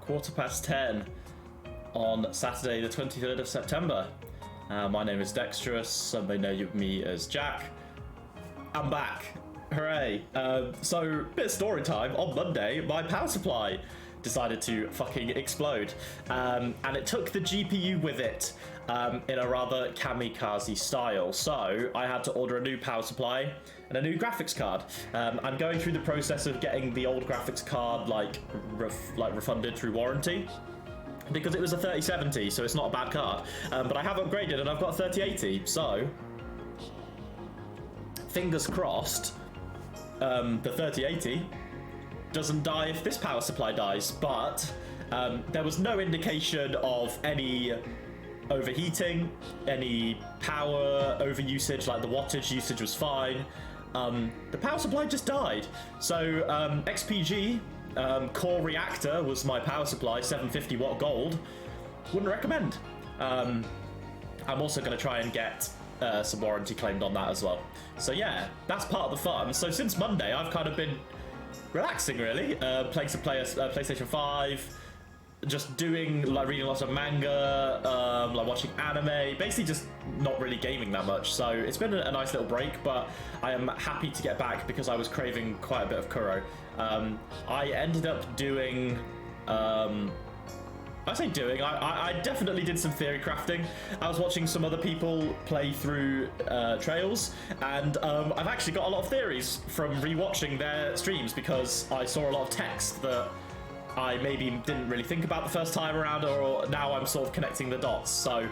10:15 on Saturday the 23rd of September. My name is Dexterous, some may know me as Jack. I'm back, hooray. So, bit of story time. On Monday, my power supply decided to fucking explode. And it took the GPU with it in a rather kamikaze style. So, I had to order a new power supply and a new graphics card. I'm going through the process of getting the old graphics card refunded through warranty, because it was a 3070, so it's not a bad card. But I have upgraded and I've got a 3080, so fingers crossed the 3080 doesn't die if this power supply dies. But there was no indication of any overheating, any power over usage, like the wattage usage was fine. The power supply just died. So XPG core reactor was my power supply, 750 watt gold. Wouldn't recommend. I'm also going to try and get some warranty claimed on that as well. So yeah, that's part of the fun. So since Monday, I've kind of been relaxing, really. Playing some PlayStation 5, just doing, reading lots of manga, watching anime, basically just not really gaming that much. So it's been a nice little break, but I am happy to get back because I was craving quite a bit of Kuro. I ended up doing, I definitely did some theory crafting. I was watching some other people play through Trails, and I've actually got a lot of theories from rewatching their streams because I saw a lot of text that I maybe didn't really think about the first time around, or now I'm sort of connecting the dots. So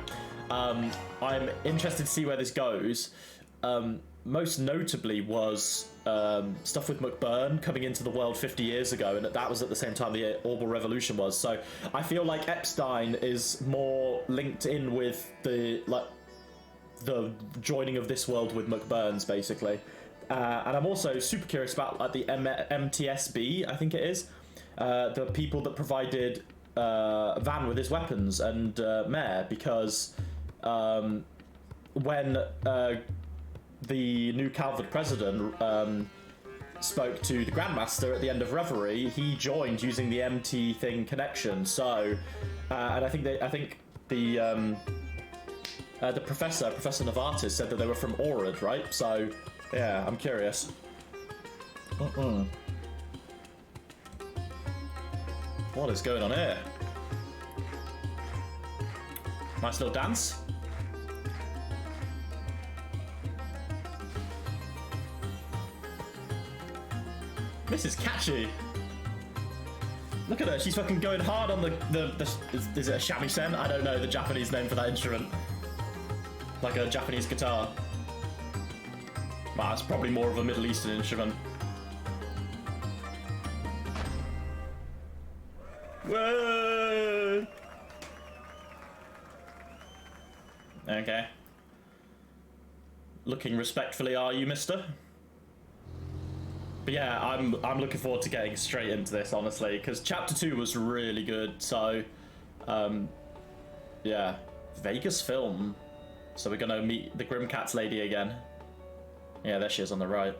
I'm interested to see where this goes. Most notably was stuff with McBurn coming into the world 50 years ago, and that was at the same time the Orbital Revolution was. So I feel like Epstein is more linked in with the the joining of this world with McBurn's, basically. And I'm also super curious about the MTSB, I think it is. The people that provided Van with his weapons and Mayor, because when the new Calvard president spoke to the Grandmaster at the end of Reverie, he joined using the MT thing connection. So, and I think the Professor Novartis said that they were from Orad, right? So, yeah, I'm curious. What is going on here? Nice little dance. This is catchy. Look at her, she's fucking going hard on the is it a shamisen? I don't know the Japanese name for that instrument. Like a Japanese guitar. Well, it's probably more of a Middle Eastern instrument. Whoa! Okay. Looking respectfully, are you, mister? But yeah, I'm looking forward to getting straight into this, honestly, because Chapter 2 was really good. So, yeah, Vegas film. So we're gonna meet the Grimcats lady again. Yeah, there she is on the right.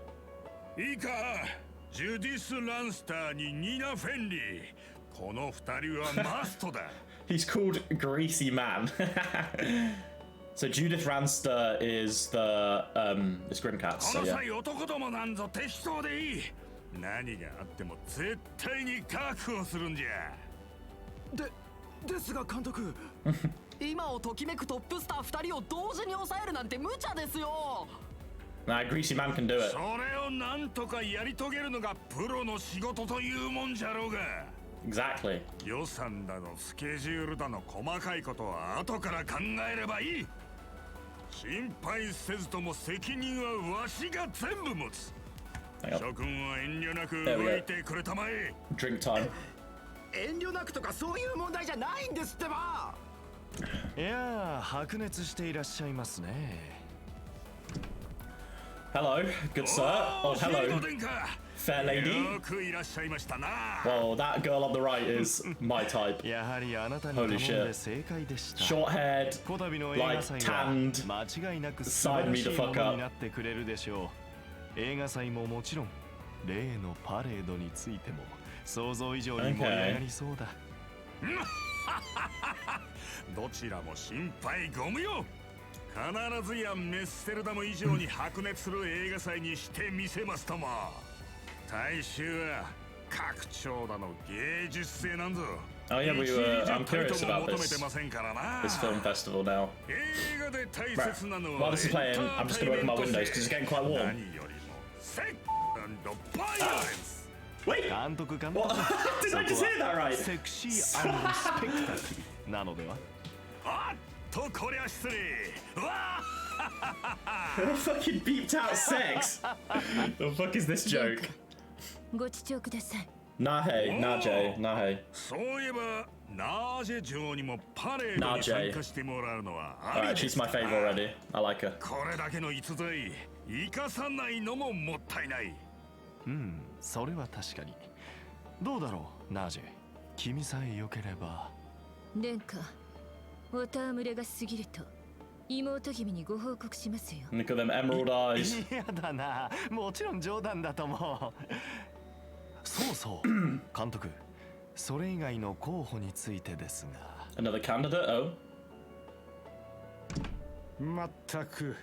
Ika, Judith Lanster ni Nina Fendi. He's called Greasy Man. So Judith Ranster is the is Grimcats. So yeah. Nah, Greasy Man can do it. Exactly. There we go. Drink time. Hello, good sir. Oh, hello, fair lady. Well, that girl on the right is my type. Holy shit. Short haired, like tanned. Sign me the fuck up. Okay. どちらも心配ご無用。必ずやメッセルダム以上に白熱する映画祭にしてみせますとも。大衆は拡張だの芸術性なんぞ。Oh yeah, I'm curious about this film festival now. Right. While this is playing, I'm just going to open my windows because it's getting quite warm. Wait! What? Did I just hear that right? Fucking beeped out sex! The fuck is this joke? Nahe, Naje, Nahe. Alright, she's my favourite already. I like her. それは確かに。どうだろう、ナージェ。君さえ良ければ。殿下、お戯れが過ぎると妹君にご報告しますよ。Look at them emerald eyes. いやだな、もちろん冗談だと思う。そうそう、監督。それ以外の候補についてですが。Another candidate? Oh. まったく、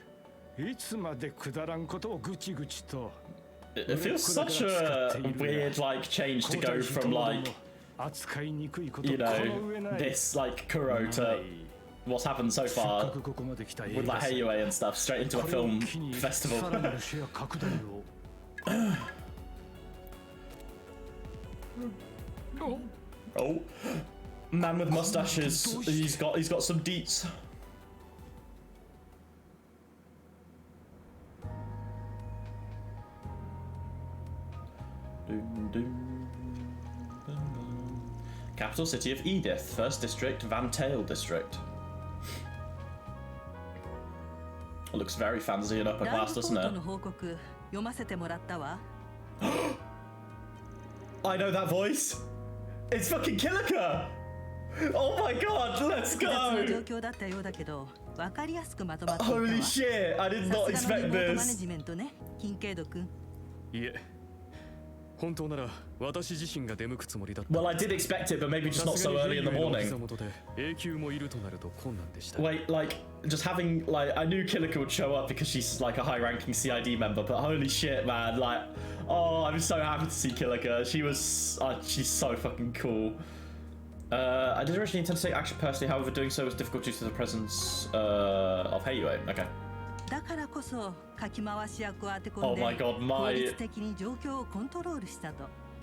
いつまでくだらんことをぐちぐちと。It feels such a weird like change to go from like, you know, this like Kuro to what's happened so far with like hehe and stuff straight into a film festival. Oh, man with mustaches. He's got some deets. Capital city of Edith, first district, Van Tail district. It looks very fancy and upper class, doesn't it? I know that voice. It's fucking Kilika. Oh my god, let's go. Holy shit, I did not expect this. Well, I did expect it, but maybe just not so early in the morning. Wait, like, just having, like, I knew Kilika would show up because she's, like, a high-ranking CID member, but holy shit, man, like, oh, I'm so happy to see Kilika. She's so fucking cool. I did originally intend to take action personally, however, doing so was difficult due to the presence of hehe. Okay. Oh my god,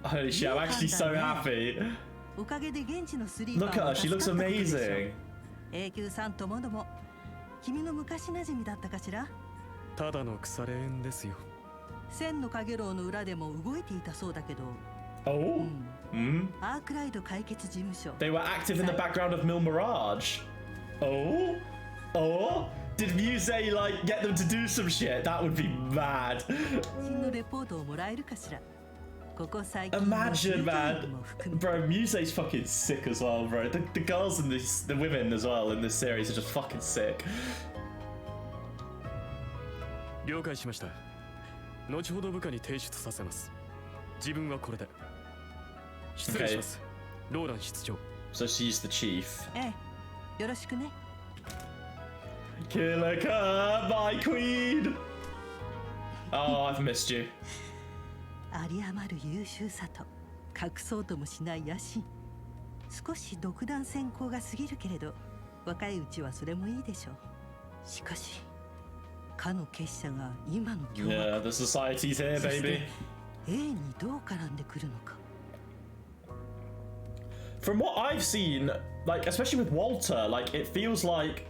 holy shit, I'm actually so happy. Look at her, she looks amazing. Oh? They were active in the background of Mil Mirage. Oh? Oh? Did Muse like get them to do some shit? That would be mad. Imagine, man. Bro, Muse's fucking sick as well, bro. The girls and the women as well in this series are just fucking sick. Okay. So she's the chief. Kilika, my queen! Oh, I've missed you. Yeah, the society's here, baby. From what I've seen, like, especially with Walter, like, it feels like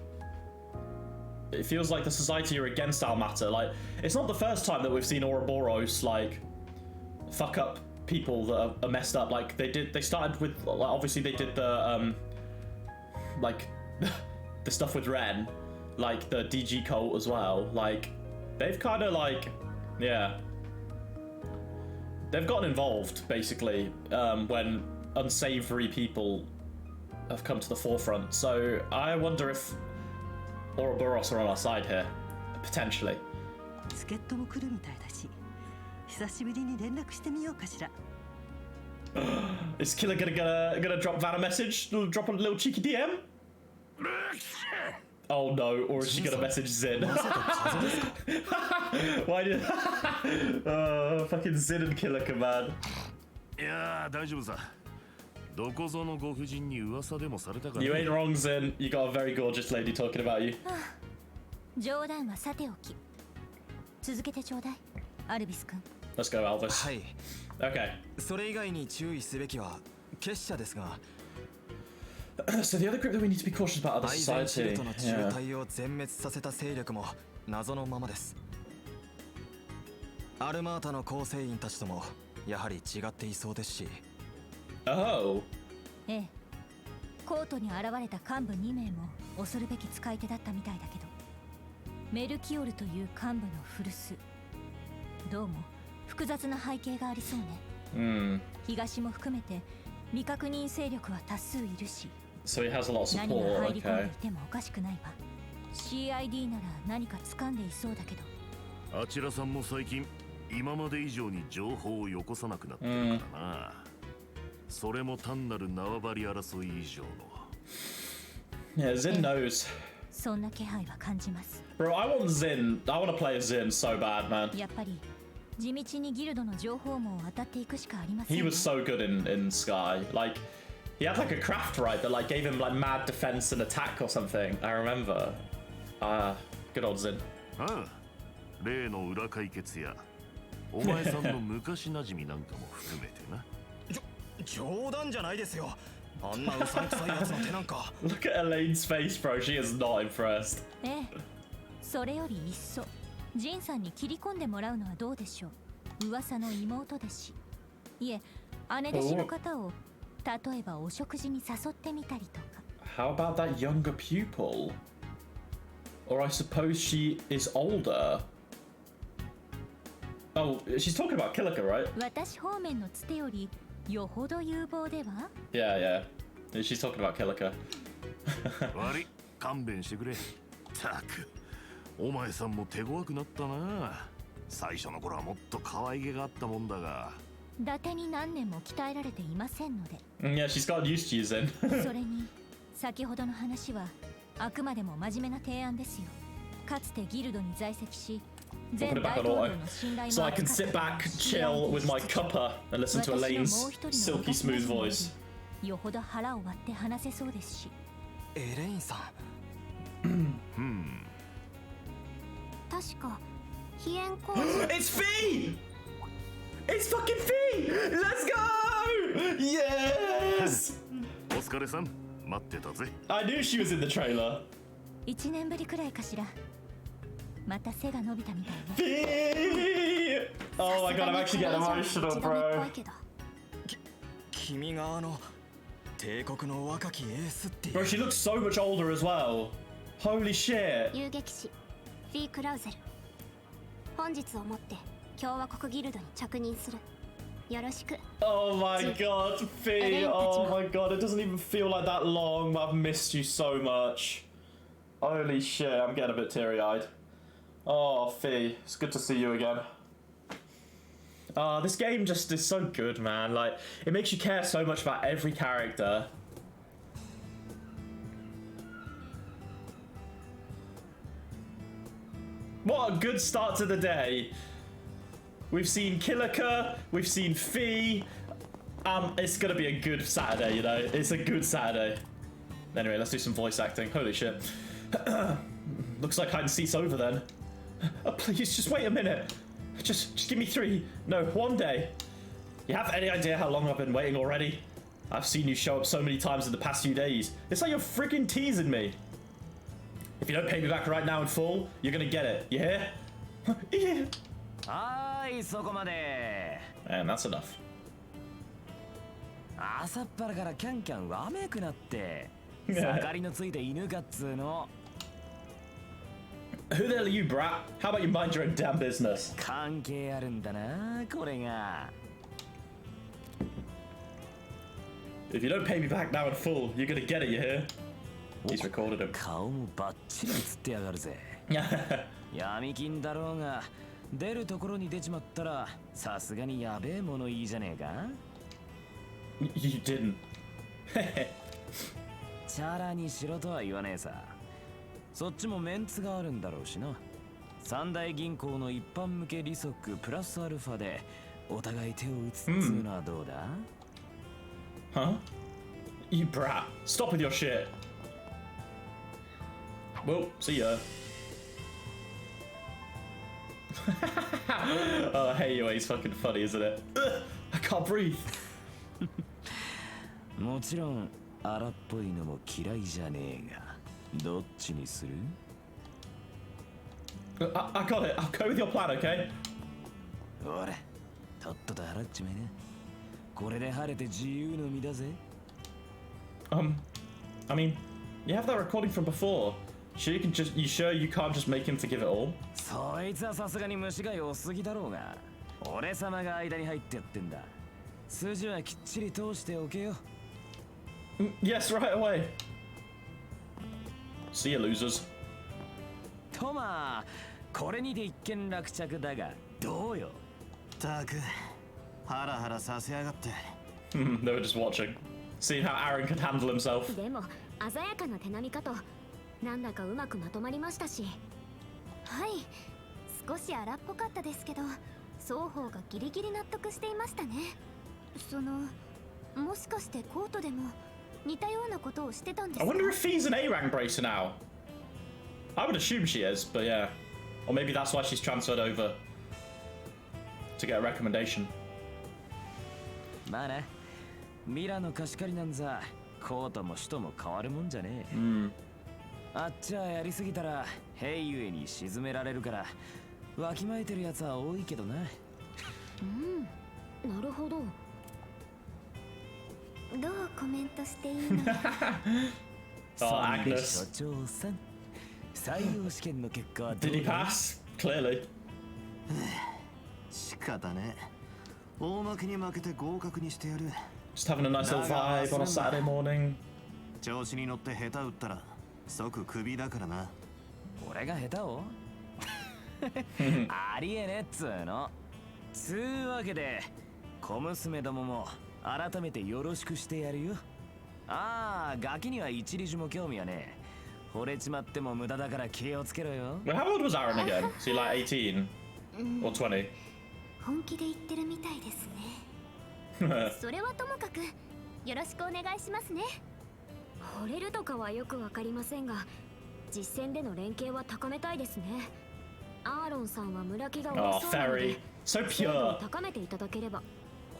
the society are against our matter. Like, it's not the first time that we've seen Ouroboros, like, fuck up people that are messed up. Like, they started with, like, obviously they did the, like, the stuff with Ren, like, the DG cult as well. Like, they've kind of, like, yeah. They've gotten involved, basically, when unsavory people have come to the forefront. So, I wonder if Ouroboros are on our side here, potentially. Is Killer gonna drop Van a message? Drop a little cheeky DM? Oh no, or is she gonna message Zin? Why did fucking Zin and Killer command? いやー大丈夫さ。どこぞのご婦人に噂でもされたから。You ain't wrong, Zin. You got a very gorgeous lady talking about you. 冗談はさておき。続けてちょうだい、アルビス君。Let's go, Alvis. はい。 Okay. それ以外に注意すべきは結社ですが、 So the other group that we need to be cautious about are the アイゼンシル society. トの中隊を全滅させた勢力も謎のままです。アルマータの構成員たちともやはり違っていそうですし。 Oh. ええ、コートに現れた幹部2名も恐るべき使い手だったみたいだけど、メルキオルという幹部の古巣、どうも複雑な背景がありそうね。東も含めて未確認勢力は多数いるし、 So he has a lot of 何が support. 入り込んで Okay. いてもおかしくないわ。CID なら何か掴んでいそうだけど。あちらさんも最近今まで以上に情報をよこさなくなってるからな。それも単なる縄張り争い以上の。Yeah, Zin knows. そんな気配は感じます。 Bro, I want Zin. I want to play as Zin so bad, man. やっぱり地道にギルドの情報網を当たっていくしかありません He ね。 was so good in Sky. Like, he had like a craft right that like gave him like mad defense and attack or something. I remember. Good old Zin. ああ、例の裏解決やお前さんの昔馴染みなんかも含めてな。冗談じゃないですよ。あんなうさんくさいやつの手なんか。 Look at Elaine's face, bro. She is not impressed. ええ、それよりいっそジンさんに切り込んでもらうのはどうでしょう。噂の妹ですし、いえ姉弟子の方を例えばお食事に誘ってみたりとか。 How about that younger pupil? Or I suppose she is older. Oh, she's talking about Kilika, right? 私方面のつてよりよほど有望では。 Yeah. She's talking about Kilika. 悪い、勘弁してくれ。たく、お前さんも手強くなったな。最初の頃はもっと可愛げがあったもんだが。伊達に何年も鍛えられていませんので。 Yeah, she's got used to you, Zin. それに先ほどの話はあくまでも真面目な提案ですよ。かつてギルドに在籍し、 I'll put it back on auto. So I can sit back, chill with my cuppa and listen to Elaine's silky smooth voice. よほど腹を割って話せそうですし。エレインさん。確か飛燕コー It's Fee! It's fucking Fee! Let's go! Yes! お疲れさん、待ってたぜ。I knew she was in the trailer. 1年ぶりくらいかしら。また背が伸びたみたいね。 Fee! Oh my god, I'm actually getting emotional, bro. 君が帝国の若きエースっていう。 Bro, she looks so much older as well. Holy shit. 遊撃士フィー・クラウゼル、本日をもって共和国ギルドに着任する。よろしく。 Oh my god, Fee. Oh my god, it doesn't even feel like that long, but I've missed you so much. Holy shit, I'm getting a bit teary-eyed. Oh, Fee, it's good to see you again. This game just is so good, man. Like, it makes you care so much about every character. What a good start to the day. We've seen Kilika, we've seen Fee. It's gonna be a good Saturday, you know? It's a good Saturday. Anyway, let's do some voice acting. Holy shit. Looks like hide and seek's over then. Please, just wait a minute. Just give me 3. No, 1 day. You have any idea how long I've been waiting already? I've seen you show up so many times in the past few days. It's like you're freaking teasing me. If you don't pay me back right now in full, you're gonna get it. You hear? Yeah. はーい、そこまで。 And that's enough. 朝っぱらからキャンキャンわめくなって。 Yeah. 盛りのついた犬かっつーの。 Who the hell are you, brat? How about you mind your own damn business? 関係あるんだな、これが。 If you don't pay me back now in full, you're gonna get it, you hear? He's recorded him. 顔もバッチリ映ってやがるぜ。闇金だろうが、出るところに出ちまったら、さすがにやべえものいいじゃねえか。You didn't. チャラにしろとは言わねえさ。そっちもメンツがあるんだろうしな。三大銀行の一般向け利息プラスアルファでお互い手を打つっつうのはどうだ？ Huh? You brat. Stop with your shit. Well, see ya. Oh, hey, he's fucking funny, isn't it? Ugh, I can't breathe. もちろん荒っぽいのも嫌いじゃねえが、どっちにする？ I got it. I'll go with your plan, okay? ほら、とっとと払っちまいな。これで晴れて自由の身だぜ。I mean, you have that recording from before. Sure, you sure you can't just make him forgive it all? そいつはさすがに虫が良すぎだろうが、俺様が間に入ってやってんだ。筋はきっちり通しておけよ。Yes, right away. See you, losers. とまあ、これにて一件落着だが、どうよ。たく、ハラハラさせやがって。They were just watching, seeing how Aaron could handle himself. でも鮮やかな手並みかと、なんだかうまくまとまりましたし。はい、少し荒っぽかったですけど、双方がギリギリ納得していましたね。もしかしてコートでも似たようなことをしてたんです I か？ wonder if he's an A-rank bracer now. I would assume she is, but yeah. Or maybe that's why she's transferred over to get a recommendation. まあな、ミラの貸し借りなんざ、コートも首都も変わるもんじゃねえ。あっちはやりすぎたら、ヘイゆえに沈められるから、わきまえてるやつは多いけどな。なるほど。どうコメントしていいの？ Oh, Agnes. 所長さん、採用試験の結果はど Did う he だ？ pass? Clearly. 仕方ね。大負けに負けて合格にしてやる。Just having a nice little vibe on a Saturday morning. 調子に乗って下手打ったら即クビだからな。俺が下手をありえねっつうの。つうわけで、小娘どもも改めてよろしくしてやるよ。ああ、ガキには一理中も興味はねえ。惚れちまっても無駄だから気をつけろよ。Well, how old was Aaron again? Is he like 18 or 20? 本気で言ってるみたいですね。それはともかくよろしくお願いしますね。惚れるとかはよくわかりませんが、実戦での連携は高めたいですね。アーロンさんは村木が Oh, 多そうなの Ferry. で、 So 精度を pure. 高めていただければ。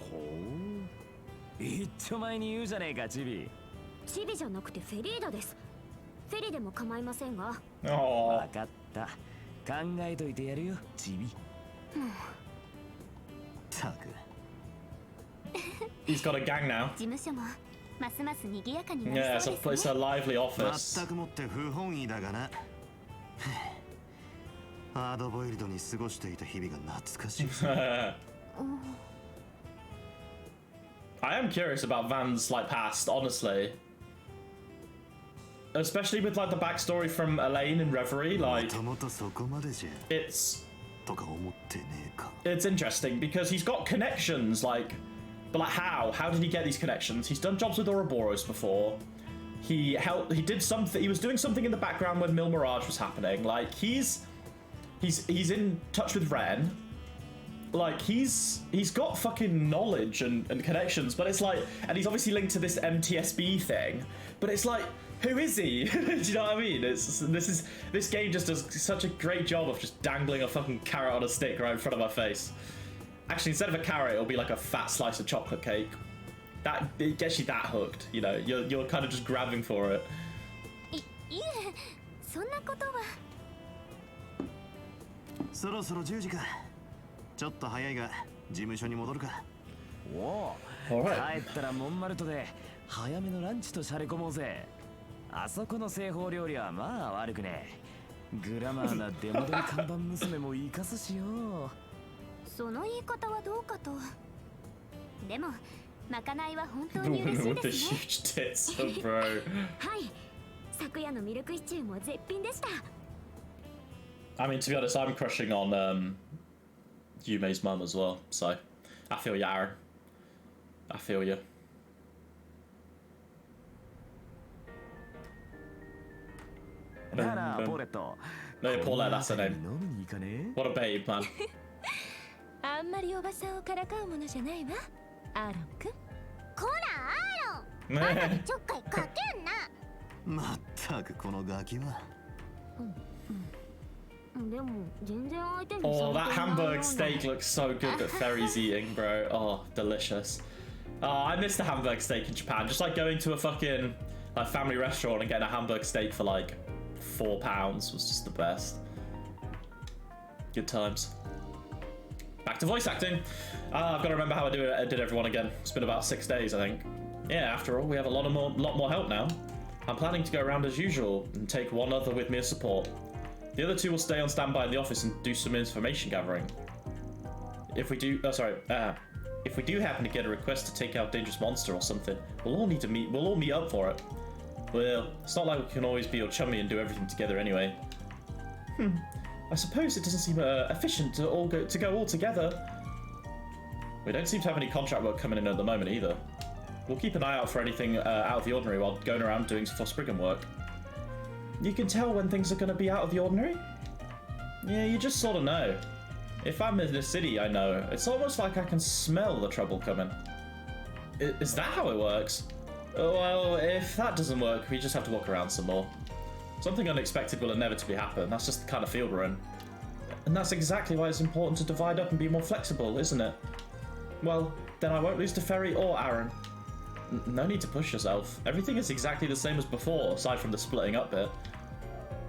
ほう。一丁前に言うじゃねえか、チビ。チビじゃなくてフェリーダです。フェリでも構いませんが。Oh. わかった。考えといてやるよ、チビ。たく。He's got a gang now. 事務所もますます賑やかにな Yeah, り it's そう a, で it's す a ね。 lively office. 全くもって不本意だがな。ハードボイルドに過ごしていた日々が懐かしい。I am curious about Van's like past, honestly. Especially with like the backstory from Elaine and Reverie, も like ともとそこまでじゃ it's とか思ってねえか。 it's interesting because he's got connections, like, but like how? How did he get these connections? He's done jobs with Ouroboros before. He did something. He was doing something in the background when Mil Mirage was happening. Like he's in touch with Ren. Like he's got fucking knowledge and connections, but it's like, and he's obviously linked to this MTSB thing. But it's like, who is he? Do you know what I mean? This game just does such a great job of just dangling a fucking carrot on a stick right in front of my face. Actually, instead of a carrot, it'll be like a fat slice of chocolate cake. That it gets you that hooked. You know, you're kind of just grabbing for it. いえ、そんなことは。そろそろ10時か。ちょっと早いが事務所に戻るか。おお、 Alright. 帰ったらモンマルトで早めのランチとしゃれ込もうぜ。あそこの製法料理はまあ悪くねえ。グラマーな出戻り看板娘も生かすしよ。その言い方はどうかと。でもまかないは本当 The に嬉 woman しい with で the すね。 huge tits, oh, bro. はい、昨夜のミルクシチューも絶品でした。I mean, to be honest, I'm crushing on Yume's mum as well. So I feel you, Aaron. I feel you. ならポレット No, Paulette, that's her name. 飲みに行かね What a babe, man. あんまりおばさんをからかうものじゃないわアーロン君。こらアーロン、あんたにちょっかいかけんな。まったくこのガキは。でも全然相手に Oh, that されてないような hamburg steak looks so good that Ferry's eating, bro. Oh, delicious. Oh, I miss the hamburg steak in Japan. Just like going to a fucking like family restaurant and getting a hamburg steak for like £4 was just the best. Good times. Back to voice acting. I've got to remember how I did everyone again. It's been about 6 days, I think. Yeah, after all, we have a lot more help now. I'm planning to go around as usual and take one other with me as support. The other two will stay on standby in the office and do some information gathering. If we do, if we do happen to get a request to take out a dangerous monster or something, we'll all meet up for it. Well, it's not like we can always be all chummy and do everything together anyway. I suppose it doesn't seem efficient to go all together. We don't seem to have any contract work coming in at the moment either. We'll keep an eye out for anything out of the ordinary while going around doing Forspriggan work. You can tell when things are going to be out of the ordinary? Yeah, you just sort of know. If I'm in the city, I know. It's almost like I can smell the trouble coming. Is that how it works? Well, if that doesn't work, we just have to walk around some more. Something unexpected will inevitably happen. That's just the kind of field we're in. And that's exactly why it's important to divide up and be more flexible, isn't it? Well, then I won't lose to Ferry or Aaron. No need to push yourself. Everything is exactly the same as before, aside from the splitting up bit.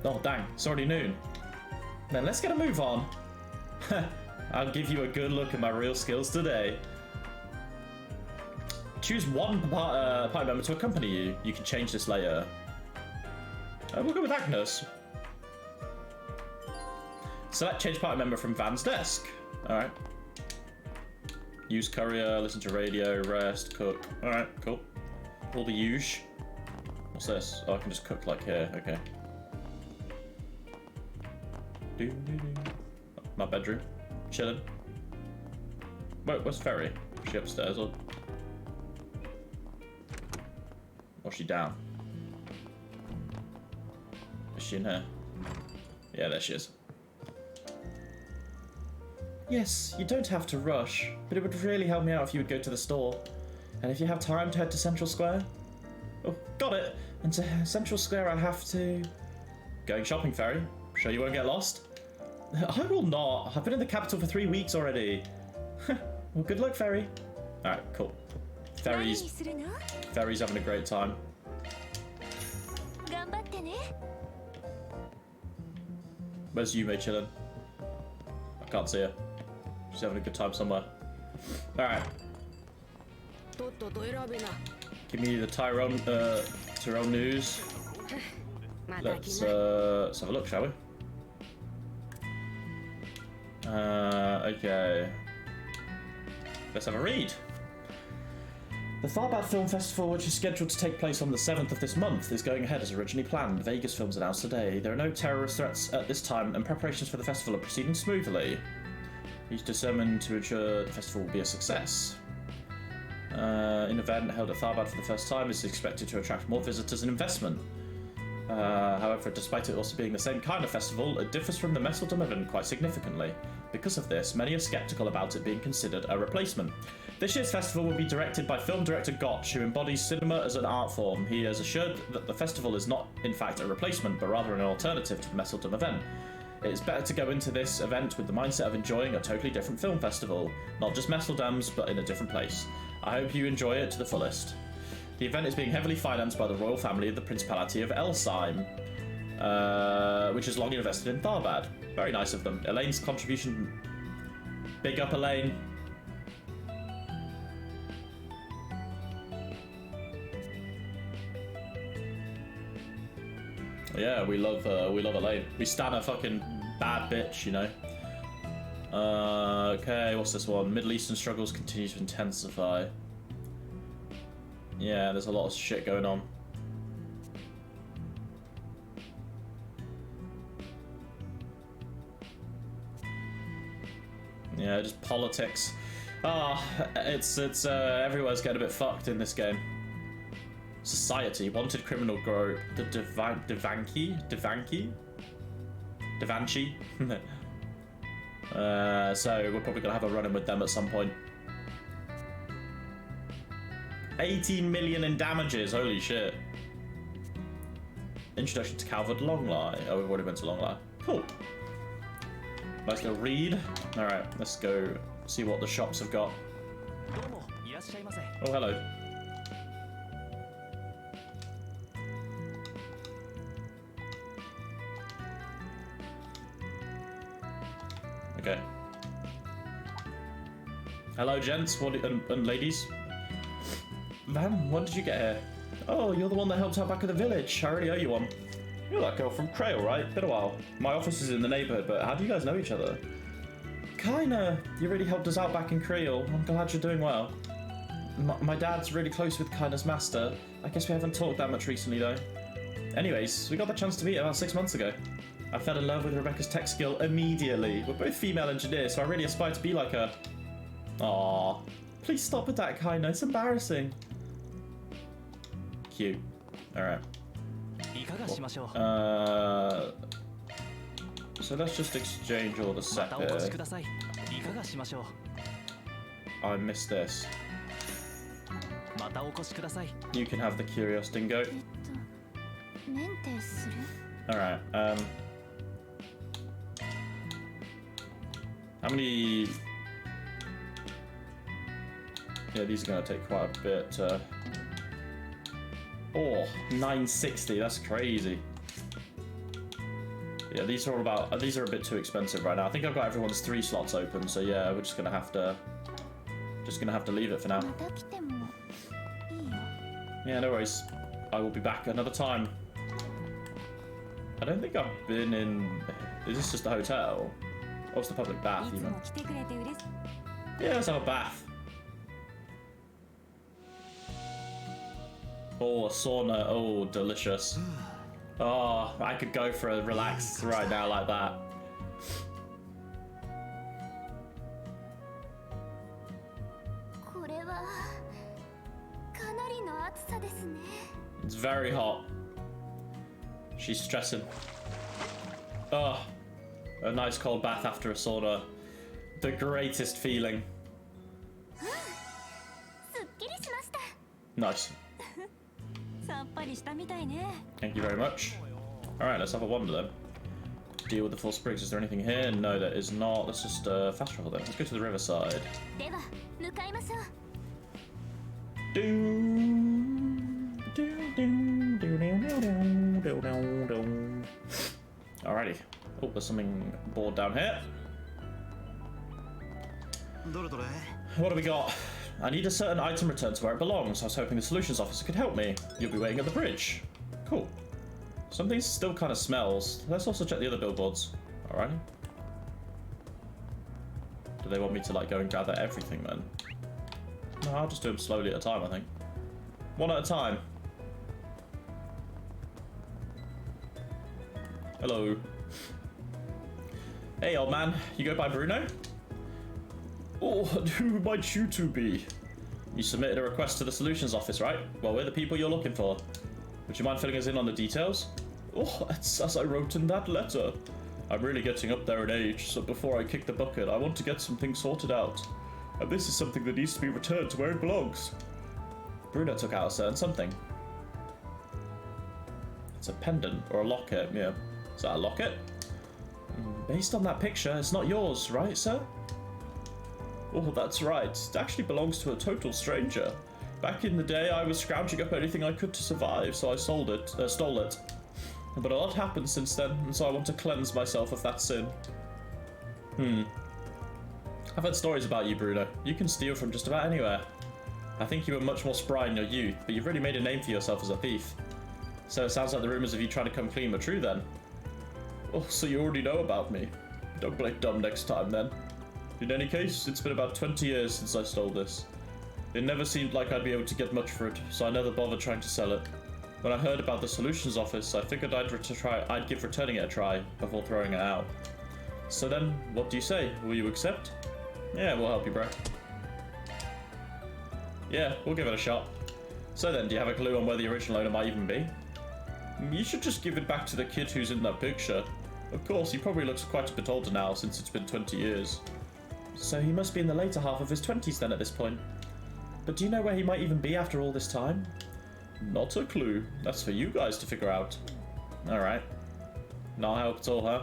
Oh, dang. It's already noon. Then let's get a move on. I'll give you a good look at my real skills today. Choose one party member to accompany you. You can change this later. We'll go with Agnes. Select change party member from Van's desk. Alright. Use courier, listen to radio, rest, cook. Alright, cool. All the usual. What's this? Oh, I can just cook like here. Okay. My bedroom. Chilling. Wait, where's Ferry? Is she upstairs or? Or is she down? Is she in here? Yeah, there she is. Yes, you don't have to rush, but it would really help me out if you would go to the store. And if you have time to head to Central Square? Oh, got it! And to Central Square I have to... Going shopping, Ferry? Sure you won't get lost? I will not. I've been in the capital for 3 weeks already. Well, good luck, Ferry. Alright, cool. Ferry's having a great time. Where's Yume chilling? I can't see her. She's having a good time somewhere. Alright. Give me the Tyrone news. Let's have a look, shall we? Okay. Let's have a read. The Tharbad Film Festival, which is scheduled to take place on the 7th of this month, is going ahead as originally planned. Vegas Films announced today. There are no terrorist threats at this time, and preparations for the festival are proceeding smoothly. He's determined to ensure the festival will be a success. An event held at Tharbad for the first time is expected to attract more visitors and investment. However, despite it also being the same kind of festival, it differs from the Messeldom event quite significantly. Because of this, many are skeptical about it being considered a replacement. This year's festival will be directed by film director Gotch, who embodies cinema as an art form. He has assured that the festival is not, in fact, a replacement, but rather an alternative to the Messeldom event. It is better to go into this event with the mindset of enjoying a totally different film festival, not just Messeldom's, but in a different place. I hope you enjoy it to the fullest. The event is being heavily financed by the royal family of the Principality of Elsheim, which has long invested in Tharbad. Very nice of them. Elaine's contribution... Big up, Elaine. Yeah, we love Elaine. We stan a fucking bad bitch, you know. Okay, what's this one? Middle Eastern struggles continue to intensify. Yeah, there's a lot of shit going on. Yeah, just politics. Ah, it's everywhere's getting a bit fucked in this game. Society, wanted criminal group, the Devanchi? So we're probably gonna have a run-in with them at some point. 18 million in damages, holy shit. Introduction to Calvert Longlie. Oh, we've already been to Longlie. Cool. Nice little read. Alright, let's go see what the shops have got. Oh, hello. Okay. Hello, gents and ladies. Van, when did you get here? Oh, you're the one that helped out back at the village. I already owe you one. You're that girl from Krail, right? Been a while. My office is in the neighborhood, but how do you guys know each other? Kinda. You really helped us out back in Krail. I'm glad you're doing well. My dad's really close with Kina's master. I guess we haven't talked that much recently, though. Anyways, we got the chance to meet about 6 months ago. I fell in love with Rebecca's tech skill immediately. We're both female engineers, so I really aspire to be like her. Aww. Please stop with that, Kina. It's embarrassing. Cute. Alright. So let's just exchange all the sepia. I missed this. You can have the Curious Dingo. Alright, how many... Yeah, these are going to take quite a bit. Oh, 960, that's crazy. Yeah, these are all about... these are a bit too expensive right now. I think I've got everyone's 3 slots open, so yeah, we're just going to have to... leave it for now. Yeah, no worries. I will be back another time. I don't think I've been in... Is this just a hotel? Oh, it's the public bath, even. Yeah, let's have a bath. Oh, a sauna. Oh, delicious. Oh, I could go for a relax right now like that. It's very hot. She's stressing. Oh, a nice cold bath after a sauna. The greatest feeling. Nice. Thank you very much. Alright, let's have a wander then. Deal with the 4 sprigs. Is there anything here? No, there is not. Let's just fast travel then. Let's go to the riverside. Alrighty. Oh, there's something bored down here. What do we got? I need a certain item returned to where it belongs. I was hoping the solutions officer could help me. You'll be waiting at the bridge. Cool. Something still kind of smells. Let's also check the other billboards. Alrighty. Do they want me to like go and gather everything then? No, I'll just do them slowly at a time, I think. One at a time. Hello. Hey, old man. You go by Bruno? Oh, who might you two be? You submitted a request to the solutions office, right? Well, we're the people you're looking for. Would you mind filling us in on the details? Oh, it's as I wrote in that letter. I'm really getting up there in age, so before I kick the bucket, I want to get some things sorted out. And this is something that needs to be returned to where it belongs. Bruno took out a certain something. It's a pendant, or a locket, yeah. Is that a locket? Based on that picture, it's not yours, right, sir? Oh, that's right. It actually belongs to a total stranger. Back in the day, I was scrounging up anything I could to survive, so I stole it. But a lot happened since then, and so I want to cleanse myself of that sin. I've heard stories about you, Bruno. You can steal from just about anywhere. I think you were much more spry in your youth, but you've really made a name for yourself as a thief. So it sounds like the rumors of you trying to come clean were true then. Oh, so you already know about me. Don't play dumb next time then. In any case, it's been about 20 years since I stole this. It never seemed like I'd be able to get much for it, so I never bothered trying to sell it. When I heard about the solutions office, I figured I'd give returning it a try before throwing it out. So then, what do you say? Will you accept? Yeah, we'll help you, bro. Yeah, we'll give it a shot. So then, do you have a clue on where the original owner might even be? You should just give it back to the kid who's in that picture. Of course, he probably looks quite a bit older now, since it's been 20 years. So he must be in the later half of his 20s then at this point. But do you know where he might even be after all this time? Not a clue. That's for you guys to figure out. Alright. Not help at all, huh?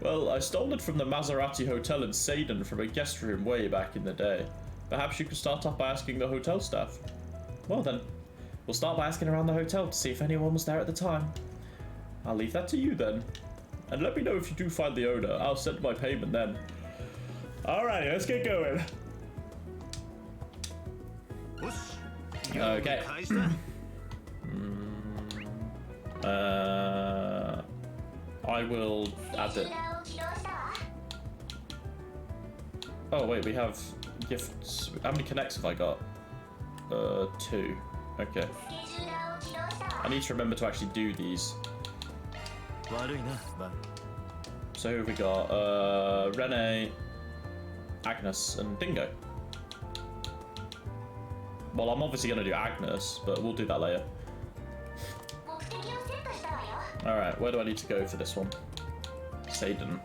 Well, I stole it from the Maserati Hotel in Seiden from a guest room way back in the day. Perhaps you could start off by asking the hotel staff. Well then, we'll start by asking around the hotel to see if anyone was there at the time. I'll leave that to you then. And let me know if you do find the owner. I'll send my payment then. Alright, let's get going. Okay. I will add it. Oh wait, we have gifts. How many connects have I got? 2. Okay. I need to remember to actually do these. So who have we got? Rene, Agnes, and Dingo. Well, I'm obviously going to do Agnes, but we'll do that later. Alright, where do I need to go for this one? Seiden.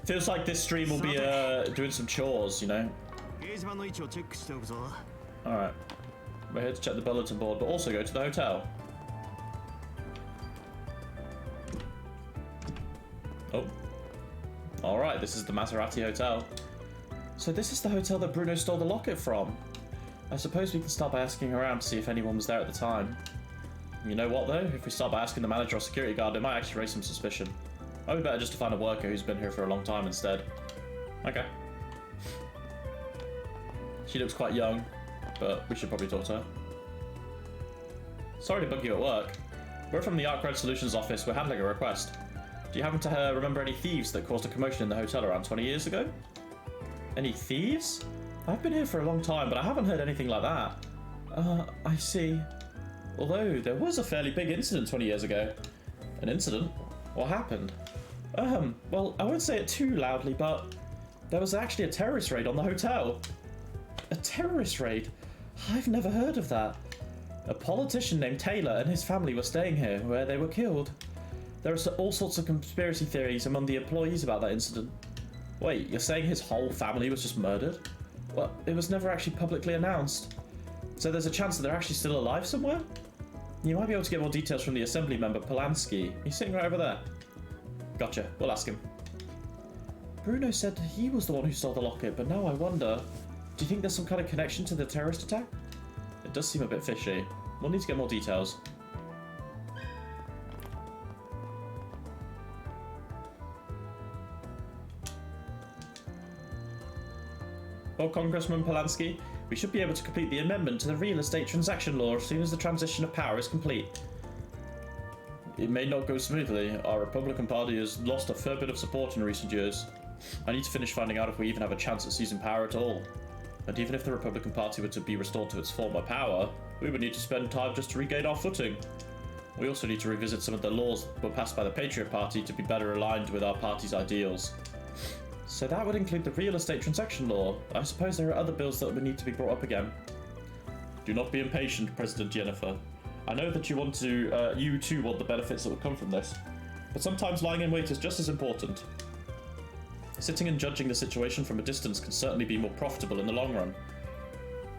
Feels like this stream will be doing some chores, you know? Alright. We're here to check the bulletin board, but also go to the hotel. Oh. Alright, this is the Maserati Hotel. So this is the hotel that Bruno stole the locket from. I suppose we can start by asking around to see if anyone was there at the time. You know what though? If we start by asking the manager or security guard, it might actually raise some suspicion. Might be better just to find a worker who's been here for a long time instead. Okay. She looks quite young, but we should probably talk to her. Sorry to bug you at work. We're from the Arkwright Solutions office. We're handling a request. Do you happen to remember any thieves that caused a commotion in the hotel around 20 years ago? Any thieves? I've been here for a long time, but I haven't heard anything like that. I see. Although, there was a fairly big incident 20 years ago. An incident? What happened? Well, I won't say it too loudly, but there was actually a terrorist raid on the hotel. A terrorist raid? I've never heard of that. A politician named Taylor and his family were staying here, where they were killed. There are all sorts of conspiracy theories among the employees about that incident. Wait, you're saying his whole family was just murdered? Well, it was never actually publicly announced. So there's a chance that they're actually still alive somewhere? You might be able to get more details from the assembly member, Polanski. He's sitting right over there. Gotcha, we'll ask him. Bruno said he was the one who stole the locket, but now I wonder, do you think there's some kind of connection to the terrorist attack? It does seem a bit fishy. We'll need to get more details. Well, Congressman Polanski, we should be able to complete the amendment to the real estate transaction law as soon as the transition of power is complete. It may not go smoothly. Our Republican Party has lost a fair bit of support in recent years. I need to finish finding out if we even have a chance at seizing power at all. And even if the Republican Party were to be restored to its former power, we would need to spend time just to regain our footing. We also need to revisit some of the laws that were passed by the Patriot Party to be better aligned with our party's ideals. So that would include the real estate transaction law. I suppose there are other bills that would need to be brought up again. Do not be impatient, President Jennifer. I know that you too want the benefits that will come from this, but sometimes lying in wait is just as important. Sitting and judging the situation from a distance can certainly be more profitable in the long run.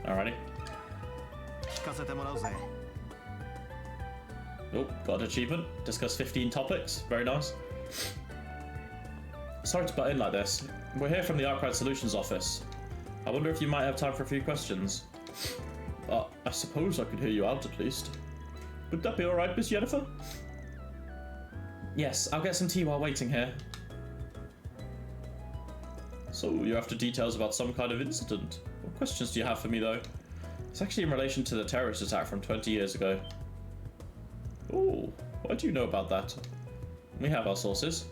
Alrighty. Oh, got an achievement. Discuss 15 topics. Very nice. Sorry to butt in like this. We're here from the Arkwright Solutions office. I wonder if you might have time for a few questions. I suppose I could hear you out at least. Would that be alright, Miss Jennifer? Yes, I'll get some tea while waiting here. So, you're after details about some kind of incident. What questions do you have for me, though? It's actually in relation to the terrorist attack from 20 years ago. Oh, why do you know about that? We have our sources.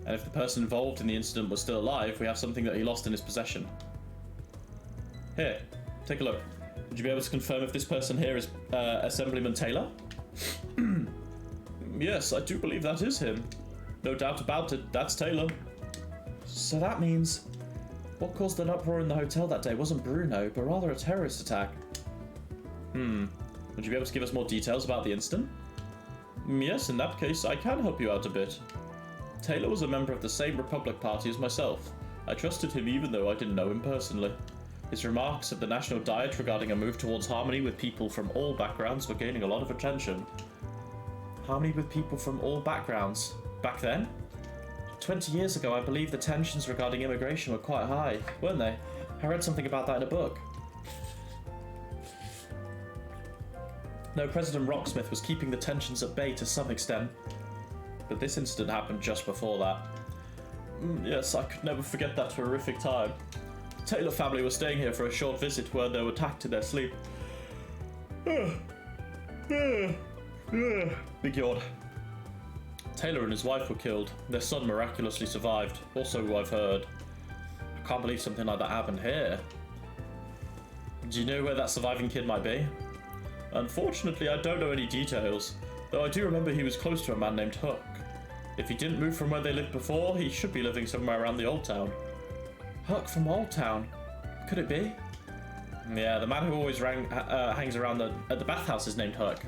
And if the person involved in the incident was still alive, we have something that he lost in his possession. Here, take a look. Would you be able to confirm if this person here is Assemblyman Taylor? Yes, I do believe that is him. No doubt about it, that's Taylor. So that means What caused an uproar in the hotel that day wasn't Bruno, but rather a terrorist attack. Would you be able to give us more details about the incident? Yes, in that case, I can help you out a bit. Taylor was a member of the same Republic Party as myself. I trusted him even though I didn't know him personally. His remarks at the National Diet regarding a move towards harmony with people from all backgrounds were gaining a lot of attention. Harmony with people from all backgrounds? Back then? 20 years ago, I believe the tensions regarding immigration were quite high, weren't they? I read something about that in a book. No, President Rocksmith was keeping the tensions at bay to some extent. But this incident happened just before that. Yes, I could never forget that horrific time. The Taylor family was staying here for a short visit when they were attacked in their sleep. Big yawn. Taylor and his wife were killed. Their son miraculously survived. Also who I've heard. I can't believe something like that happened here. Do you know where that surviving kid might be? Unfortunately, I don't know any details, though I do remember he was close to a man named Hook. If he didn't move from where they lived before, he should be living somewhere around the Old Town. Hook from Old Town? Could it be? Yeah, the man who always hangs around at the bathhouse is named Hook.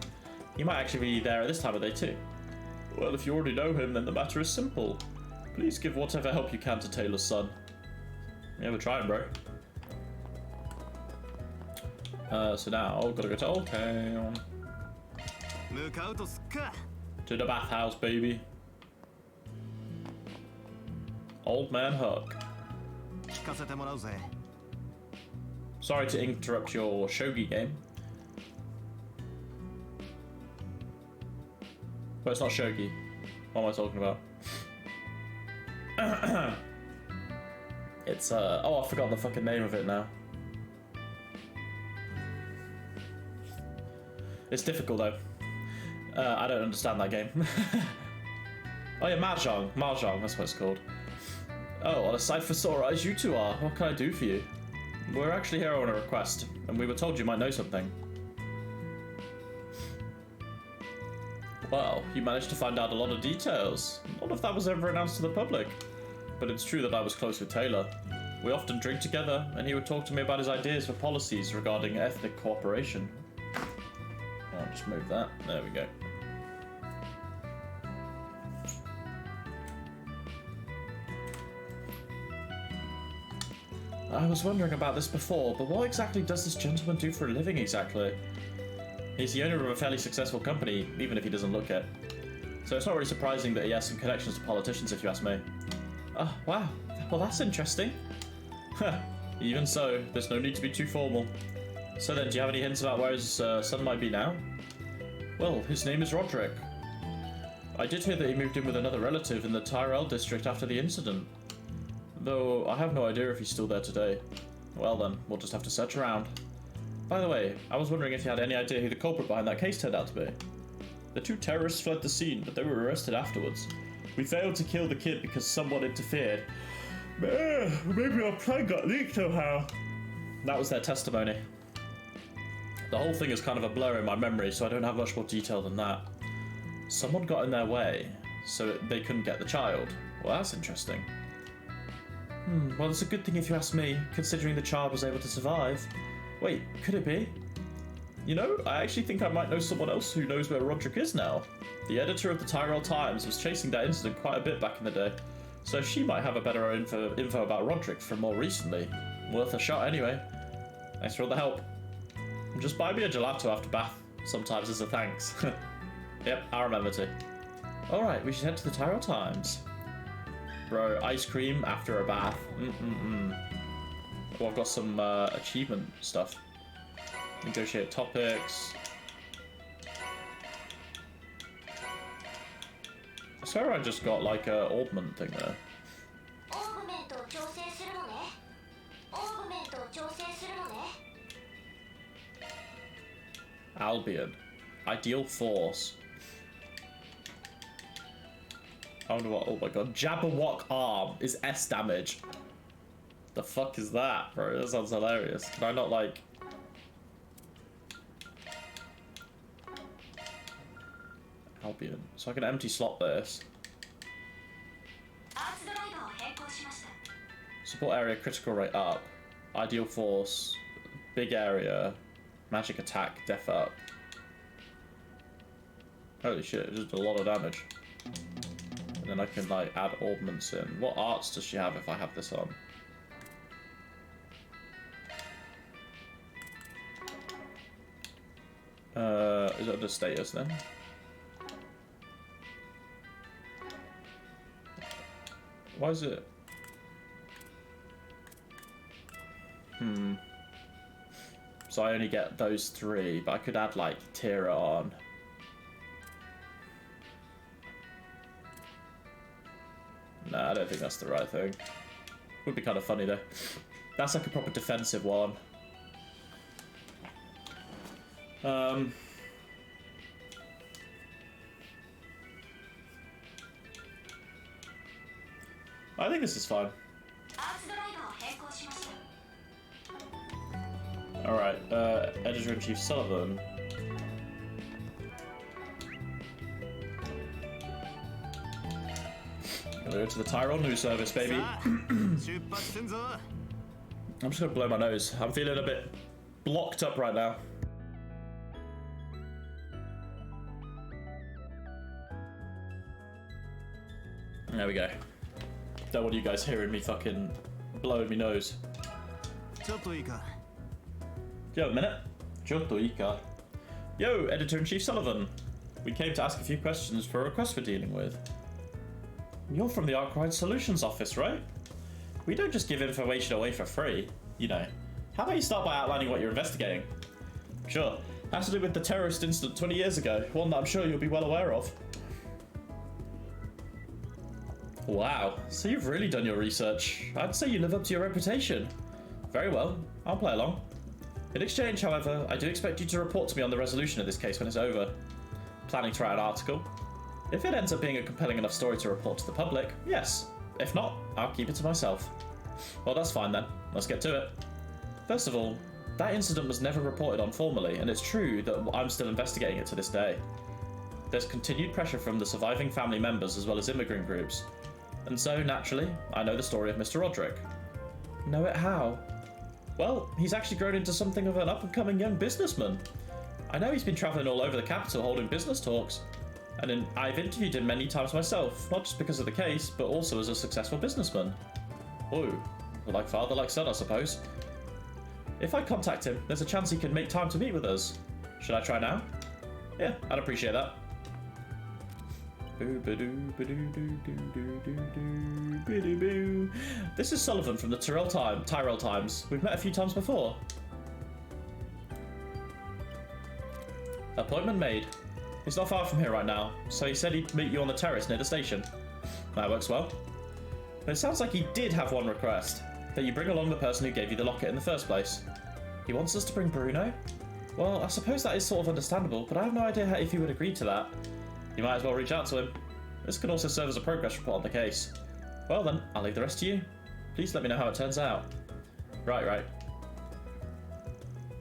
He might actually be there at this time of day too. Well, if you already know him, then the matter is simple. Please give whatever help you can to Taylor's son. Yeah, we're trying, bro. So now, gotta go to Old Town. To the bathhouse, baby. Old Man Hook. Sorry to interrupt your shogi game. But it's not shogi. What am I talking about? It's oh, I forgot the fucking name of it now. It's difficult though. I don't understand that game. Oh yeah, Mahjong. Mahjong, that's what it's called. Oh, on a side for sore eyes you two are. What can I do for you? We're actually here on a request, and we were told you might know something. Well, you managed to find out a lot of details. None of that was ever announced to the public. But it's true that I was close with Taylor. We often drink together, and he would talk to me about his ideas for policies regarding ethnic cooperation. I'll just move that. There we go. I was wondering about this before, but what exactly does this gentleman do for a living exactly? He's the owner of a fairly successful company, even if he doesn't look it. So it's not really surprising that he has some connections to politicians, if you ask me. Oh, wow. Well, that's interesting. Even so, there's no need to be too formal. So then, do you have any hints about where his son might be now? Well, his name is Roderick. I did hear that he moved in with another relative in the Tyrell district after the incident. Though I have no idea if he's still there today. Well then, we'll just have to search around. By the way, I was wondering if you had any idea who the culprit behind that case turned out to be. The two terrorists fled the scene, but they were arrested afterwards. We failed to kill the kid because someone interfered. Maybe our plan got leaked somehow. That was their testimony. The whole thing is kind of a blur in my memory, so I don't have much more detail than that. Someone got in their way, so they couldn't get the child. Well, that's interesting. Well, it's a good thing if you ask me, considering the child was able to survive. Wait, could it be? You know, I actually think I might know someone else who knows where Roderick is now. The editor of the Tyrell Times was chasing that incident quite a bit back in the day, so she might have a better info about Roderick from more recently. Worth a shot anyway. Thanks for all the help. Just buy me a gelato after bath, sometimes as a thanks. Yep, I'll remember to. Alright, we should head to the Tyrell Times. Bro, ice cream after a bath. Oh, I've got some achievement stuff. Negotiate topics. I swear I just got like a augment thing there. Albion. Ideal force. I wonder what. Oh my god. Jabberwock arm is S damage. The fuck is that, bro? That sounds hilarious. Can I not like. Albion. So I can empty slot this. So Support area, critical rate up. Ideal force, big area, magic attack, def up. Holy shit, it just did a lot of damage. And then I can like add augments in. What arts does she have if I have this on? Is it under status then? Why is it? So I only get those 3, but I could add like Tira on. Nah, I don't think that's the right thing. Would be kind of funny though. That's like a proper defensive one. I think this is fine. Alright, Editor-in-Chief Sullivan. Go to the Tyrol News Service, baby. I'm just gonna blow my nose. I'm feeling a bit blocked up right now. There we go. Don't want you guys hearing me fucking blowing me nose. Do you have a minute? Yo, Editor-in-Chief Sullivan. We came to ask a few questions for a request we're dealing with. You're from the Arkwright Solutions office, right? We don't just give information away for free, you know. How about you start by outlining what you're investigating? Sure. Has to do with the terrorist incident 20 years ago, one that I'm sure you'll be well aware of. Wow, so you've really done your research. I'd say you live up to your reputation. Very well, I'll play along. In exchange, however, I do expect you to report to me on the resolution of this case when it's over. Planning to write an article? If it ends up being a compelling enough story to report to the public, yes. If not, I'll keep it to myself. Well, that's fine then. Let's get to it. First of all, that incident was never reported on formally, and it's true that I'm still investigating it to this day. There's continued pressure from the surviving family members as well as immigrant groups. And so, naturally, I know the story of Mr. Roderick. Know it how? Well, he's actually grown into something of an up-and-coming young businessman. I know he's been travelling all over the capital holding business talks. And I've interviewed him many times myself, not just because of the case, but also as a successful businessman. Oh, like father, like son, I suppose. If I contact him, there's a chance he can make time to meet with us. Should I try now? Yeah, I'd appreciate that. This is Sullivan from the Tyrrell Times. We've met a few times before. Appointment made. He's not far from here right now, so he said he'd meet you on the terrace near the station. That works well. But it sounds like he did have one request, that you bring along the person who gave you the locket in the first place. He wants us to bring Bruno? Well, I suppose that is sort of understandable, but I have no idea if he would agree to that. You might as well reach out to him. This can also serve as a progress report on the case. Well then, I'll leave the rest to you. Please let me know how it turns out. Right.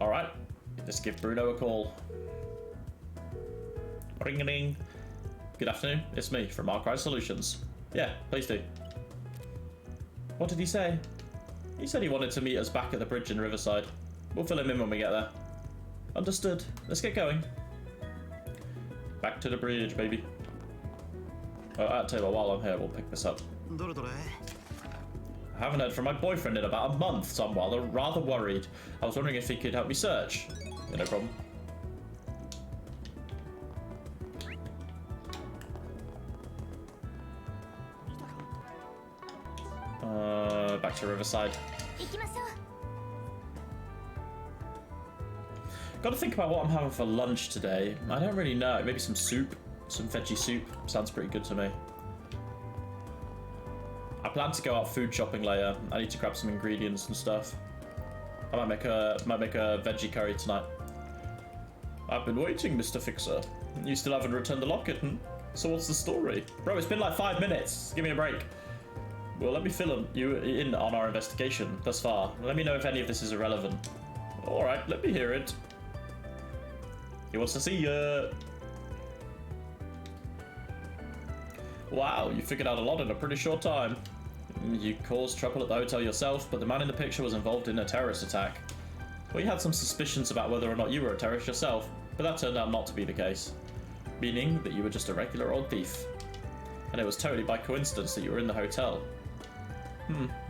Alright, just give Bruno a call. Ring-a-ding. Good afternoon, it's me from Arkwright Solutions. Yeah, please do. What did he say? He said he wanted to meet us back at the bridge in Riverside. We'll fill him in when we get there. Understood. Let's get going. Back to the bridge, baby. I'll tell you what, while I'm here, we'll pick this up. I haven't heard from my boyfriend in about a month, so I'm rather worried. I was wondering if he could help me search. Yeah, no problem. Back to Riverside. Got to think about what I'm having for lunch today. I don't really know. Maybe some soup, some veggie soup. Sounds pretty good to me. I plan to go out food shopping later. I need to grab some ingredients and stuff. I might make a veggie curry tonight. I've been waiting, Mr. Fixer. You still haven't returned the locket, So what's the story? Bro, it's been like 5 minutes. Give me a break. Well, let me fill you in on our investigation thus far. Let me know if any of this is irrelevant. Alright, let me hear it. He wants to see you. Wow, you figured out a lot in a pretty short time. You caused trouble at the hotel yourself, but the man in the picture was involved in a terrorist attack. We had some suspicions about whether or not you were a terrorist yourself, but that turned out not to be the case. Meaning that you were just a regular old thief. And it was totally by coincidence that you were in the hotel.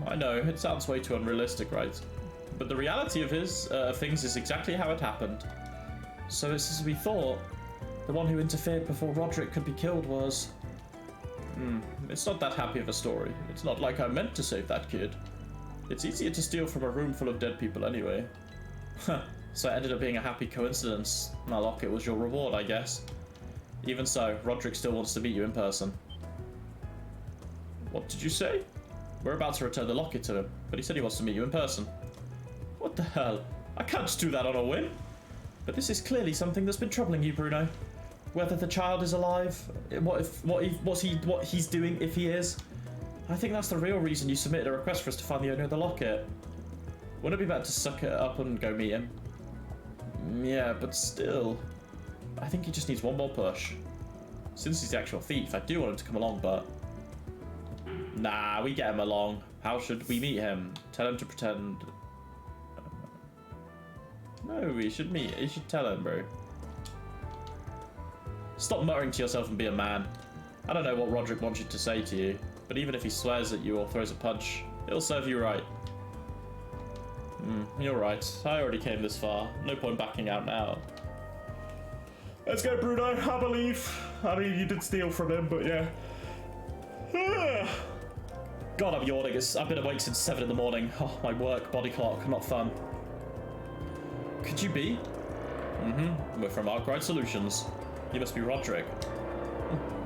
I know, it sounds way too unrealistic, right? But the reality of things is exactly how it happened. So it's as we thought. The one who interfered before Roderick could be killed was... It's not that happy of a story. It's not like I meant to save that kid. It's easier to steal from a room full of dead people anyway. So it ended up being a happy coincidence. My locket was your reward, I guess. Even so, Roderick still wants to meet you in person. What did you say? We're about to return the locket to him, but he said he wants to meet you in person. What the hell? I can't just do that on a whim. But this is clearly something that's been troubling you, Bruno. Whether the child is alive, what he's doing if he is. I think that's the real reason you submitted a request for us to find the owner of the locket. Wouldn't it be better to suck it up and go meet him? Yeah, but still, I think he just needs one more push. Since he's the actual thief, I do want him to come along, but nah, we get him along. How should we meet him? Tell him to pretend. No, we should meet. You should tell him, bro. Stop muttering to yourself and be a man. I don't know what Roderick wants you to say to you, but even if he swears at you or throws a punch, it'll serve you right. You're right. I already came this far. No point backing out now. Let's go, Bruno. I believe. I mean, you did steal from him, but yeah. God, I'm yawning. I've been awake since 7 in the morning. Oh, my work, body clock, not fun. Could you be? We're from Arkwright Solutions. You must be Roderick.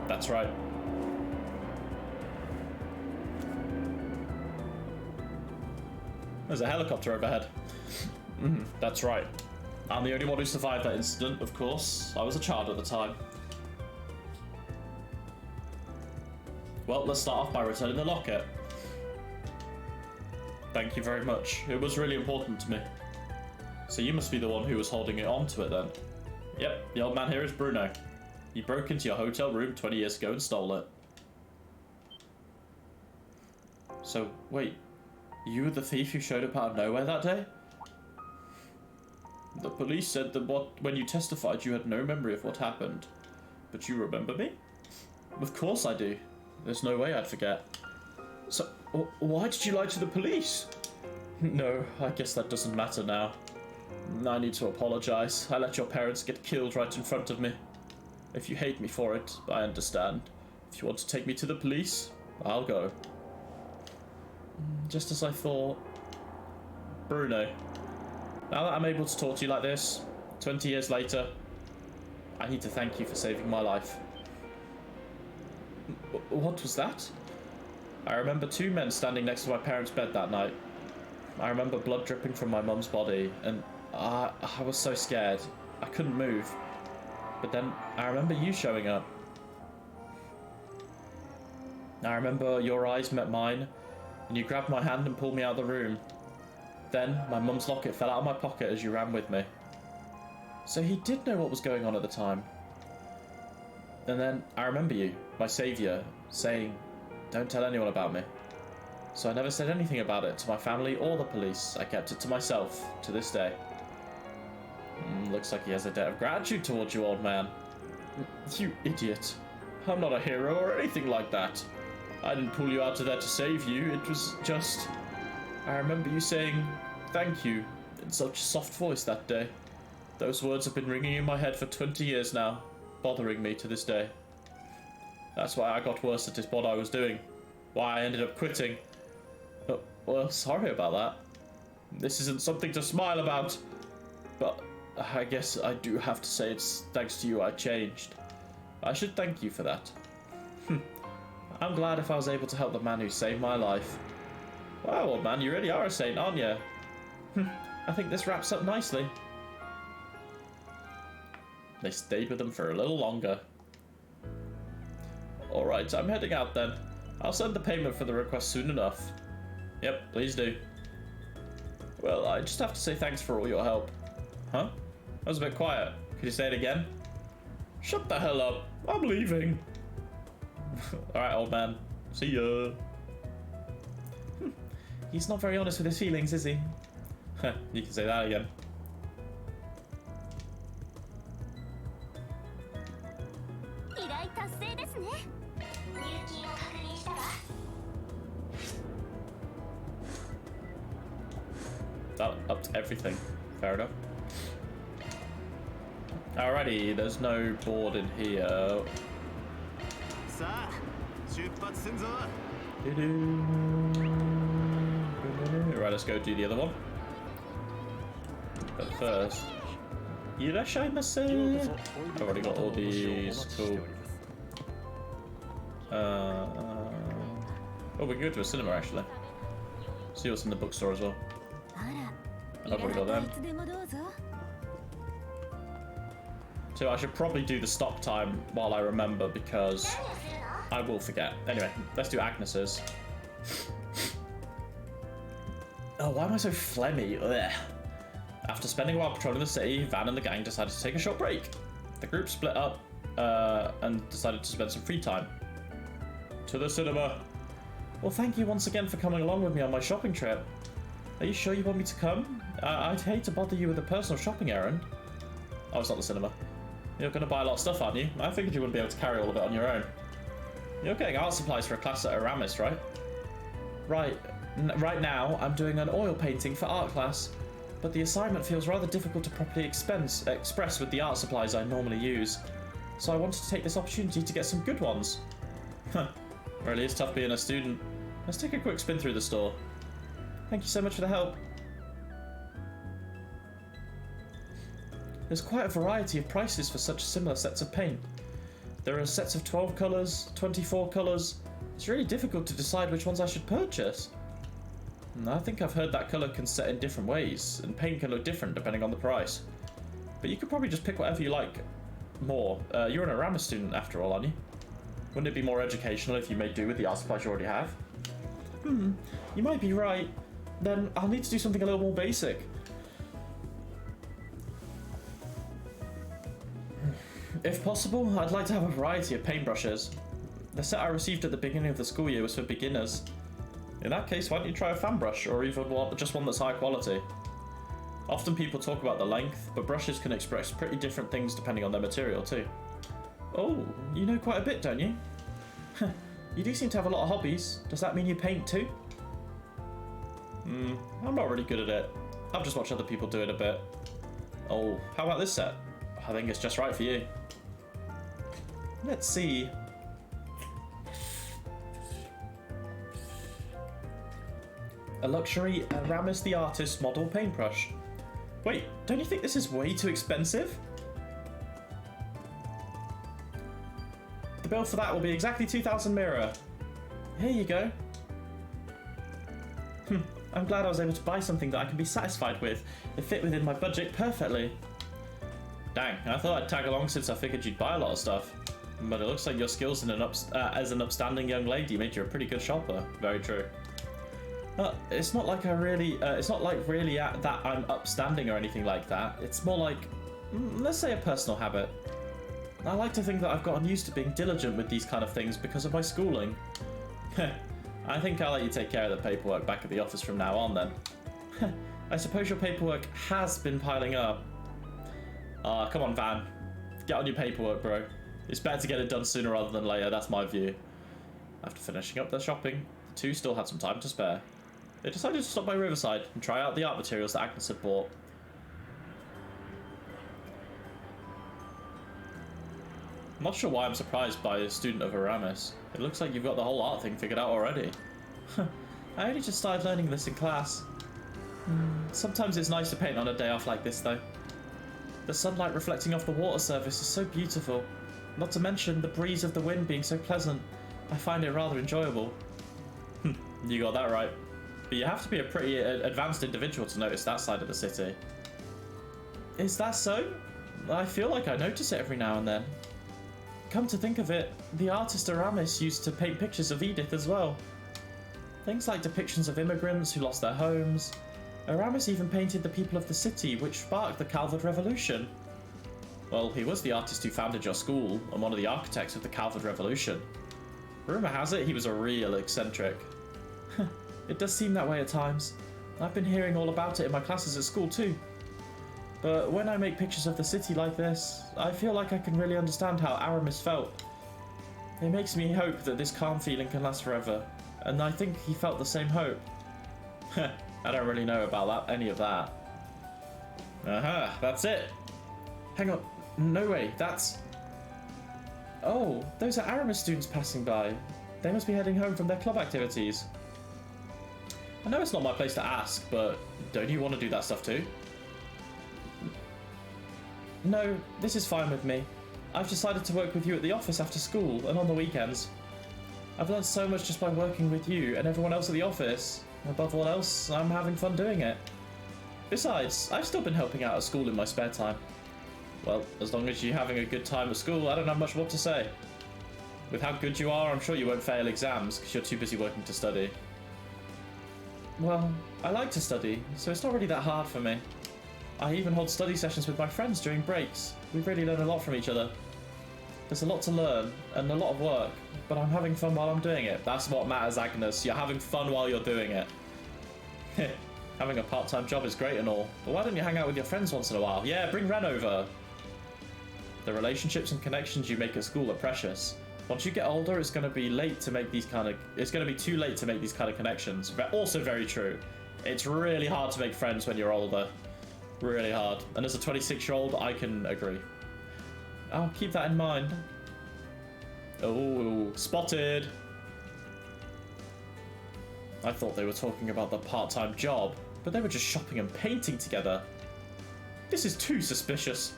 That's right. There's a helicopter overhead. That's right. I'm the only one who survived that incident, of course. I was a child at the time. Well, let's start off by returning the locket. Thank you very much. It was really important to me. So you must be the one who was holding it onto it then. Yep, the old man here is Bruno. He broke into your hotel room 20 years ago and stole it. So, wait. You were the thief who showed up out of nowhere that day? The police said that when you testified you had no memory of what happened. But you remember me? Of course I do. There's no way I'd forget. So, why did you lie to the police? No, I guess that doesn't matter now. I need to apologize. I let your parents get killed right in front of me. If you hate me for it, I understand. If you want to take me to the police, I'll go. Just as I thought. Bruno, now that I'm able to talk to you like this, 20 years later, I need to thank you for saving my life. What was that? I remember 2 men standing next to my parents' bed that night. I remember blood dripping from my mum's body, and I was so scared. I couldn't move. But then I remember you showing up. I remember your eyes met mine, and you grabbed my hand and pulled me out of the room. Then my mum's locket fell out of my pocket as you ran with me. So he did know what was going on at the time. And then I remember you, my saviour, saying, "Don't tell anyone about me." So I never said anything about it to my family or the police. I kept it to myself, to this day. Looks like he has a debt of gratitude towards you, old man. You idiot. I'm not a hero or anything like that. I didn't pull you out of there to save you. It was just... I remember you saying thank you in such a soft voice that day. Those words have been ringing in my head for 20 years now, bothering me to this day. That's why I got worse at what I was doing. Why I ended up quitting. Well, sorry about that. This isn't something to smile about. But I guess I do have to say it's thanks to you I changed. I should thank you for that. I'm glad if I was able to help the man who saved my life. Wow, old man, you really are a saint, aren't you? I think this wraps up nicely. They stayed with them for a little longer. Alright, I'm heading out then. I'll send the payment for the request soon enough. Yep, please do. Well, I just have to say thanks for all your help. Huh? That was a bit quiet. Could you say it again? Shut the hell up. I'm leaving. Alright, old man. See ya. He's not very honest with his feelings, is he? You can say that again. That upped everything. Fair enough. Alrighty, there's no board in here. Right, let's go do the other one. But first, Irashaimase. I've already got all these. Cool. Oh, we can go to a cinema actually. See what's in the bookstore as well. I've already got them. So I should probably do the stop time while I remember because I will forget. Anyway, let's do Agnes's. Oh, why am I so phlegmy? Ugh. After spending a while patrolling the city, Van and the gang decided to take a short break. The group split up and decided to spend some free time. To the cinema. Well, thank you once again for coming along with me on my shopping trip. Are you sure you want me to come? I'd hate to bother you with a personal shopping errand. Oh, it's not the cinema. You're going to buy a lot of stuff, aren't you? I figured you wouldn't be able to carry all of it on your own. You're getting art supplies for a class at Aramis, right? Right now, I'm doing an oil painting for art class, but the assignment feels rather difficult to properly express with the art supplies I normally use. So I wanted to take this opportunity to get some good ones. Huh. Really is tough being a student. Let's take a quick spin through the store. Thank you so much for the help. There's quite a variety of prices for such similar sets of paint. There are sets of 12 colours, 24 colours. It's really difficult to decide which ones I should purchase. I think I've heard that colour can set in different ways, and paint can look different depending on the price. But you could probably just pick whatever you like more. You're an Aramis student after all, aren't you? Wouldn't it be more educational if you made do with the art supplies you already have? You might be right. Then I'll need to do something a little more basic. If possible, I'd like to have a variety of paintbrushes. The set I received at the beginning of the school year was for beginners. In that case, why don't you try a fan brush, or even just one that's high quality? Often people talk about the length, but brushes can express pretty different things depending on their material too. Oh, you know quite a bit, don't you? You do seem to have a lot of hobbies. Does that mean you paint too? I'm not really good at it. I've just watched other people do it a bit. Oh, how about this set? I think it's just right for you. Let's see. A luxury Aramis the Artist model paintbrush. Wait, don't you think this is way too expensive? The bill for that will be exactly 2,000 mira. Here you go. I'm glad I was able to buy something that I can be satisfied with. It fit within my budget perfectly. Dang, I thought I'd tag along since I figured you'd buy a lot of stuff. But it looks like your skills as an upstanding young lady made you a pretty good shopper. Very true. It's not like that I'm upstanding or anything like that. It's more like, let's say, a personal habit. I like to think that I've gotten used to being diligent with these kind of things because of my schooling. I think I'll let you take care of the paperwork back at the office from now on then. I suppose your paperwork has been piling up. Come on, Van. Get on your paperwork, bro. It's better to get it done sooner rather than later, that's my view. After finishing up their shopping, the two still had some time to spare. They decided to stop by Riverside and try out the art materials that Agnes had bought. I'm not sure why I'm surprised by a student of Aramis. It looks like you've got the whole art thing figured out already. I only just started learning this in class. Sometimes it's nice to paint on a day off like this though. The sunlight reflecting off the water surface is so beautiful. Not to mention the breeze of the wind being so pleasant. I find it rather enjoyable. You got that right. But you have to be a pretty advanced individual to notice that side of the city. Is that so? I feel like I notice it every now and then. Come to think of it, the artist Aramis used to paint pictures of Edith as well. Things like depictions of immigrants who lost their homes. Aramis even painted the people of the city, which sparked the Calvert Revolution. Well, he was the artist who founded your school and one of the architects of the Calvert Revolution. Rumour has it he was a real eccentric. It does seem that way at times. I've been hearing all about it in my classes at school too. But when I make pictures of the city like this, I feel like I can really understand how Aramis felt. It makes me hope that this calm feeling can last forever, and I think he felt the same hope. I don't really know about any of that. That's it. Hang on, no way, that's... Oh, those are Aramis students passing by. They must be heading home from their club activities. I know it's not my place to ask, but don't you want to do that stuff too? No, this is fine with me. I've decided to work with you at the office after school and on the weekends. I've learned so much just by working with you and everyone else at the office. Above all else, I'm having fun doing it. Besides, I've still been helping out at school in my spare time. Well, as long as you're having a good time at school, I don't have much more to say. With how good you are, I'm sure you won't fail exams because you're too busy working to study. Well, I like to study, so it's not really that hard for me. I even hold study sessions with my friends during breaks. We really learn a lot from each other. There's a lot to learn, and a lot of work, but I'm having fun while I'm doing it. That's what matters, Agnes. You're having fun while you're doing it. Having a part-time job is great and all, but why don't you hang out with your friends once in a while? Yeah, bring Ren over. The relationships and connections you make at school are precious. Once you get older, it's going to be late to make these kind of... It's going to be too late to make these kind of connections. But also very true. It's really hard to make friends when you're older. Really hard. And as a 26-year-old, I can agree. I'll keep that in mind. Oh, spotted. I thought they were talking about the part-time job, but they were just shopping and painting together. This is too suspicious.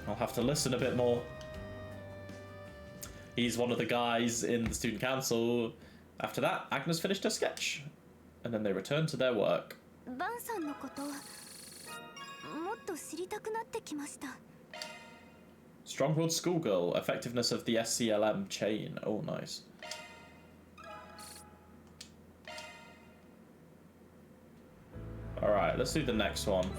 I'll have to listen a bit more. He's one of the guys in the student council. After that, Agnes finished her sketch, and then they returned to their work. Strong-willed schoolgirl, effectiveness of the SCLM chain. Oh, nice. Alright, let's do the next one.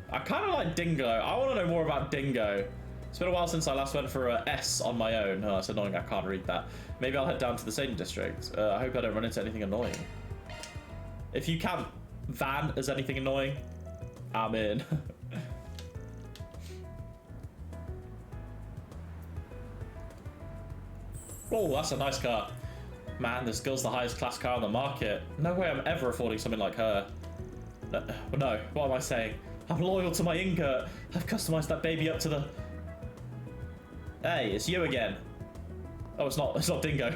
I kind of like Dingo. I want to know more about Dingo. It's been a while since I last went for a S on my own. Oh, it's annoying I can't read that. Maybe I'll head down to the Satan District. I hope I don't run into anything annoying. If you count Van as anything annoying, I'm in. Oh, that's a nice car. Man, this girl's the highest class car on the market. No way I'm ever affording something like her. No, what am I saying? I'm loyal to my ingot. I've customized that baby up to the... Hey, it's you again. Oh, it's not Dingo.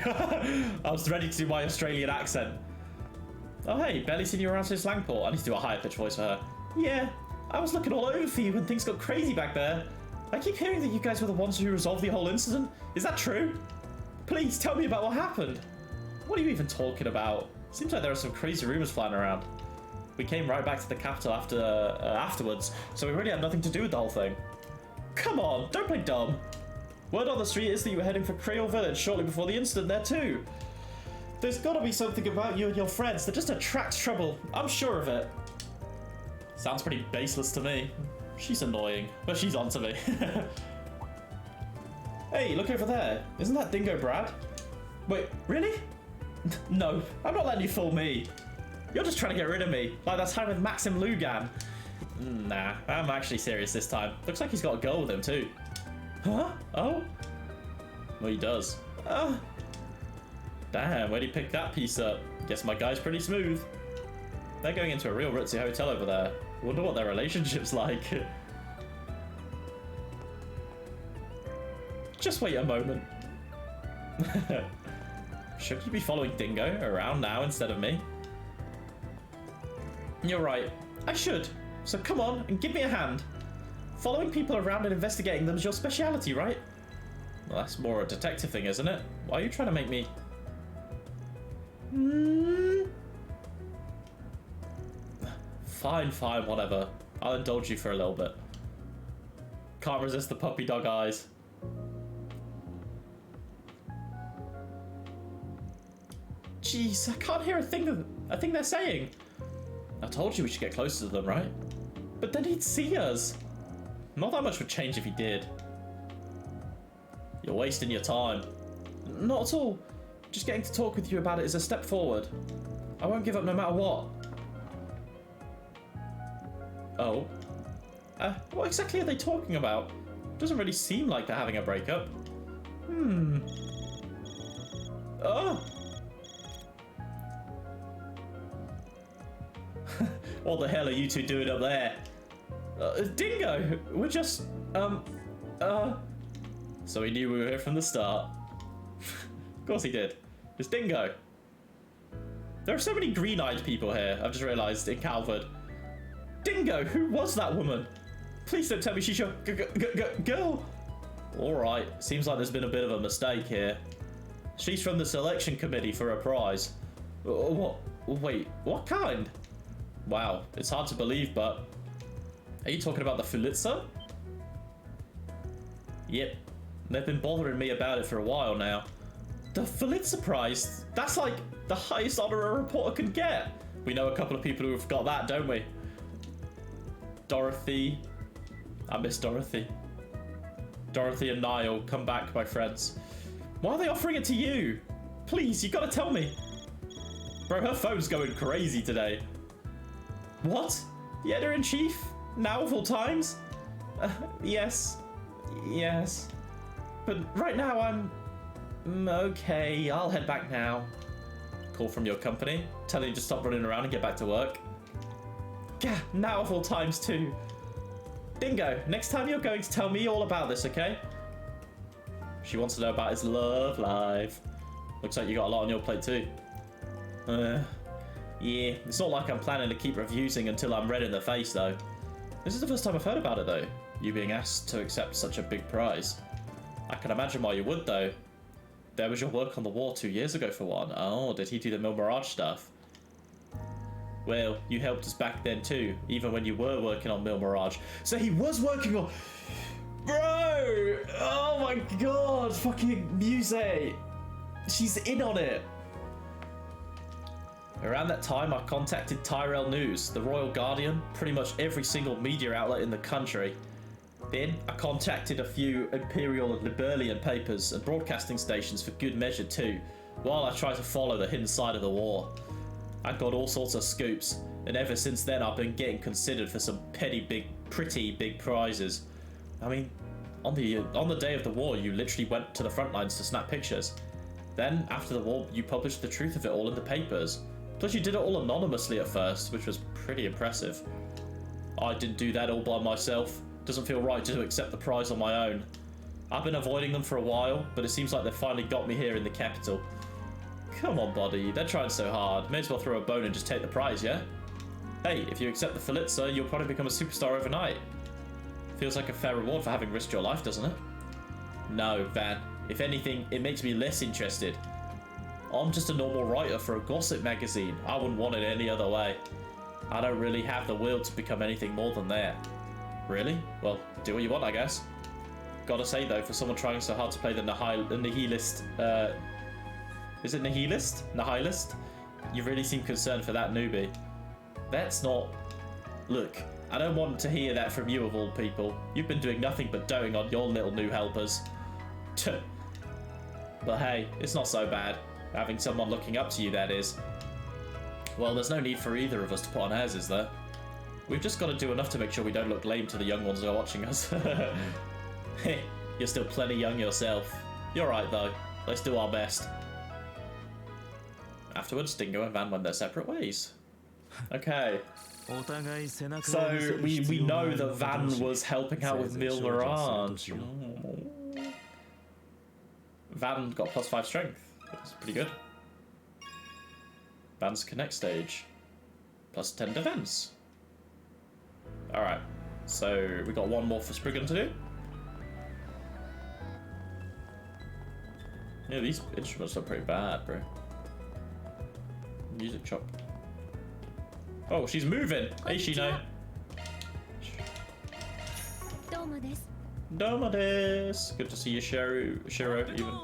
I was ready to do my Australian accent. Oh, hey, barely seen you around since Langport. I need to do a higher pitch voice for her. Yeah, I was looking all over for you when things got crazy back there. I keep hearing that you guys were the ones who resolved the whole incident. Is that true? Please, tell me about what happened. What are you even talking about? Seems like there are some crazy rumors flying around. We came right back to the capital afterwards, so we really had nothing to do with the whole thing. Come on, don't play dumb. Word on the street is that you were heading for Creole Village shortly before the incident there too. There's gotta be something about you and your friends that just attracts trouble. I'm sure of it. Sounds pretty baseless to me. She's annoying, but she's onto me. Hey, look over there. Isn't that Dingo Brad? Wait, really? No, I'm not letting you fool me. You're just trying to get rid of me, like that time with Maxim Lugan. Nah, I'm actually serious this time. Looks like he's got a girl with him too. Huh? Oh? Well, he does. Damn, where'd he pick that piece up? Guess my guy's pretty smooth. They're going into a real ritzy hotel over there. Wonder what their relationship's like. Just wait a moment. Should you be following Dingo around now instead of me? You're right. I should. So come on and give me a hand. Following people around and investigating them is your speciality, right? Well, that's more a detective thing, isn't it? Why are you trying to make me... Fine, whatever. I'll indulge you for a little bit. Can't resist the puppy dog eyes. Jeez, I can't hear a thing they're saying. I told you we should get closer to them, right? But then he'd see us. Not that much would change if he did. You're wasting your time. Not at all. Just getting to talk with you about it is a step forward. I won't give up no matter what. Oh. What exactly are they talking about? Doesn't really seem like they're having a breakup. Oh! What the hell are you two doing up there? Dingo! We're just, So he knew we were here from the start. Of course he did. It's Dingo. There are so many green-eyed people here, I've just realised, in Calvert. Dingo, who was that woman? Please don't tell me she's your girl. Alright, seems like there's been a bit of a mistake here. She's from the selection committee for a prize. What? Wait, what kind? Wow, it's hard to believe, but... Are you talking about the Fulitzer? Yep, they've been bothering me about it for a while now. The Fulitzer prize? That's like the highest honor a reporter can get. We know a couple of people who've got that, don't we? Dorothy. I miss Dorothy. Dorothy and Niall, come back, my friends. Why are they offering it to you? Please, you gotta tell me. Bro, her phone's going crazy today. What? The editor-in-chief? Now of all times? Yes. Yes. But right now I'm... okay, I'll head back now. Call from your company, telling you to stop running around and get back to work. Gah, now of all times too. Dingo, next time you're going to tell me all about this, okay? She wants to know about his love life. Looks like you got a lot on your plate too. Yeah, it's not like I'm planning to keep refusing until I'm red in the face though. This is the first time I've heard about it though. You being asked to accept such a big prize. I can imagine why you would though. There was your work on the war 2 years ago for one. Oh, did he do the Mil Mirage stuff? Well, you helped us back then too, even when you were working on Mil Mirage. So he was working on... Bro! Oh my god! Fucking Muse! She's in on it! Around that time, I contacted Tyrell News, the Royal Guardian, pretty much every single media outlet in the country. Then, I contacted a few Imperial and Liberalian papers and broadcasting stations for good measure too, while I tried to follow the hidden side of the war. I got all sorts of scoops, and ever since then I've been getting considered for some pretty big prizes. I mean, on the day of the war, you literally went to the front lines to snap pictures. Then, after the war, you published the truth of it all in the papers. Plus, you did it all anonymously at first, which was pretty impressive. I didn't do that all by myself. Doesn't feel right to accept the prize on my own. I've been avoiding them for a while, but it seems like they finally got me here in the capital. Come on, buddy. They're trying so hard. May as well throw a bone and just take the prize, yeah? Hey, if you accept the Fulitzer, you'll probably become a superstar overnight. Feels like a fair reward for having risked your life, doesn't it? No, Van. If anything, it makes me less interested. I'm just a normal writer for a gossip magazine. I wouldn't want it any other way. I don't really have the will to become anything more than that. Really? Well, do what you want, I guess. Gotta say, though, for someone trying so hard to play the nihilist... is it nihilist? Nihilist? You really seem concerned for that newbie. That's not... Look, I don't want to hear that from you of all people. You've been doing nothing but doting on your little new helpers. But hey, it's not so bad. Having someone looking up to you, that is. Well, there's no need for either of us to put on airs, is there? We've just got to do enough to make sure we don't look lame to the young ones who are watching us. You're still plenty young yourself. You're right, though. Let's do our best. Afterwards, Dingo and Van went their separate ways. Okay. So, we know that Van was helping out with Mil Mirage. Van got +5 strength. That's pretty good. Van's Connect stage. +10 defense. Alright. So, we got one more for Spriggan to do. Yeah, these instruments are pretty bad, bro. Music chop. Oh, she's moving! Hey, Shino. Domo desu. Good to see you, Shiro, even.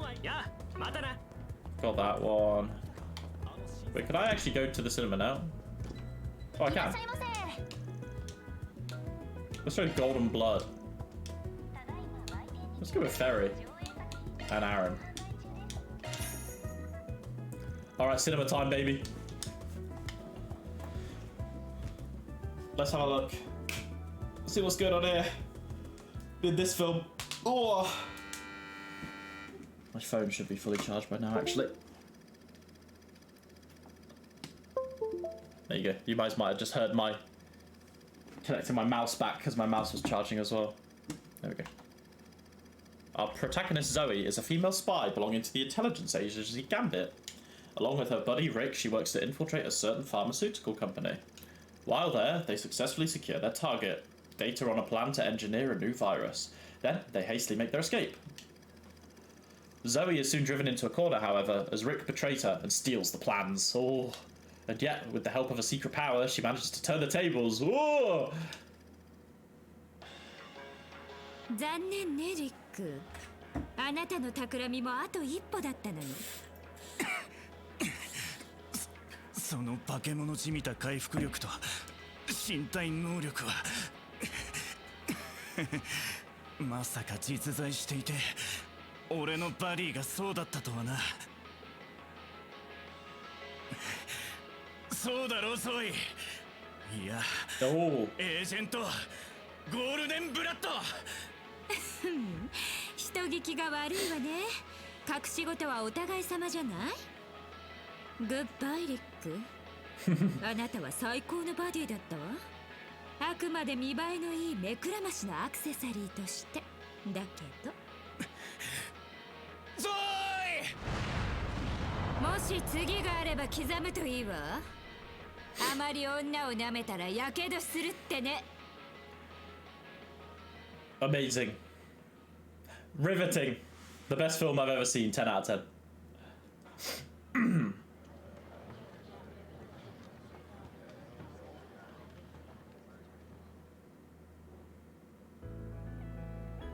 Got that one. Wait, can I actually go to the cinema now? Oh, I can. Let's try Golden Blood. Let's go with Ferry and Aaron. Alright, cinema time, baby. Let's have a look. See what's going on here in this film. Oh, my phone should be fully charged by now, actually. There you go. You guys might have just heard my connecting my mouse back because my mouse was charging as well. There we go. Our protagonist Zoe is a female spy belonging to the intelligence agency Gambit. Along with her buddy Rick, she works to infiltrate a certain pharmaceutical company. While there, they successfully secure their target, data on a plan to engineer a new virus. Then, they hastily make their escape. Zoe is soon driven into a corner, however, as Rick betrays her and steals the plans. Oh, and yet, with the help of a secret power, she manages to turn the tables. Oh! 残念ねリック。あなたの企みもあと一歩だったのに。その化け物じみた回復力と身体能力はまさか実在していて俺のバディがそうだったとはな。そうだろゾイ。いや、エージェントゴールデンブラッド。人聞きが悪いわね。隠し事はお互い様じゃない？グッバイリック。あなたは最高のバディだったわ。あくまで見栄えのいい目くらましのアクセサリーとして。だけどゾもし次があれば刻むといいわ。あまり女を舐めたらやけどするってね。Amazing. Riveting. The best film I've ever seen, 10 out of 10.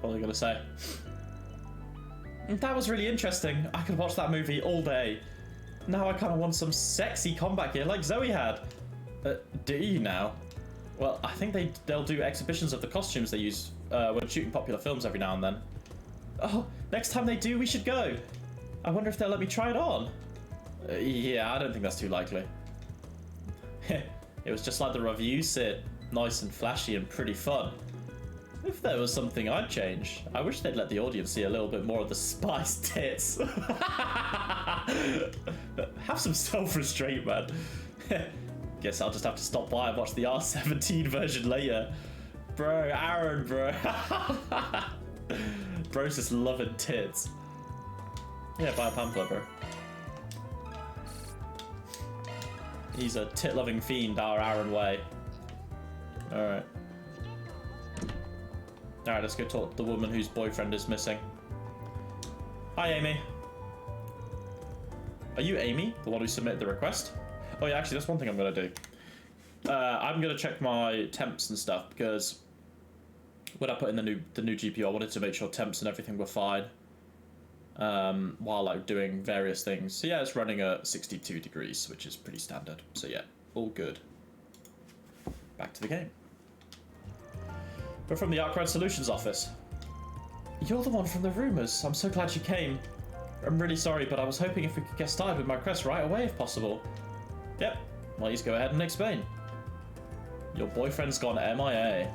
What are they gonna say? That was really interesting. I could watch that movie all day. Now I kind of want some sexy combat gear like Zoe had. Do you now? Well, I think they'll do exhibitions of the costumes they use when shooting popular films every now and then. Oh, next time they do, we should go. I wonder if they'll let me try it on. Yeah, I don't think that's too likely. It was just like the review said, nice and flashy and pretty fun. If there was something I'd change, I wish they'd let the audience see a little bit more of the spiced tits. Have some self-restraint, man. Guess I'll just have to stop by and watch the R17 version later. Bro, Aaron, bro. Bro's just loving tits. Yeah, buy a pamphlet, bro. He's a tit-loving fiend, our Aaron way. Alright. Alright, let's go talk to the woman whose boyfriend is missing. Hi, Amy. Are you Amy, the one who submitted the request? Oh yeah, actually, that's one thing I'm gonna do. I'm gonna check my temps and stuff because when I put in the new GPU, I wanted to make sure temps and everything were fine while like doing various things. So yeah, it's running at 62 degrees, which is pretty standard. So yeah, all good. Back to the game. We're from the Arkwright Solutions office. You're the one from the rumors. I'm so glad you came. I'm really sorry, but I was hoping if we could get started with my quest right away if possible. Yep. Well, just go ahead and explain. Your boyfriend's gone MIA.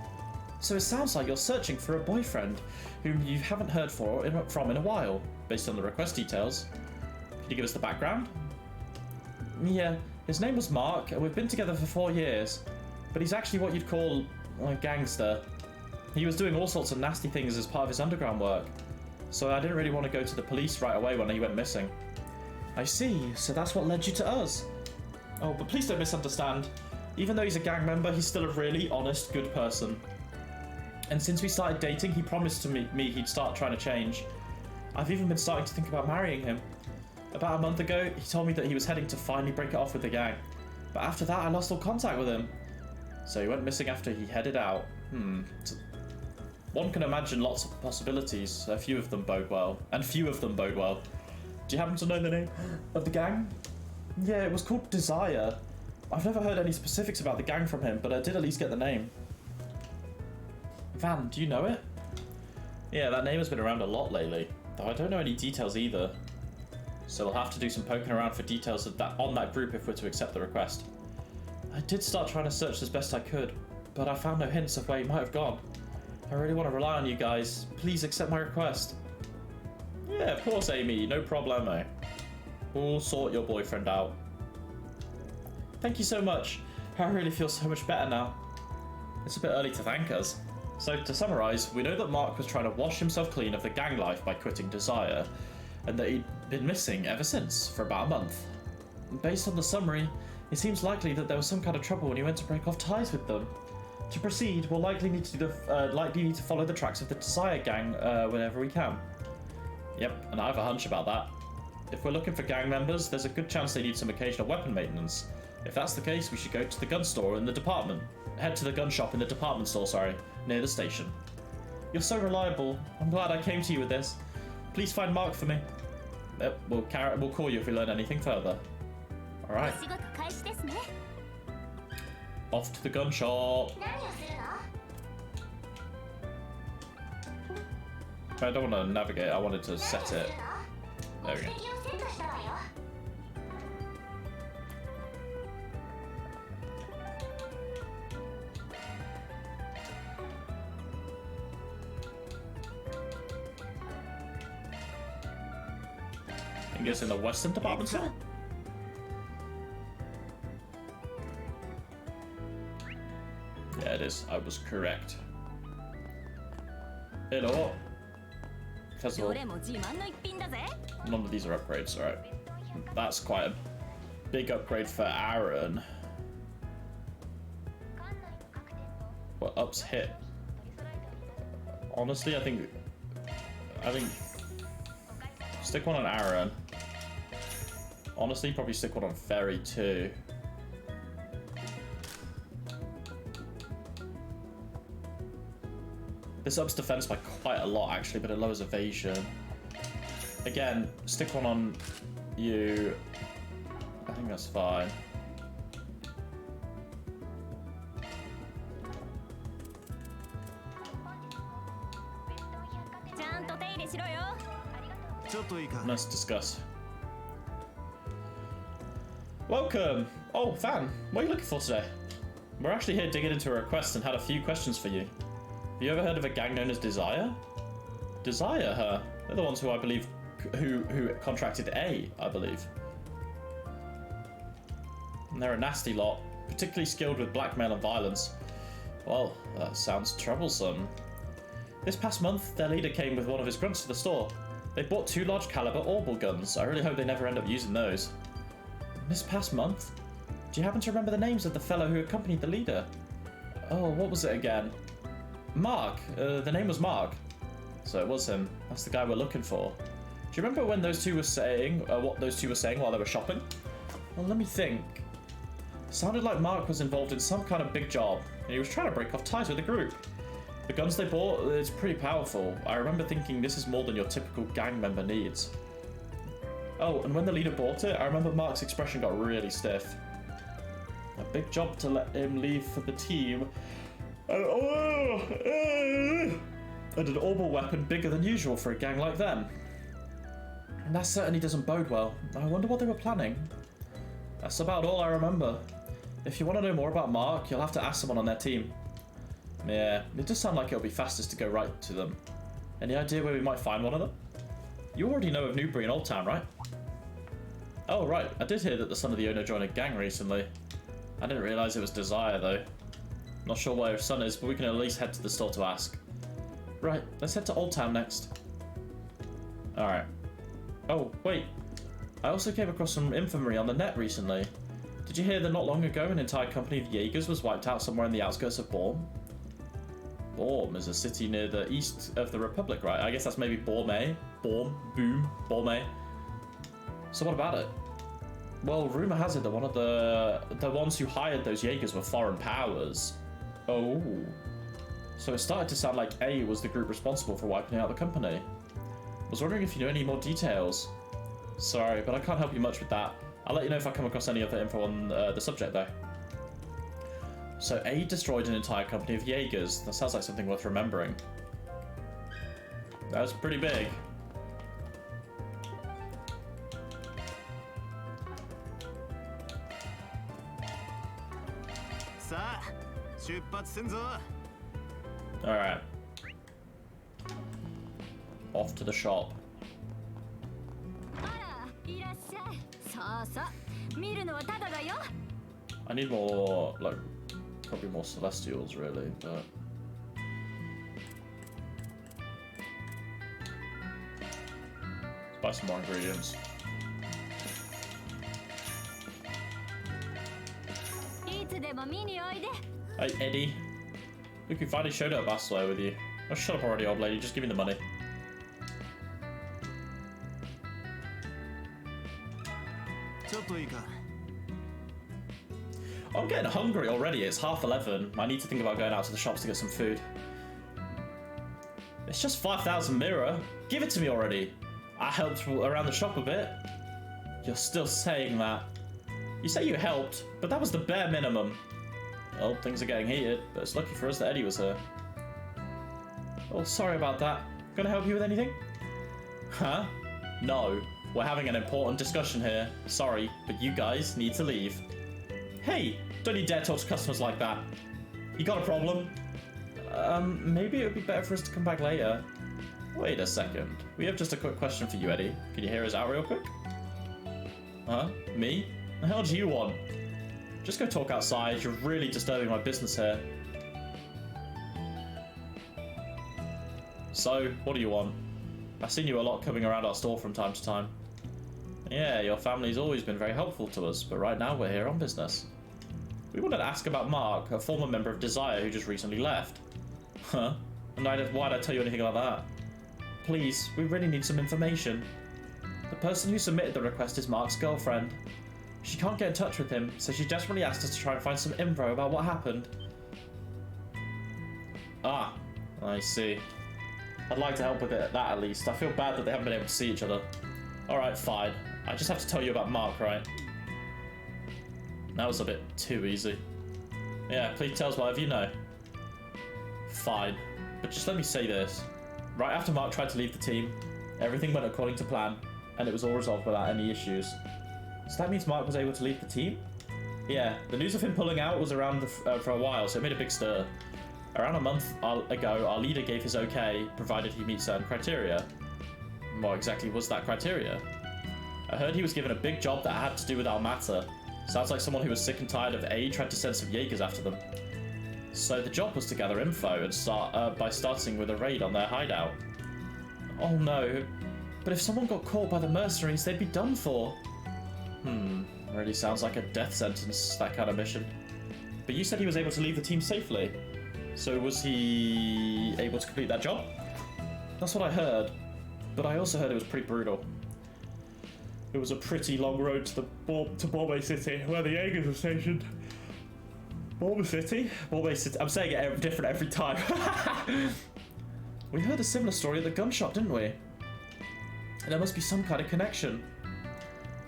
So it sounds like you're searching for a boyfriend whom you haven't heard from in a while, based on the request details. Can you give us the background? Yeah, his name was Mark, and we've been together for 4 years. But he's actually what you'd call a gangster. He was doing all sorts of nasty things as part of his underground work. So I didn't really want to go to the police right away when he went missing. I see, so that's what led you to us. Oh, but please don't misunderstand. Even though he's a gang member, he's still a really honest, good person. And since we started dating, he promised to me he'd start trying to change. I've even been starting to think about marrying him. About a month ago, he told me that he was heading to finally break it off with the gang. But after that, I lost all contact with him. So he went missing after he headed out. One can imagine lots of possibilities. A few of them bode well. And few of them bode well. Do you happen to know the name of the gang? Yeah, it was called Desire. I've never heard any specifics about the gang from him, but I did at least get the name. Van, do you know it? Yeah, that name has been around a lot lately, though I don't know any details either. so we'll have to do some poking around for details of that on that group if we're to accept the request. I did start trying to search as best I could, but I found no hints of where he might have gone. I really want to rely on you guys. Please accept my request. Yeah, of course, Amy. No problemo. We'll sort your boyfriend out. Thank you so much. I really feel so much better now. It's a bit early to thank us. So to summarise, we know that Mark was trying to wash himself clean of the gang life by quitting Desire, and that he'd been missing ever since, for about a month. Based on the summary, it seems likely that there was some kind of trouble when he went to break off ties with them. To proceed, we'll likely need to follow the tracks of the Desire gang whenever we can. Yep, and I have a hunch about that. If we're looking for gang members, there's a good chance they need some occasional weapon maintenance. If that's the case, we should go to the gun store in the department. Head to the gun shop in the department store, sorry, near the station. You're so reliable. I'm glad I came to you with this. Please find Mark for me. Yep, we'll call you if we learn anything further. Alright. Off to the gun shop. I don't want to navigate, I wanted to set it. There we go. I think it's in the Western Department Store? Yeah, it is. I was correct. Hello. First of all, none of these are upgrades, alright. That's quite a big upgrade for Aaron. What ups hit? Honestly, I think stick one on Aaron. Honestly, probably stick one on Ferry too. This ups defense by quite a lot actually, but it lowers evasion. Again, stick one on you. I think that's fine. Let's discuss. Welcome! Oh, Fan, what are you looking for today? We're actually here digging into a request and had a few questions for you. Have you ever heard of a gang known as Desire? Desire, huh? They're the ones who I believe, who contracted A, I believe. And they're a nasty lot, particularly skilled with blackmail and violence. Well, that sounds troublesome. This past month, their leader came with one of his grunts to the store. They bought 2 large caliber orbital guns. I really hope they never end up using those. This past month? Do you happen to remember the names of the fellow who accompanied the leader? Oh, what was it again? Mark. The name was Mark. So it was him. That's the guy we're looking for. Do you remember when those two were saying, what those two were saying while they were shopping? Well, let me think. It sounded like Mark was involved in some kind of big job, and he was trying to break off ties with the group. The guns they bought, it's pretty powerful. I remember thinking this is more than your typical gang member needs. Oh, and when the leader bought it, I remember Mark's expression got really stiff. A big job to let him leave for the team. And an orbital weapon bigger than usual for a gang like them. And that certainly doesn't bode well. I wonder what they were planning. That's about all I remember. If you want to know more about Mark, you'll have to ask someone on their team. Yeah, it does sound like it'll be fastest to go right to them. Any idea where we might find one of them? You already know of Newbury and Old Town, right? Oh, right. I did hear that the son of the owner joined a gang recently. I didn't realise it was Desire, though. Not sure where his son is, but we can at least head to the store to ask. Right, let's head to Old Town next. Alright. Oh, wait. I also came across some infamy on the net recently. Did you hear that not long ago an entire company of Jaegers was wiped out somewhere in the outskirts of Borm? Borm is a city near the east of the Republic, right? I guess that's maybe Borme. Borm. Boom. Borme. So what about it? Well, rumour has it that one of the ones who hired those Jaegers were foreign powers. Oh. So it started to sound like A was the group responsible for wiping out the company. I was wondering if you know any more details. Sorry, but I can't help you much with that. I'll let you know if I come across any other info on the subject, though. So A destroyed an entire company of Jaegers. That sounds like something worth remembering. That was pretty big. 出発すんぞ。 Alright. Off to the shop. あら、いらっしゃい。そうそう。見るのはただだよ。 I need more, like, probably more celestials, really, but... Let's buy some more ingredients. いつでも見においで。 Hey, Eddie. Look, we finally showed up Basler with you. Oh, shut up already, old lady. Just give me the money. ちょっといいか。 I'm getting hungry already. It's 11:30. I need to think about going out to the shops to get some food. It's just 5,000 mirror. Give it to me already. I helped around the shop a bit. You're still saying that. You say you helped, but that was the bare minimum. Well, things are getting heated, but it's lucky for us that Eddie was here. Oh, sorry about that. Gonna help you with anything? Huh? No. We're having an important discussion here. Sorry, but you guys need to leave. Hey, don't you dare talk to customers like that. You got a problem? Maybe it would be better for us to come back later. Wait a second. We have just a quick question for you, Eddie. Can you hear us out real quick? Huh? Me? The hell do you want? Just go talk outside. You're really disturbing my business here. So, what do you want? I've seen you a lot coming around our store from time to time. Yeah, your family's always been very helpful to us, but right now we're here on business. We wanted to ask about Mark, a former member of Desire who just recently left. Huh? And why'd I tell you anything about that? Please, we really need some information. The person who submitted the request is Mark's girlfriend. She can't get in touch with him, so she desperately asked us to try and find some info about what happened. Ah, I see. I'd like to help with that at least. I feel bad that they haven't been able to see each other. Alright, fine. I just have to tell you about Mark, right? That was a bit too easy. Yeah, please tell us whatever you know. Fine. But just let me say this. Right after Mark tried to leave the team, everything went according to plan, and it was all resolved without any issues. So that means Mark was able to leave the team? Yeah, the news of him pulling out was around for a while, so it made a big stir. Around a month ago, our leader gave his okay, provided he meets certain criteria. What exactly was that criteria? I heard he was given a big job that had to do with Almata. Sounds like someone who was sick and tired of A tried to send some Jaegers after them. So the job was to gather info and start by starting with a raid on their hideout. Oh no, but if someone got caught by the mercenaries, they'd be done for. Really sounds like a death sentence, that kind of mission. But you said he was able to leave the team safely. So was he able to complete that job? That's what I heard. But I also heard it was pretty brutal. It was a pretty long road to Bombay City, where the Jaegers were stationed. Bombay City? Bombay City. I'm saying it different every time. We heard a similar story at the gun shop, didn't we? And there must be some kind of connection.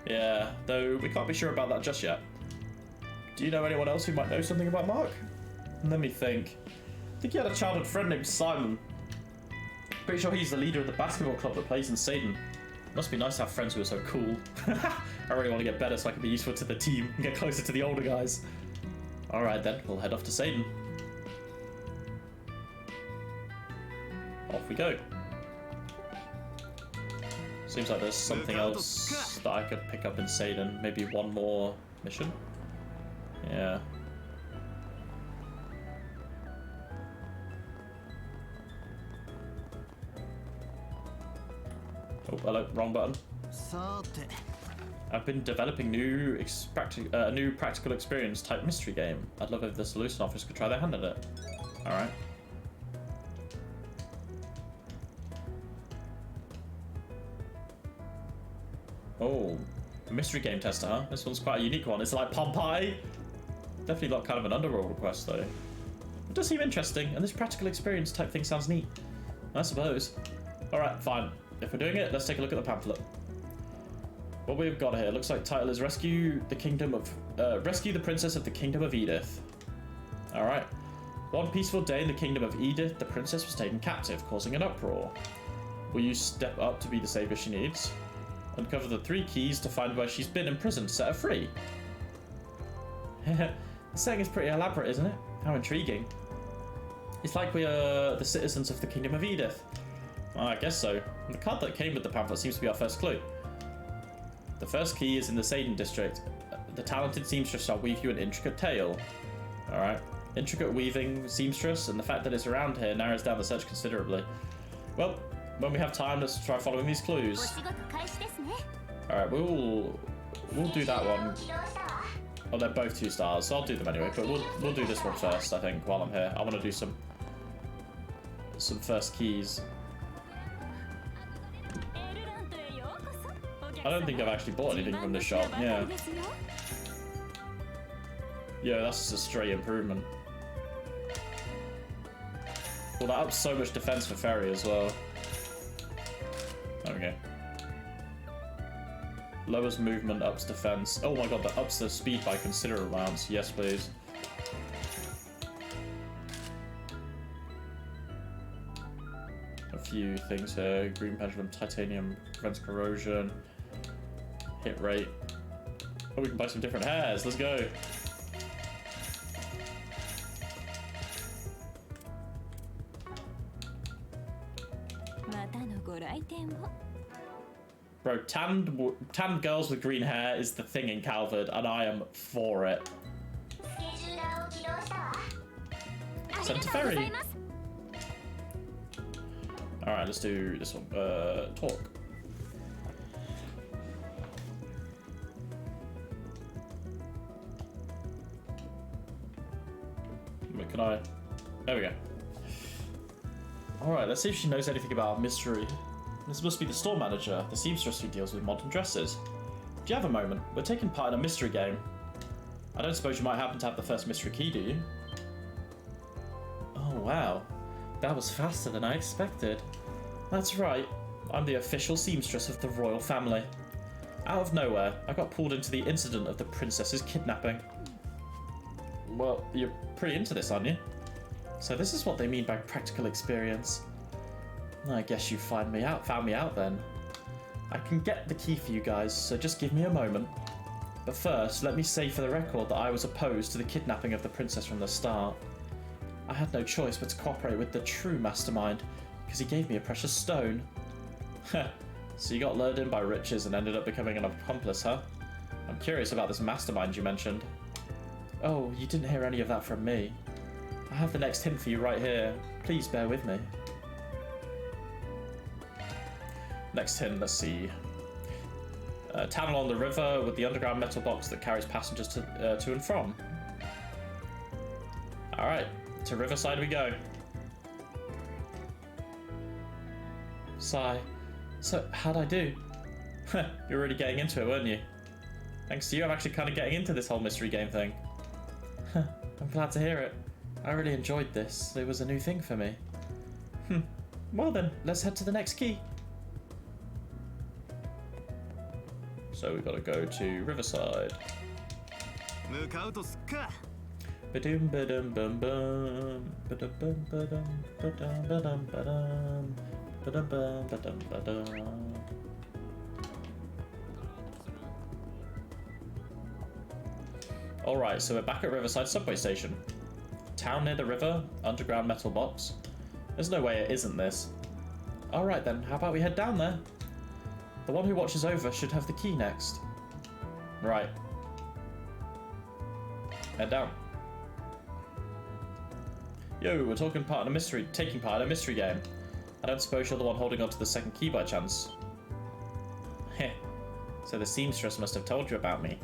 Yeah, though we can't be sure about that just yet. Do you know anyone else who might know something about Mark? Let me think. I think he had a childhood friend named Simon. Pretty sure he's the leader of the basketball club that plays in Satan. Must be nice to have friends who are so cool. I really want to get better so I can be useful to the team and get closer to the older guys. Alright then, we'll head off to Satan. Off we go. Seems like there's something else that I could pick up in Satan. Maybe one more mission? Yeah. Oh, hello, wrong button. I've been developing new practical experience type mystery game. I'd love if the solution office could try their hand at it. Alright. Oh, a mystery game tester, huh? This one's quite a unique one. It's like Pompeii. Definitely not kind of an underworld request though. It does seem interesting, and this practical experience type thing sounds neat. I suppose. Alright, fine. If we're doing it, let's take a look at the pamphlet. What we've got here looks like title is Rescue the Princess of the Kingdom of Edith. Alright. One peaceful day in the Kingdom of Edith, the princess was taken captive, causing an uproar. Will you step up to be the savior she needs? Uncover the 3 keys to find where she's been imprisoned to set her free. The setting is pretty elaborate, isn't it? How intriguing. It's like we are the citizens of the Kingdom of Edith. Well, I guess so. The card that came with the pamphlet seems to be our first clue. The first key is in the Seidan district. The talented seamstress shall weave you an intricate tale. Alright. Intricate weaving, seamstress, and the fact that it's around here narrows down the search considerably. Well, when we have time, let's try following these clues. Alright, we'll do that one. Oh, they're both 2 stars, so I'll do them anyway, but we'll do this one first, I think, while I'm here. I want to do some first keys. I don't think I've actually bought anything from this shop, yeah. Yeah, that's just a straight improvement. Well, that ups so much defense for Ferry as well. There we go. Lowers movement, ups defense. Oh my god, that ups the speed by considerable amounts. Yes, please. A few things here. Green pendulum, titanium, prevents corrosion. Hit rate. Oh, we can buy some different hairs. Let's go. Bro, tanned girls with green hair is the thing in Calvard, and I am for it. Send to Ferry. Alright, let's do this one. Talk. Can I? There we go. Alright, let's see if she knows anything about mystery. This must be the store manager, the seamstress who deals with modern dresses. Do you have a moment? We're taking part in a mystery game. I don't suppose you might happen to have the first mystery key, do you? Oh, wow. That was faster than I expected. That's right. I'm the official seamstress of the royal family. Out of nowhere, I got pulled into the incident of the princess's kidnapping. Well, you're pretty into this, aren't you? So this is what they mean by practical experience. I guess you found me out then. I can get the key for you guys, so just give me a moment. But first, let me say for the record that I was opposed to the kidnapping of the princess from the start. I had no choice but to cooperate with the true mastermind, because he gave me a precious stone. Heh, so you got lured in by riches and ended up becoming an accomplice, huh? I'm curious about this mastermind you mentioned. Oh, you didn't hear any of that from me. I have the next hint for you right here. Please bear with me. Next hint, let's see. Town along the river with the underground metal box that carries passengers to and from. Alright, to Riverside we go. Sigh. So, how'd I do? You're already getting into it, weren't you? Thanks to you, I'm actually kind of getting into this whole mystery game thing. I'm glad to hear it. I really enjoyed this. It was a new thing for me. Well then, let's head to the next key. So we've got to go to Riverside. Ba-dum ba-dum bum bum. Ba-dum bum ba-dum ba-dum ba-dum ba-dum. Ba-dum bum ba-dum ba-dum. Alright, so we're back at Riverside subway station. Town near the river, underground metal box. There's no way it isn't this. Alright then, how about we head down there? The one who watches over should have the key next. Right. Head down. Yo, we're taking part in a mystery game. I don't suppose you're the one holding on to the second key by chance. Heh. So the seamstress must have told you about me.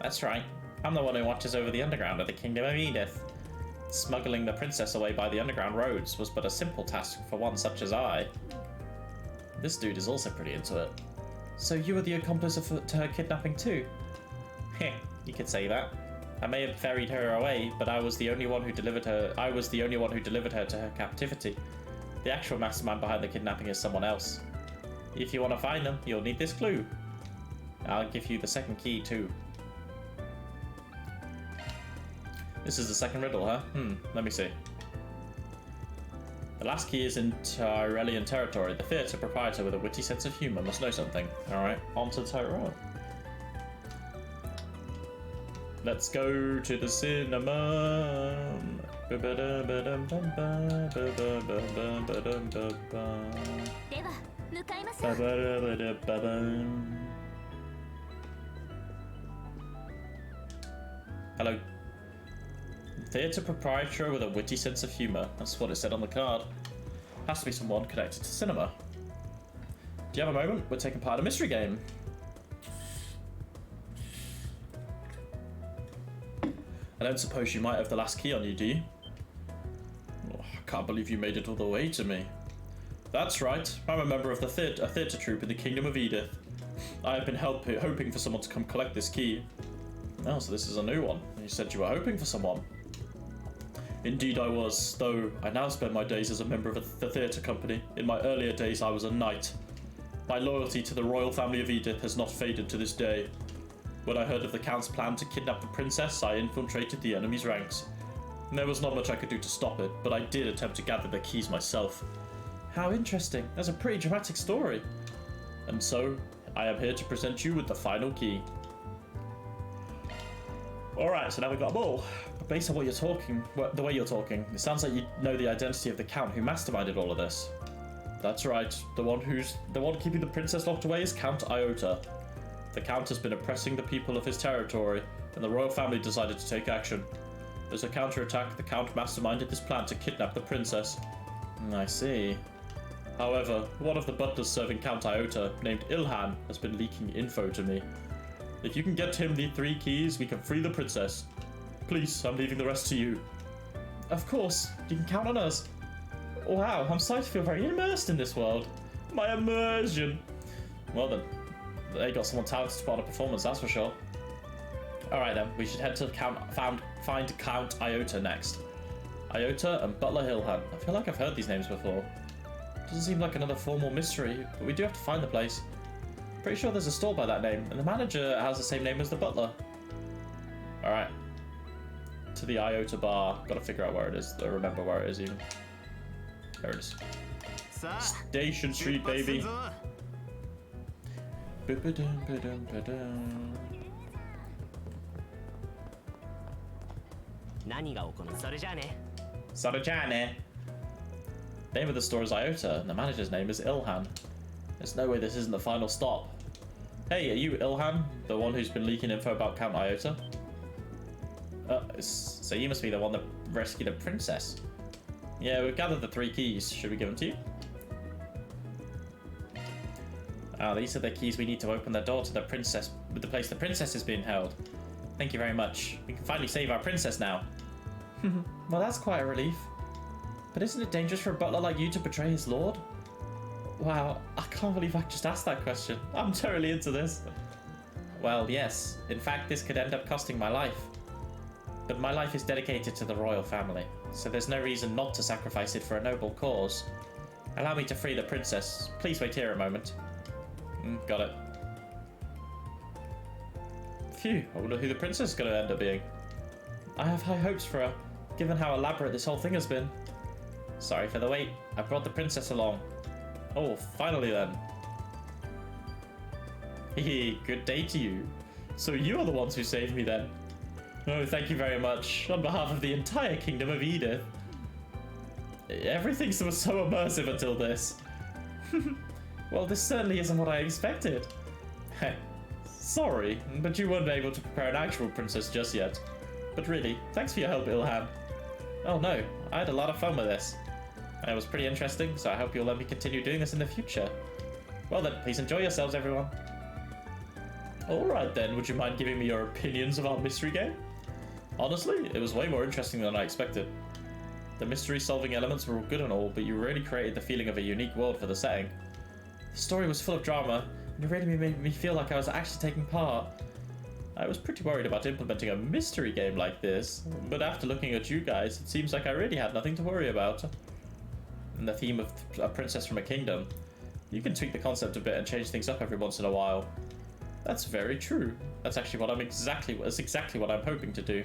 That's right. I'm the one who watches over the underground of the Kingdom of Edith. Smuggling the princess away by the underground roads was but a simple task for one such as I. This dude is also pretty into it. So you were the accomplice to her kidnapping too? Heh, you could say that. I may have ferried her away, but I was the only one who delivered her to her captivity. The actual mastermind behind the kidnapping is someone else. If you want to find them, you'll need this clue. I'll give you the second key too. This is the second riddle, huh? Let me see. The last key is in Tyrellian territory. The theatre proprietor with a witty sense of humour must know something. Alright, on to Tyrell. Let's go to the cinema. Hello. Theatre proprietor with a witty sense of humour. That's what it said on the card. Has to be someone connected to cinema. Do you have a moment? We're taking part in a mystery game. I don't suppose you might have the last key on you, do you? Oh, I can't believe you made it all the way to me. That's right. I'm a member of the theatre troupe in the Kingdom of Edith. I have been hoping for someone to come collect this key. Oh, so this is a new one. You said you were hoping for someone. Indeed I was, though I now spend my days as a member of the theatre company. In my earlier days I was a knight. My loyalty to the royal family of Edith has not faded to this day. When I heard of the Count's plan to kidnap the princess, I infiltrated the enemy's ranks. There was not much I could do to stop it, but I did attempt to gather the keys myself. How interesting. That's a pretty dramatic story. And so, I am here to present you with the final key. Alright, so now we've got a ball. But based on what you're talking, the way you're talking, it sounds like you know the identity of the Count who masterminded all of this. That's right. The one keeping the princess locked away is Count Iota. The Count has been oppressing the people of his territory, and the royal family decided to take action. As a counterattack, the Count masterminded this plan to kidnap the princess. I see. However, one of the butlers serving Count Iota, named Ilhan, has been leaking info to me. If you can get him the 3 keys, we can free the princess. Please, I'm leaving the rest to you. Of course, you can count on us. Wow, I'm starting to feel very immersed in this world. My immersion. Well then, they got someone talented to put on a performance, that's for sure. Alright then, we should head to find Count Iota next. Iota and Butler Ilhan. I feel like I've heard these names before. Doesn't seem like another formal mystery, but we do have to find the place. Pretty sure there's a store by that name, and the manager has the same name as the butler. Alright. To the Iota bar. Gotta figure out where it is, or remember where it is even. There it is. Station Street, baby. Sarajane. The name of the store is Iota, and the manager's name is Ilhan. There's no way this isn't the final stop. Hey, are you Ilhan? The one who's been leaking info about Count Iota? So you must be the one that rescued the princess. Yeah, we've gathered the 3 keys. Should we give them to you? These are the keys we need to open the door to the princess, the place the princess is being held. Thank you very much. We can finally save our princess now. Well, that's quite a relief. But isn't it dangerous for a butler like you to betray his lord? Wow, I can't believe I just asked that question. I'm totally into this. Well, yes. In fact, this could end up costing my life. But my life is dedicated to the royal family, so there's no reason not to sacrifice it for a noble cause. Allow me to free the princess. Please wait here a moment. Got it. Phew, I wonder who the princess is going to end up being. I have high hopes for her, given how elaborate this whole thing has been. Sorry for the wait. I brought the princess along. Oh, finally then. Hehe, good day to you. So you are the ones who saved me then. Oh, thank you very much. On behalf of the entire Kingdom of Edith. Everything was so immersive until this. Well, this certainly isn't what I expected. Sorry, but you weren't able to prepare an actual princess just yet. But really, thanks for your help, Ilhan. Oh no, I had a lot of fun with this. It was pretty interesting, so I hope you'll let me continue doing this in the future. Well then, please enjoy yourselves, everyone. Alright then, would you mind giving me your opinions of our mystery game? Honestly, it was way more interesting than I expected. The mystery-solving elements were all good and all, but you really created the feeling of a unique world for the setting. The story was full of drama, and it really made me feel like I was actually taking part. I was pretty worried about implementing a mystery game like this, but after looking at you guys, it seems like I really had nothing to worry about. And the theme of a princess from a kingdom, you can tweak the concept a bit and change things up every once in a while. That's very true. That's actually what exactly what I'm hoping to do.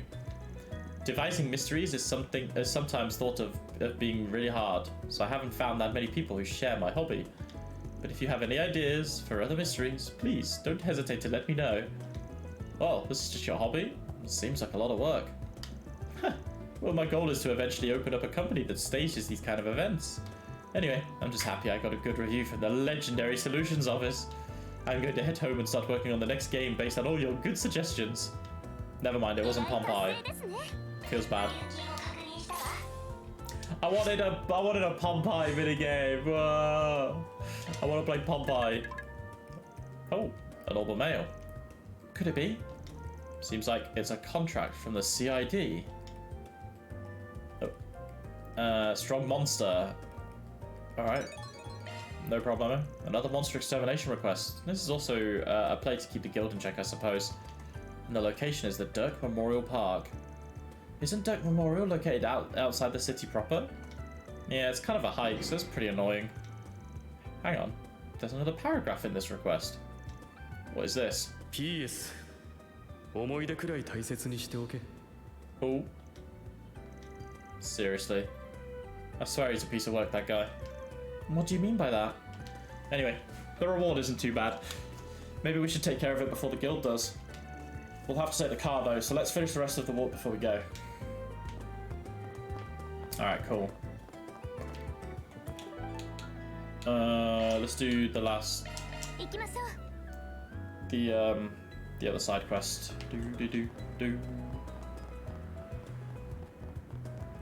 Devising mysteries is sometimes thought of being really hard, so I haven't found that many people who share my hobby. But if you have any ideas for other mysteries, please don't hesitate to let me know. Oh, this is just your hobby? Seems like a lot of work. Well, my goal is to eventually open up a company that stages these kind of events. Anyway, I'm just happy I got a good review from the legendary solutions office. I'm going to head home and start working on the next game based on all your good suggestions. Never mind, it wasn't Pompeii. Feels bad. I wanted a Pompeii minigame. Whoa. I want to play Pompeii. Oh, an orbital mail. Could it be? Seems like it's a contract from the CID. Oh. Strong monster. Alright. No problem. Another monster extermination request. This is also a play to keep the guild in check, I suppose. And the location is the Dirk Memorial Park. Isn't Dirk Memorial located outside the city proper? Yeah, it's kind of a hike, so it's pretty annoying. Hang on. There's another paragraph in this request. What is this? PS 思い出くらい大切にしておけ Oh. Seriously. I swear he's a piece of work, that guy. What do you mean by that? Anyway, the reward isn't too bad. Maybe we should take care of it before the guild does. We'll have to take the car though, so let's finish the rest of the walk before we go. Alright, cool. Let's do the last... The other side quest. Do.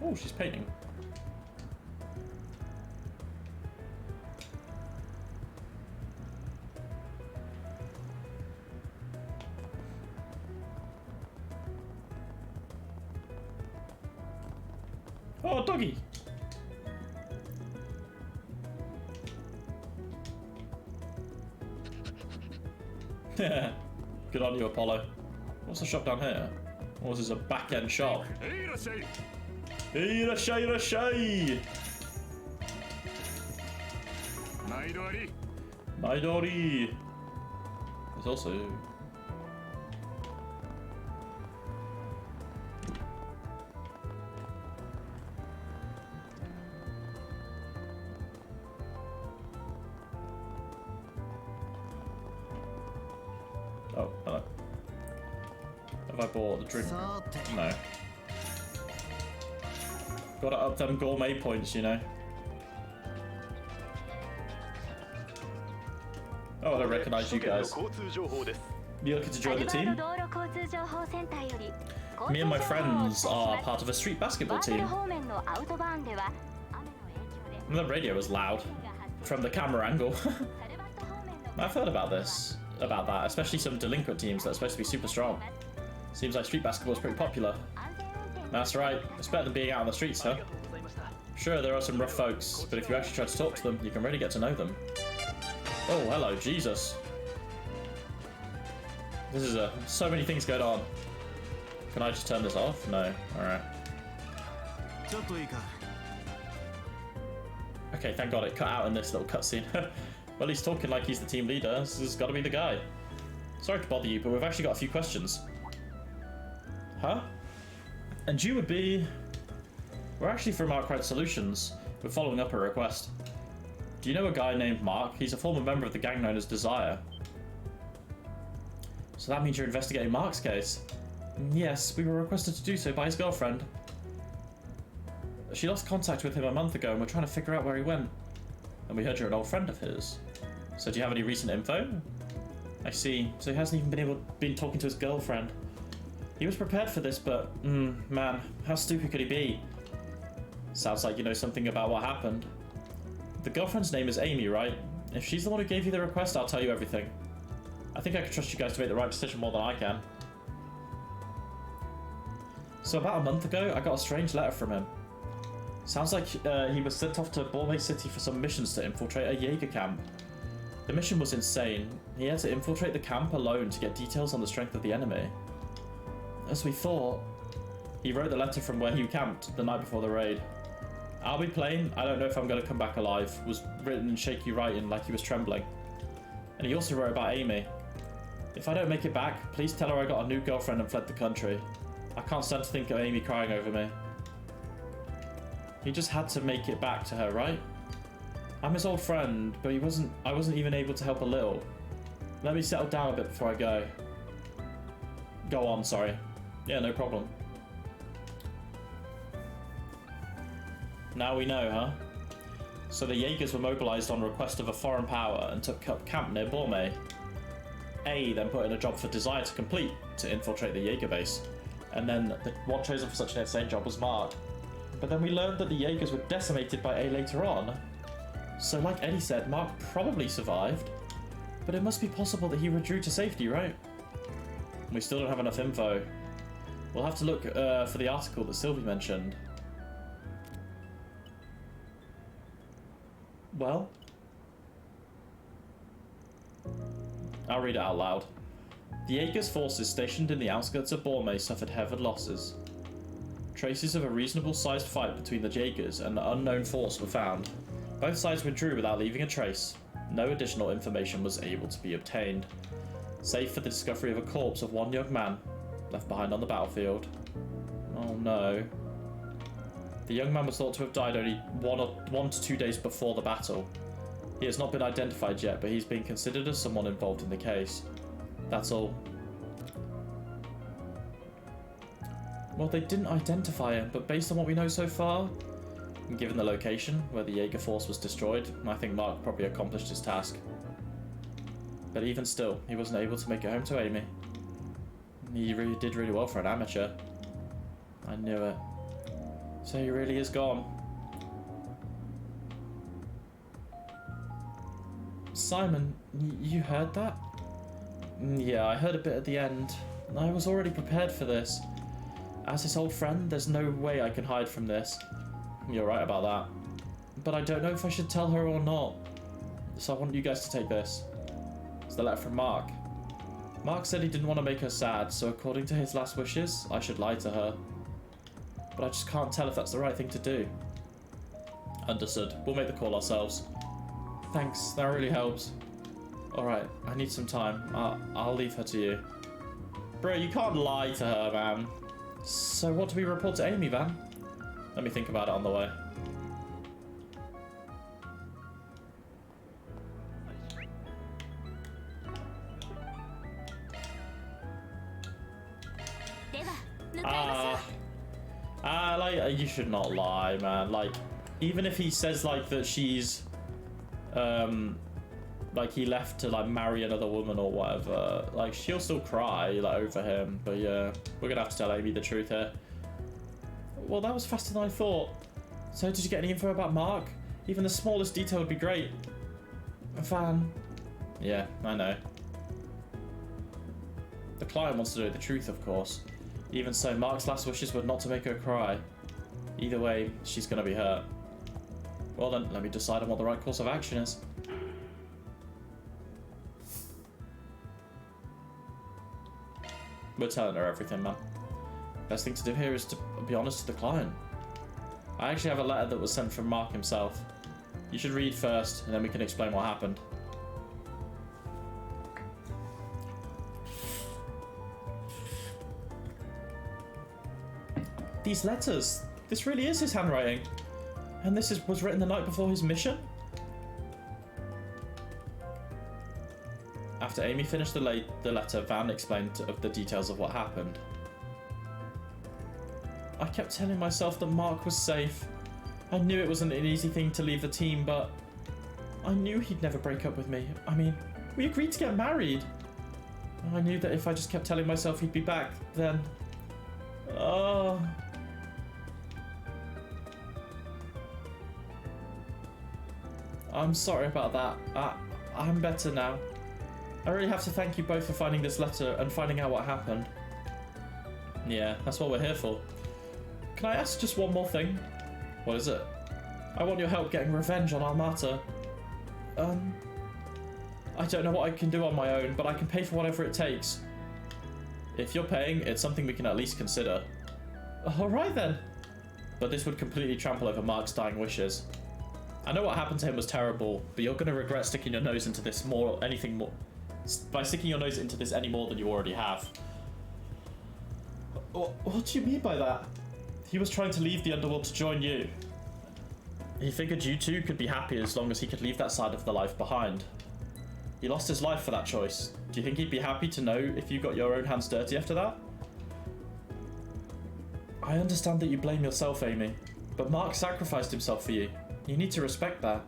Oh, she's painting. Oh, doggy! Good on you, Apollo. What's the shop down here? Or is this a back-end shop? Irashai! Maidori! There's also... Oh, hello. Have I bought the drink? No. Gotta up them gourmet points, you know. Oh, I don't recognize you guys. You looking to join the team? Me and my friends are part of a street basketball team. The radio was loud. From the camera angle. I've heard about this. About that, especially some delinquent teams that are supposed to be super strong. Seems like street basketball is pretty popular. That's right, it's better than being out on the streets, huh? Sure, there are some rough folks, but if you actually try to talk to them, you can really get to know them. Oh, hello, Jesus. This is so many things going on. Can I just turn this off? No. Alright. Okay, thank God it cut out in this little cutscene. Well, he's talking like he's the team leader. This has got to be the guy. Sorry to bother you, but we've actually got a few questions. Huh? And you would be... We're actually from Arkwright Solutions. We're following up a request. Do you know a guy named Mark? He's a former member of the gang known as Desire. So that means you're investigating Mark's case? Yes, we were requested to do so by his girlfriend. She lost contact with him a month ago and we're trying to figure out where he went. And we heard you're an old friend of his. So do you have any recent info? I see. So he hasn't even been talking to his girlfriend. He was prepared for this, but man, how stupid could he be? Sounds like you know something about what happened. The girlfriend's name is Amy, right? If she's the one who gave you the request, I'll tell you everything. I think I can trust you guys to make the right decision more than I can. So about a month ago, I got a strange letter from him. Sounds like he was sent off to Bormay City for some missions to infiltrate a Jaeger camp. The mission was insane. He had to infiltrate the camp alone to get details on the strength of the enemy. As we thought, he wrote the letter from where he camped the night before the raid. I'll be plain, I don't know if I'm going to come back alive, was written in shaky writing like he was trembling. And he also wrote about Amy. If I don't make it back, please tell her I got a new girlfriend and fled the country. I can't stand to think of Amy crying over me. He just had to make it back to her, right? I'm his old friend, but I wasn't even able to help a little. Let me settle down a bit before I go. Go on, sorry. Yeah, no problem. Now we know, huh? So the Jaegers were mobilized on request of a foreign power and took up camp near Borme. A then put in a job for Desire to complete to infiltrate the Jaeger base, and then the one chosen for such an insane job was Mark. But then we learned that the Jaegers were decimated by A later on. So like Eddie said, Mark probably survived, but it must be possible that he withdrew to safety, right? We still don't have enough info. We'll have to look for the article that Sylvie mentioned. Well, I'll read it out loud. The Jaeger's forces stationed in the outskirts of Borme suffered heavy losses. Traces of a reasonable-sized fight between the Jaegers and an unknown force were found. Both sides withdrew without leaving a trace. No additional information was able to be obtained, save for the discovery of a corpse of one young man left behind on the battlefield. Oh no. The young man was thought to have died only 1 to 2 days before the battle. He has not been identified yet, but he's being considered as someone involved in the case. That's all. Well, they didn't identify him, but based on what we know so far, and given the location where the Jaeger force was destroyed, I think Mark probably accomplished his task. But even still, he wasn't able to make it home to Amy. He really did really well for an amateur. I knew it. So he really is gone. Simon, you heard that? Yeah, I heard a bit at the end. I was already prepared for this. As his old friend, there's no way I can hide from this. You're right about that. But I don't know if I should tell her or not. So I want you guys to take this. It's the letter from Mark. Mark said he didn't want to make her sad, so according to his last wishes, I should lie to her. But I just can't tell if that's the right thing to do. Understood. We'll make the call ourselves. Thanks, that really helps. Alright, I need some time. I'll leave her to you. Bro, you can't lie to her, man. So what do we report to Amy, Van? Let me think about it on the way. Like, you should not lie, man. Like, even if he says, like, that she's, like, he left to, like, marry another woman or whatever, like, she'll still cry, like, over him. But, yeah, we're gonna have to tell Amy the truth here. Well, that was faster than I thought. So, did you get any info about Mark? Even the smallest detail would be great. Van. Yeah, I know. The client wants to know the truth, of course. Even so, Mark's last wishes were not to make her cry. Either way, she's gonna be hurt. Well then, let me decide on what the right course of action is. We're telling her everything, man. Best thing to do here is to be honest to the client. I actually have a letter that was sent from Mark himself. You should read first, and then we can explain what happened. These letters. This really is his handwriting. And this was written the night before his mission? After Amy finished the letter, Van explained the details of what happened. I kept telling myself that Mark was safe. I knew it wasn't an easy thing to leave the team, but I knew he'd never break up with me. I mean, we agreed to get married. I knew that if I just kept telling myself he'd be back, then... Oh... I'm sorry about that. I'm better now. I really have to thank you both for finding this letter and finding out what happened. Yeah, that's what we're here for. Can I ask just one more thing? What is it? I want your help getting revenge on Almata. I don't know what I can do on my own, but I can pay for whatever it takes. If you're paying, it's something we can at least consider. Alright then. But this would completely trample over Mark's dying wishes. I know what happened to him was terrible, but you're going to regret sticking your nose into this by sticking your nose into this any more than you already have. What do you mean by that? He was trying to leave the underworld to join you. He figured you two could be happy as long as he could leave that side of the life behind. He lost his life for that choice. Do you think he'd be happy to know if you got your own hands dirty after that? I understand that you blame yourself, Amy, but Mark sacrificed himself for you. You need to respect that.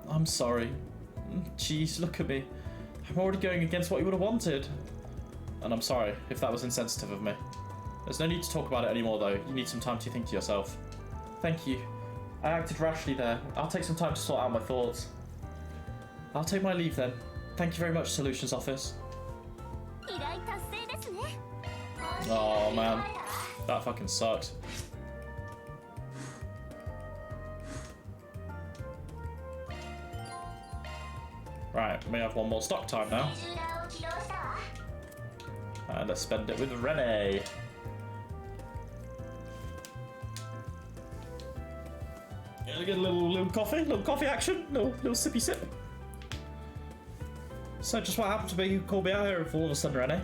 I'm sorry. Jeez, look at me. I'm already going against what you would have wanted. And I'm sorry if that was insensitive of me. There's no need to talk about it anymore, though. You need some time to think to yourself. Thank you. I acted rashly there. I'll take some time to sort out my thoughts. I'll take my leave then. Thank you very much, Solutions Office. Oh man, that fucking sucks. Right, we have one more stock time now. And let's spend it with Renee. Gonna get a little coffee action, little sippy sip. So just what happened to me? You called me out here all of a sudden, Renee?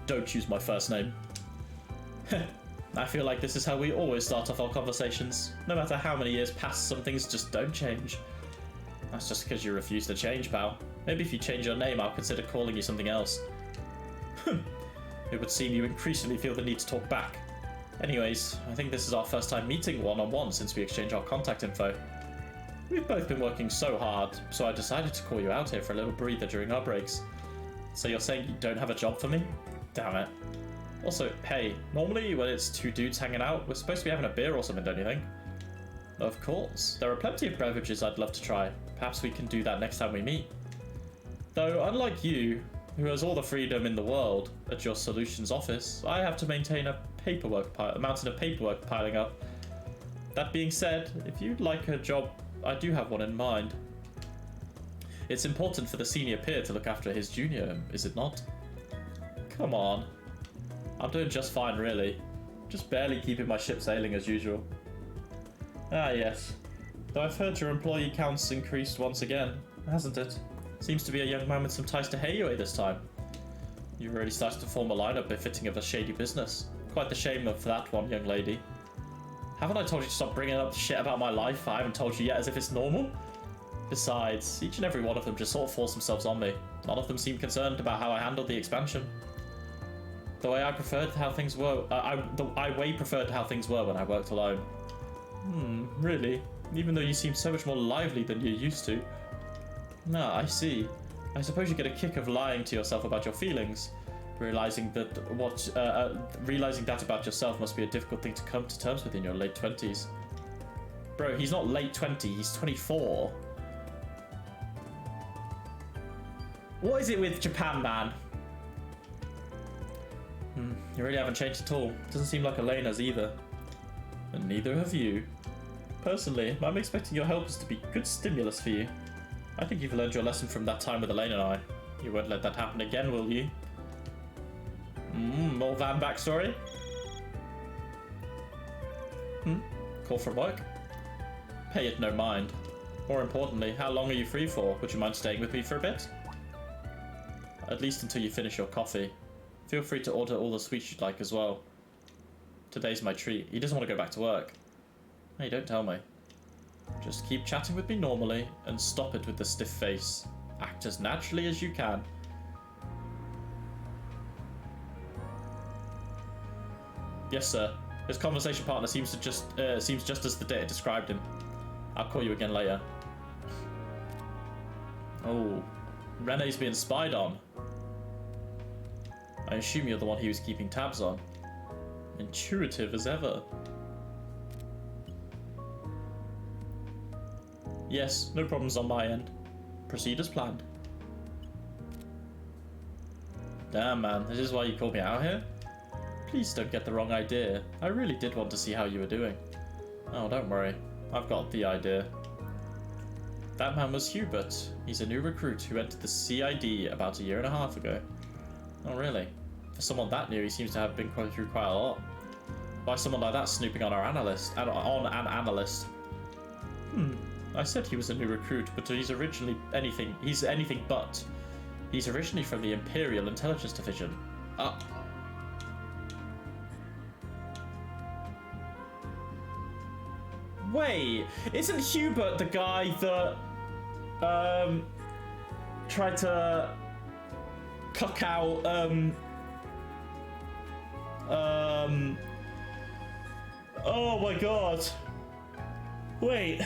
Don't use my first name. I feel like this is how we always start off our conversations. No matter how many years pass, some things just don't change. That's just because you refuse to change, pal. Maybe if you change your name, I'll consider calling you something else. It would seem you increasingly feel the need to talk back. Anyways, I think this is our first time meeting one-on-one since we exchanged our contact info. We've both been working so hard, so I decided to call you out here for a little breather during our breaks. So you're saying you don't have a job for me? Damn it. Also, hey, normally when it's two dudes hanging out, we're supposed to be having a beer or something, don't you think? Of course. There are plenty of beverages I'd love to try. Perhaps we can do that next time we meet. Though, unlike you, who has all the freedom in the world at your Solutions Office, I have to maintain a mountain of paperwork piling up. That being said, if you'd like a job, I do have one in mind. It's important for the senior peer to look after his junior, is it not? Come on. I'm doing just fine, really. Just barely keeping my ship sailing as usual. Ah, yes. Though I've heard your employee count's increased once again, hasn't it? Seems to be a young man with some ties to Hehe this time. You've already started to form a lineup befitting of a shady business. Quite the shame of that one, young lady. Haven't I told you to stop bringing up shit about my life? I haven't told you yet, as if it's normal. Besides, each and every one of them just sort of force themselves on me. None of them seem concerned about how I handled the expansion. The way I preferred how things were, I way preferred how things were when I worked alone. Really? Even though you seem so much more lively than you're used to. Ah, I see. I suppose you get a kick of lying to yourself about your feelings. Realizing that about yourself must be a difficult thing to come to terms with in your late 20s. Bro, he's not late 20, he's 24. What is it with Japan, man? You really haven't changed at all. Doesn't seem like Elena has either. And neither have you. Personally, I'm expecting your helpers to be good stimulus for you. I think you've learned your lesson from that time with Elena and I. You won't let that happen again, will you? More van backstory? Call from work? Pay it no mind. More importantly, how long are you free for? Would you mind staying with me for a bit? At least until you finish your coffee. Feel free to order all the sweets you'd like as well. Today's my treat. He doesn't want to go back to work. Hey, don't tell me. Just keep chatting with me normally and stop it with the stiff face. Act as naturally as you can. Yes, sir. His conversation partner seems just as the data described him. I'll call you again later. Oh, Renee's being spied on. I assume you're the one he was keeping tabs on. Intuitive as ever. Yes, no problems on my end. Proceed as planned. Damn, man, this is why you called me out here? Please don't get the wrong idea. I really did want to see how you were doing. Oh, don't worry. I've got the idea. That man was Hubert. He's a new recruit who entered the CID about 1.5 years ago. Oh, really? For someone that new, he seems to have been going through quite a lot. Why someone like that snooping on our analyst? On an analyst? I said he was a new recruit, but he's originally anything. He's anything but. He's originally from the Imperial Intelligence Division. Wait, isn't Hubert the guy that tried to cuck out Oh my god. Wait.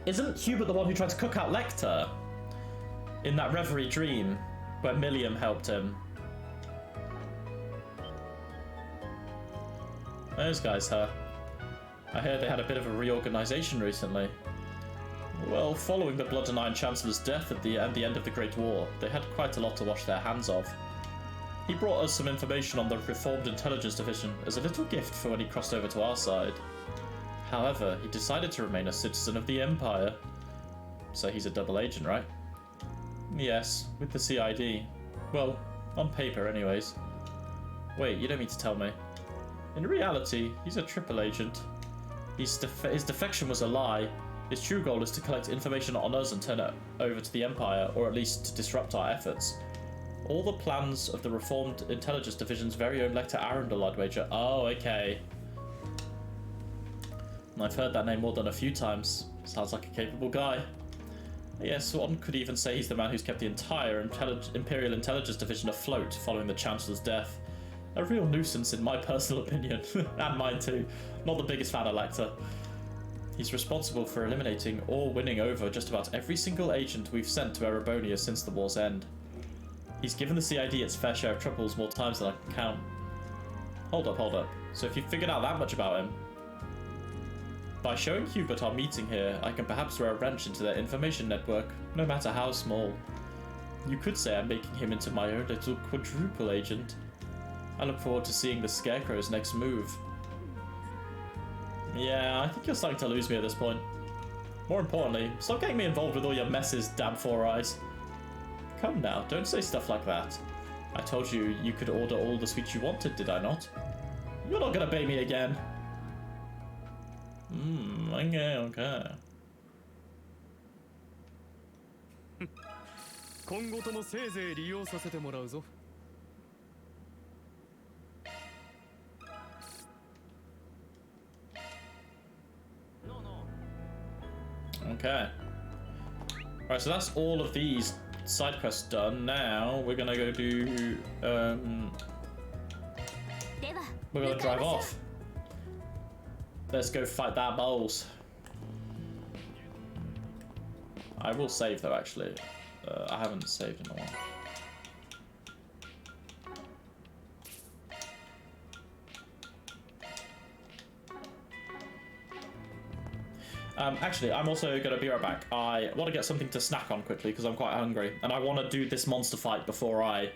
Isn't Hubert the one who tried to cook out Lecter? In that reverie dream where Milliam helped him? Those guys, huh? I heard they had a bit of a reorganization recently. Well, following the Blood and Iron Chancellor's death at the end of the Great War, they had quite a lot to wash their hands of. He brought us some information on the Reformed Intelligence Division as a little gift for when he crossed over to our side. However, he decided to remain a citizen of the Empire. So he's a double agent, right? Yes, with the CID. Well, on paper anyways. Wait, you don't mean to tell me. In reality, he's a triple agent. His defection was a lie. His true goal is to collect information on us and turn it over to the Empire, or at least to disrupt our efforts. All the plans of the Reformed Intelligence Division's very own Lecter Arundel, I'd wager. Oh, okay. I've heard that name more than a few times. Sounds like a capable guy. Yes, one could even say he's the man who's kept the entire Imperial Intelligence Division afloat following the Chancellor's death. A real nuisance in my personal opinion, and mine too. Not the biggest fan of Lecter. He's responsible for eliminating or winning over just about every single agent we've sent to Erebonia since the war's end. He's given the CID its fair share of troubles more times than I can count. Hold up. So if you figured out that much about him, by showing Hubert our meeting here, I can perhaps throw a wrench into their information network, no matter how small. You could say I'm making him into my own little quadruple agent. I look forward to seeing the Scarecrow's next move. Yeah, I think you're starting to lose me at this point. More importantly, stop getting me involved with all your messes, damn Four Eyes. Come now, don't say stuff like that. I told you you could order all the sweets you wanted, did I not? You're not gonna bait me again. Okay. 今後ともせいぜい利用させてもらうぞ。Okay. Alright, so that's all of these side quests done. Now we're gonna go do we're gonna drive off. Let's go fight that Bowls. I will save though, actually. I haven't saved in a while. Actually, I'm also going to be right back. I want to get something to snack on quickly because I'm quite hungry. And I want to do this monster fight before I,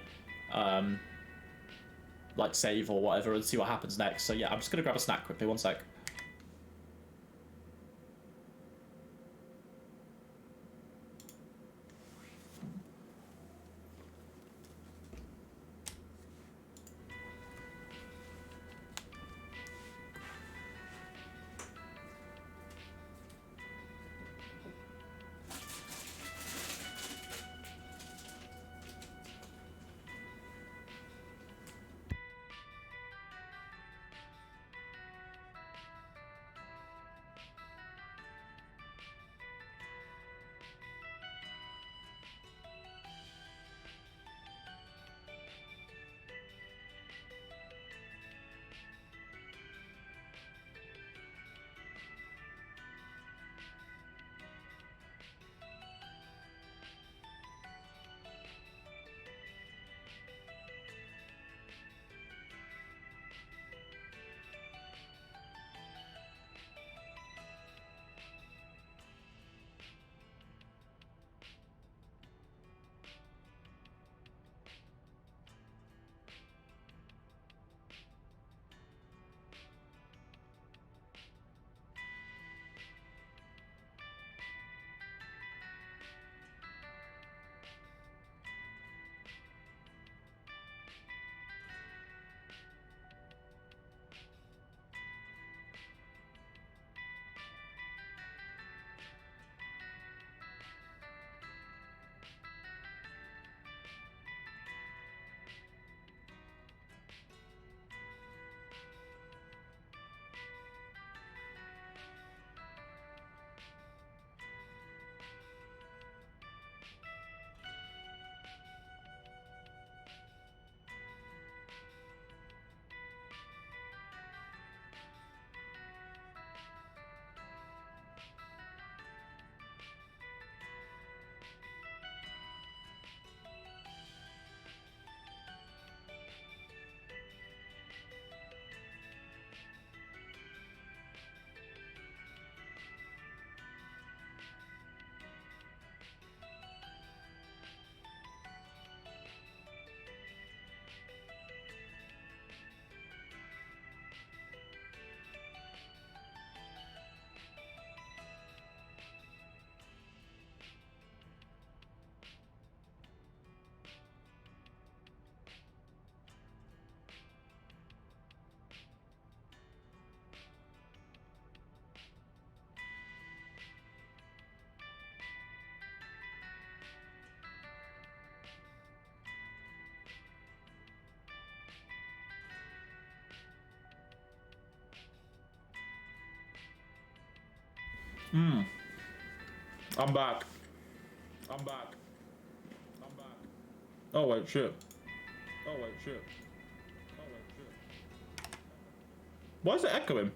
like, save or whatever and see what happens next. So yeah, I'm just going to grab a snack quickly. One sec. I'm back. I'm back. I'm back. Oh wait, shit. Oh wait, shit. Oh wait, shit. Why is it echoing?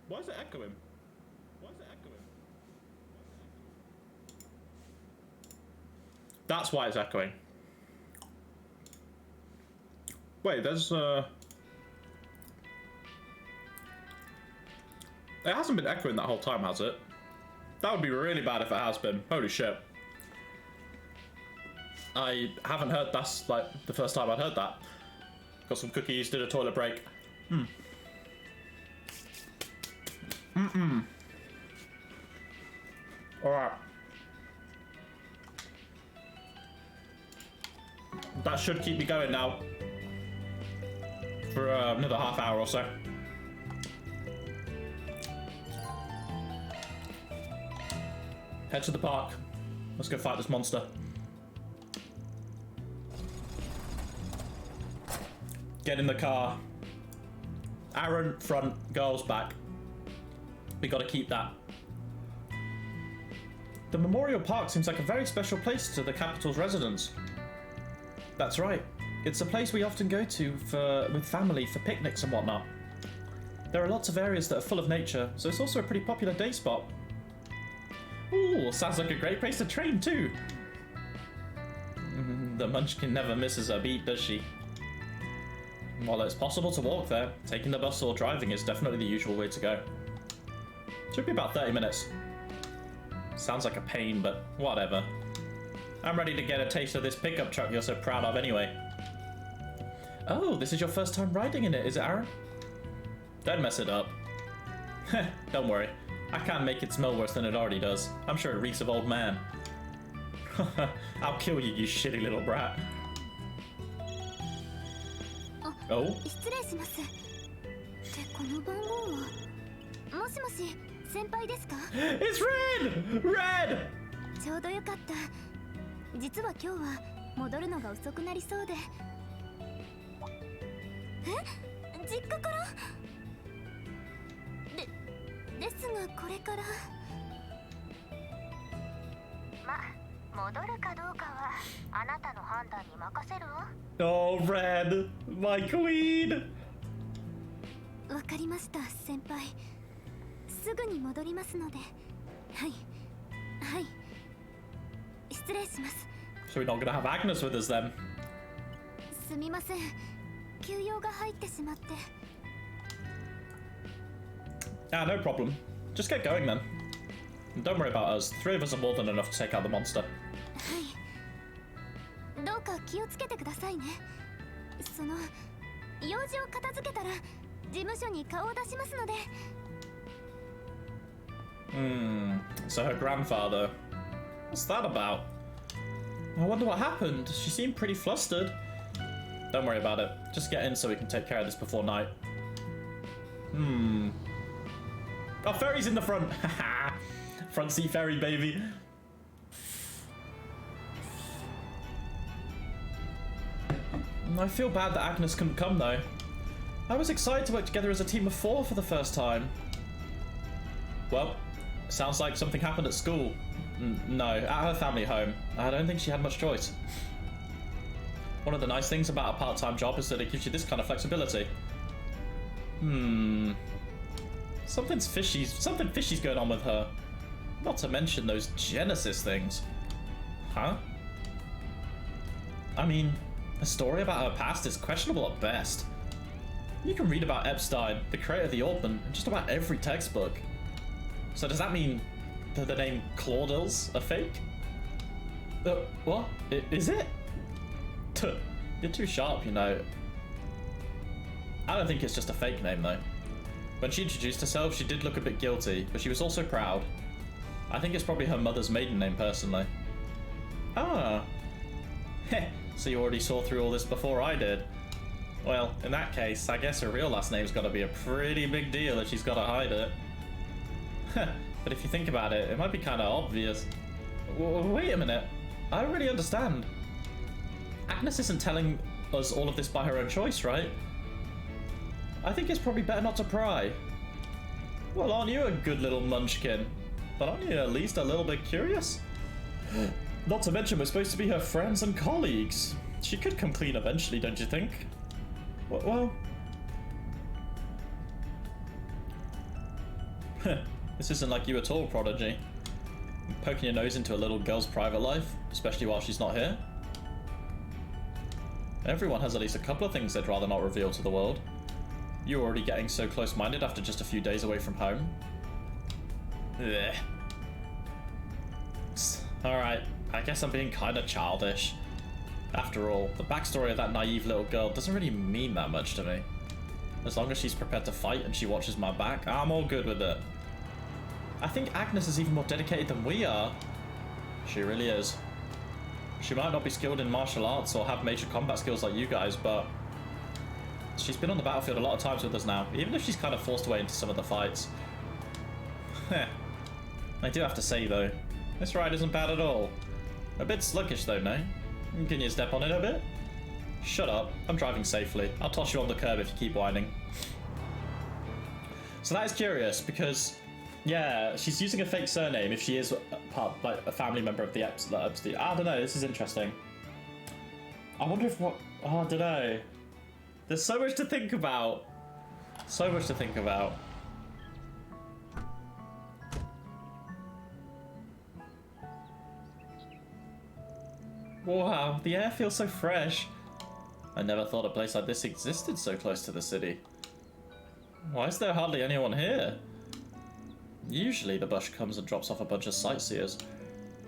Why is it echoing? Why is it echoing? That's why it's echoing. Wait, there's it hasn't been echoing that whole time, has it? That would be really bad if it has been. Holy shit. I haven't heard that's like the first time I'd heard that. Got some cookies, did a toilet break. Alright. That should keep me going now. For another half hour or so. Head to the park. Let's go fight this monster. Get in the car. Aaron, front. Girls, back. We gotta keep that. The Memorial Park seems like a very special place to the capital's residents. That's right. It's a place we often go to with family for picnics and whatnot. There are lots of areas that are full of nature, so it's also a pretty popular day spot. Ooh, sounds like a great place to train too. The Munchkin never misses a beat, does she? While it's possible to walk there, taking the bus or driving is definitely the usual way to go. Should be about 30 minutes. Sounds like a pain, but whatever. I'm ready to get a taste of this pickup truck you're so proud of anyway. Oh, this is your first time riding in it, is it, Aaron? Don't mess it up. Don't worry. I can't make it smell worse than it already does. I'm sure it reeks of old man. I'll kill you, you shitty little brat. Oh? 失礼します。で、この番号は。もしもし、先輩ですか？ It's red! Red! ちょうどよかった。実は今日は戻るのが遅くなりそうで。え？実家から？ですがこれから。戻るかどうかはあなたの判断に任せるわ。Oh, Red, my queen. わかりました、先輩。すぐに戻りますので。はい。はい。失礼します。So we're not gonna have Agnes with us then. すみません。休養が入ってしまって。Ah, no problem. Just get going then. Don't worry about us. 3 of us are more than enough to take out the monster. はい。どうか気をつけてくださいね。その用事を片付けたら事務所に顔を出しますので。So her grandfather. What's that about? I wonder what happened. She seemed pretty flustered. Don't worry about it. Just get in so we can take care of this before night. Oh, Ferry's in the front. Front seat ferry, baby. I feel bad that Agnes couldn't come though. I was excited to work together as a team of 4 for the first time. Well, sounds like something happened at school. No, at her family home. I don't think she had much choice. One of the nice things about a part-time job is that it gives you this kind of flexibility. Something fishy's going on with her. Not to mention those Genesis things. Huh? I mean, a story about her past is questionable at best. You can read about Epstein, the creator of the Orbment, in just about every textbook. So does that mean that the name Claudels a fake? What? Is it? You're too sharp, you know. I don't think it's just a fake name though. When she introduced herself, she did look a bit guilty, but she was also proud. I think it's probably her mother's maiden name personally. Ah. Heh, so you already saw through all this before I did. Well, in that case, I guess her real last name's gotta be a pretty big deal if she's gotta hide it. But if you think about it, it might be kinda obvious. Wait a minute. I don't really understand. Agnes isn't telling us all of this by her own choice, right? I think it's probably better not to pry. Well, aren't you a good little munchkin? but aren't you at least a little bit curious? Not to mention we're supposed to be her friends and colleagues. She could come clean eventually, don't you think? Well... This isn't like you at all, Prodigy. Poking your nose into a little girl's private life, especially while she's not here. Everyone has at least a couple of things they'd rather not reveal to the world. You're already getting so close-minded after just a few days away from home. Ugh. Alright, I guess I'm being kinda childish. After all, the backstory of that naive little girl doesn't really mean that much to me. As long as she's prepared to fight and she watches my back, I'm all good with it. I think Agnes is even more dedicated than we are. She really is. She might not be skilled in martial arts or have major combat skills like you guys, but she's been on the battlefield a lot of times with us now, even if she's kind of forced away into some of the fights. I do have to say though, this ride isn't bad at all. A bit sluggish though, no? Can you step on it a bit? Shut up, I'm driving safely. I'll toss you on the curb if you keep whining. So that is curious because, yeah, she's using a fake surname if she is like a family member of the Epstein. I don't know, this is interesting. I wonder if what, oh, I don't know. There's so much to think about. So much to think about. Wow, the air feels so fresh. I never thought a place like this existed so close to the city. Why is there hardly anyone here? Usually the bus comes and drops off a bunch of sightseers.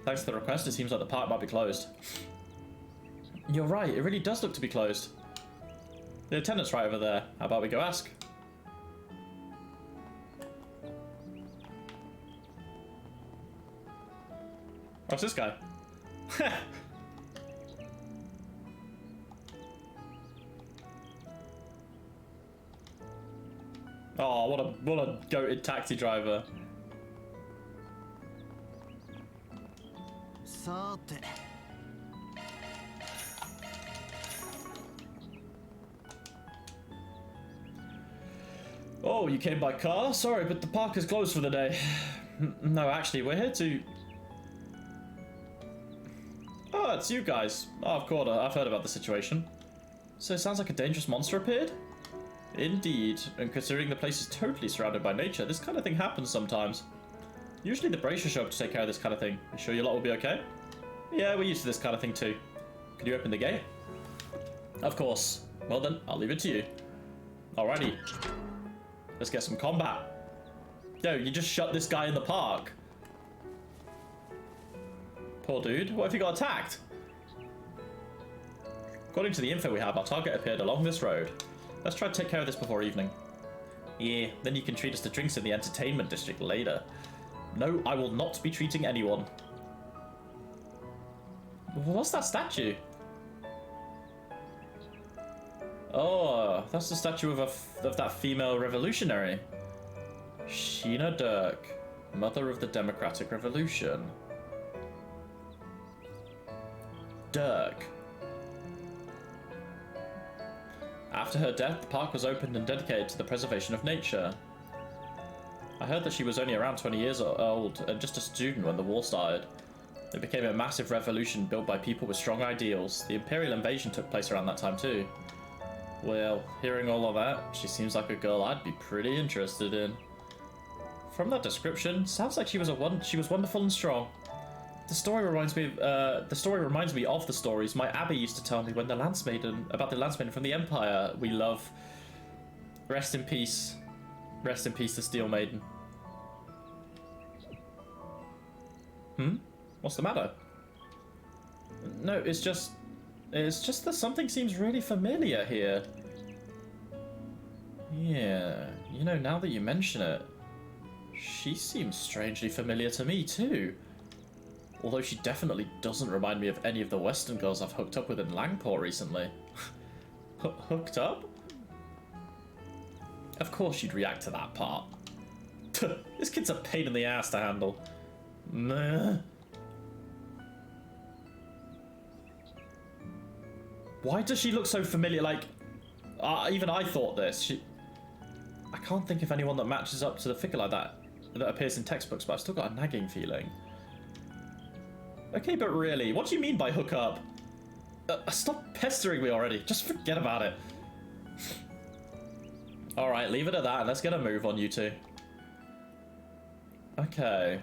Thanks to the request, it seems like the park might be closed. You're right, it really does look to be closed. The attendant's right over there. How about we go ask? What's this guy? Oh, what a goated taxi driver. Oh, you came by car? Sorry, but the park is closed for the day. No, actually, we're here to... Oh, it's you guys. Oh, of course, I've heard about the situation. So it sounds like a dangerous monster appeared? Indeed, and considering the place is totally surrounded by nature, this kind of thing happens sometimes. Usually the Bracer show up to take care of this kind of thing. You sure your lot will be okay? Yeah, we're used to this kind of thing too. Could you open the gate? Of course. Well then, I'll leave it to you. Alrighty. Let's get some combat. Yo, you just shut this guy in the park. Poor dude. What if he got attacked? According to the info we have, our target appeared along this road. Let's try to take care of this before evening. Yeah, then you can treat us to drinks in the entertainment district later. No, I will not be treating anyone. What's that statue? Oh, that's the statue of that female revolutionary. Sheena Dirk, mother of the Democratic Revolution. Dirk. After her death, the park was opened and dedicated to the preservation of nature. I heard that she was only around 20 years old and just a student when the war started. It became a massive revolution built by people with strong ideals. The Imperial invasion took place around that time too. Well, hearing all of that, she seems like a girl I'd be pretty interested in. From that description, sounds like she was wonderful and strong. The story reminds me of the stories my Abbey used to tell me when about the Lance Maiden from the Empire we love. Rest in peace. Rest in peace, the Steel Maiden. What's the matter? No, it's just that something seems really familiar here. Yeah, you know, now that you mention it, she seems strangely familiar to me too. Although she definitely doesn't remind me of any of the Western girls I've hooked up with in Langport recently. Hooked up? Of course you'd react to that part. This kid's a pain in the ass to handle. Nah. Why does she look so familiar? Like, even I thought this. I can't think of anyone that matches up to the figure like that. that appears in textbooks, but I've still got a nagging feeling. Okay, but really, what do you mean by hook up? Stop pestering me already. Just forget about it. Alright, leave it at that. Let's get a move on you two. Okay.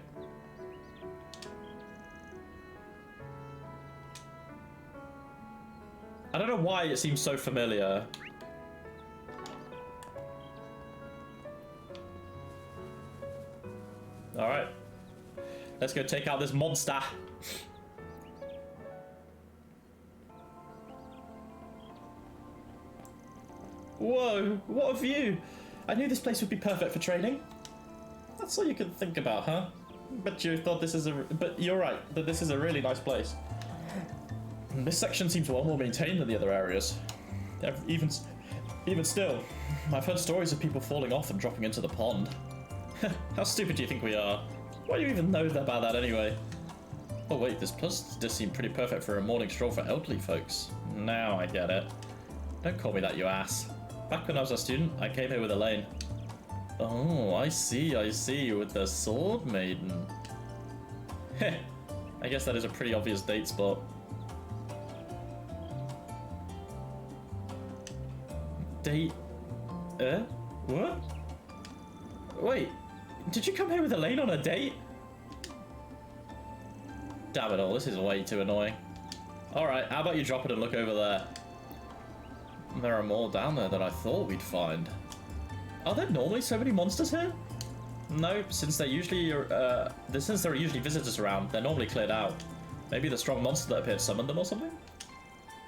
I don't know why it seems so familiar. Alright. Let's go take out this monster. Whoa, what a view! I knew this place would be perfect for training. That's all you can think about, huh? But you thought this is but you're right, that this is a really nice place. This section seems well more maintained than the other areas. Even still, I've heard stories of people falling off and dropping into the pond. How stupid do you think we are? Why do you even know about that anyway? Oh wait, this place does seem pretty perfect for a morning stroll for elderly folks. Now I get it. Don't call me that, you ass. Back when I was a student, I came here with Elaine. Oh, I see, with the sword maiden. Heh, I guess that is a pretty obvious date spot. Date? What? Wait, did you come here with Elaine on a date? Damn it all, this is way too annoying. Alright, how about you drop it and look over there? There are more down there than I thought we'd find. Are there normally so many monsters here? No, since there are usually visitors around, they're normally cleared out. Maybe the strong monster that appeared summoned them or something?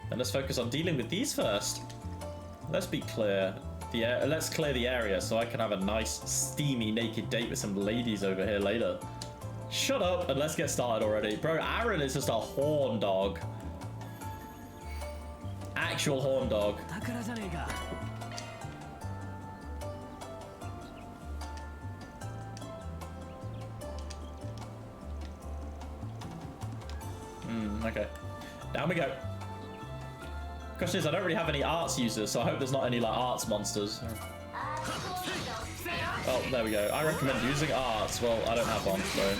Then let's focus on dealing with these first. Let's be clear. Let's clear the area so I can have a nice, steamy, naked date with some ladies over here later. Shut up and let's get started already. Bro, Aaron is just a horn dog. Actual horn dog. Okay. Down we go. Question is, I don't really have any arts users, so I hope there's not any like arts monsters. Oh, there we go. I recommend using arts. Well, I don't have one, so.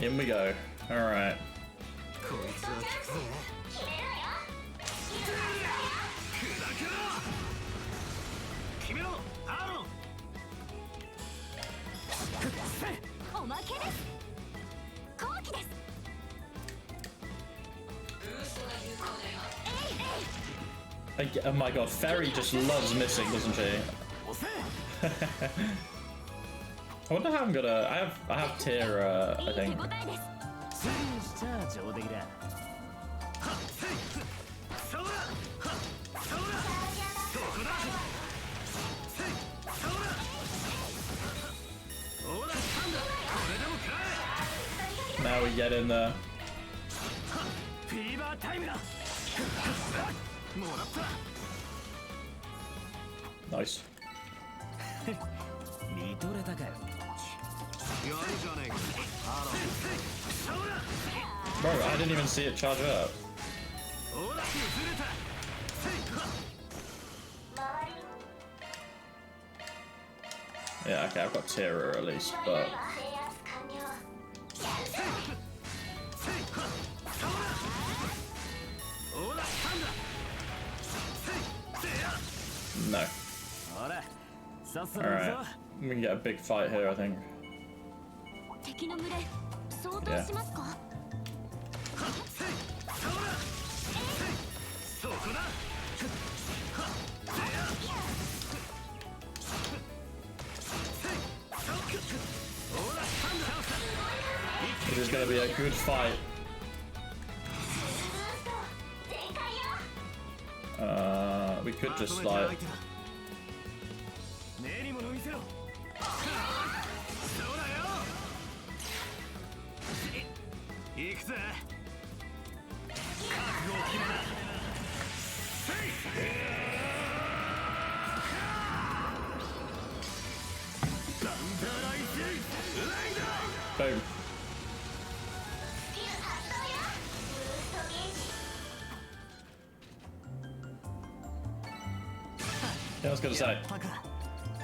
In we go. Alright. Oh my god, Fairy just loves missing, doesn't she? I wonder how I'm gonna. I have tier, I think. Now we get in there. Nice. Bro, I didn't even see it charge up. Yeah, okay, I've got Terror at least, but... No. Alright, we can get a big fight here, I think. Yeah. This is gonna be a good fight. We could just like... Boom. Yeah, I was gonna say,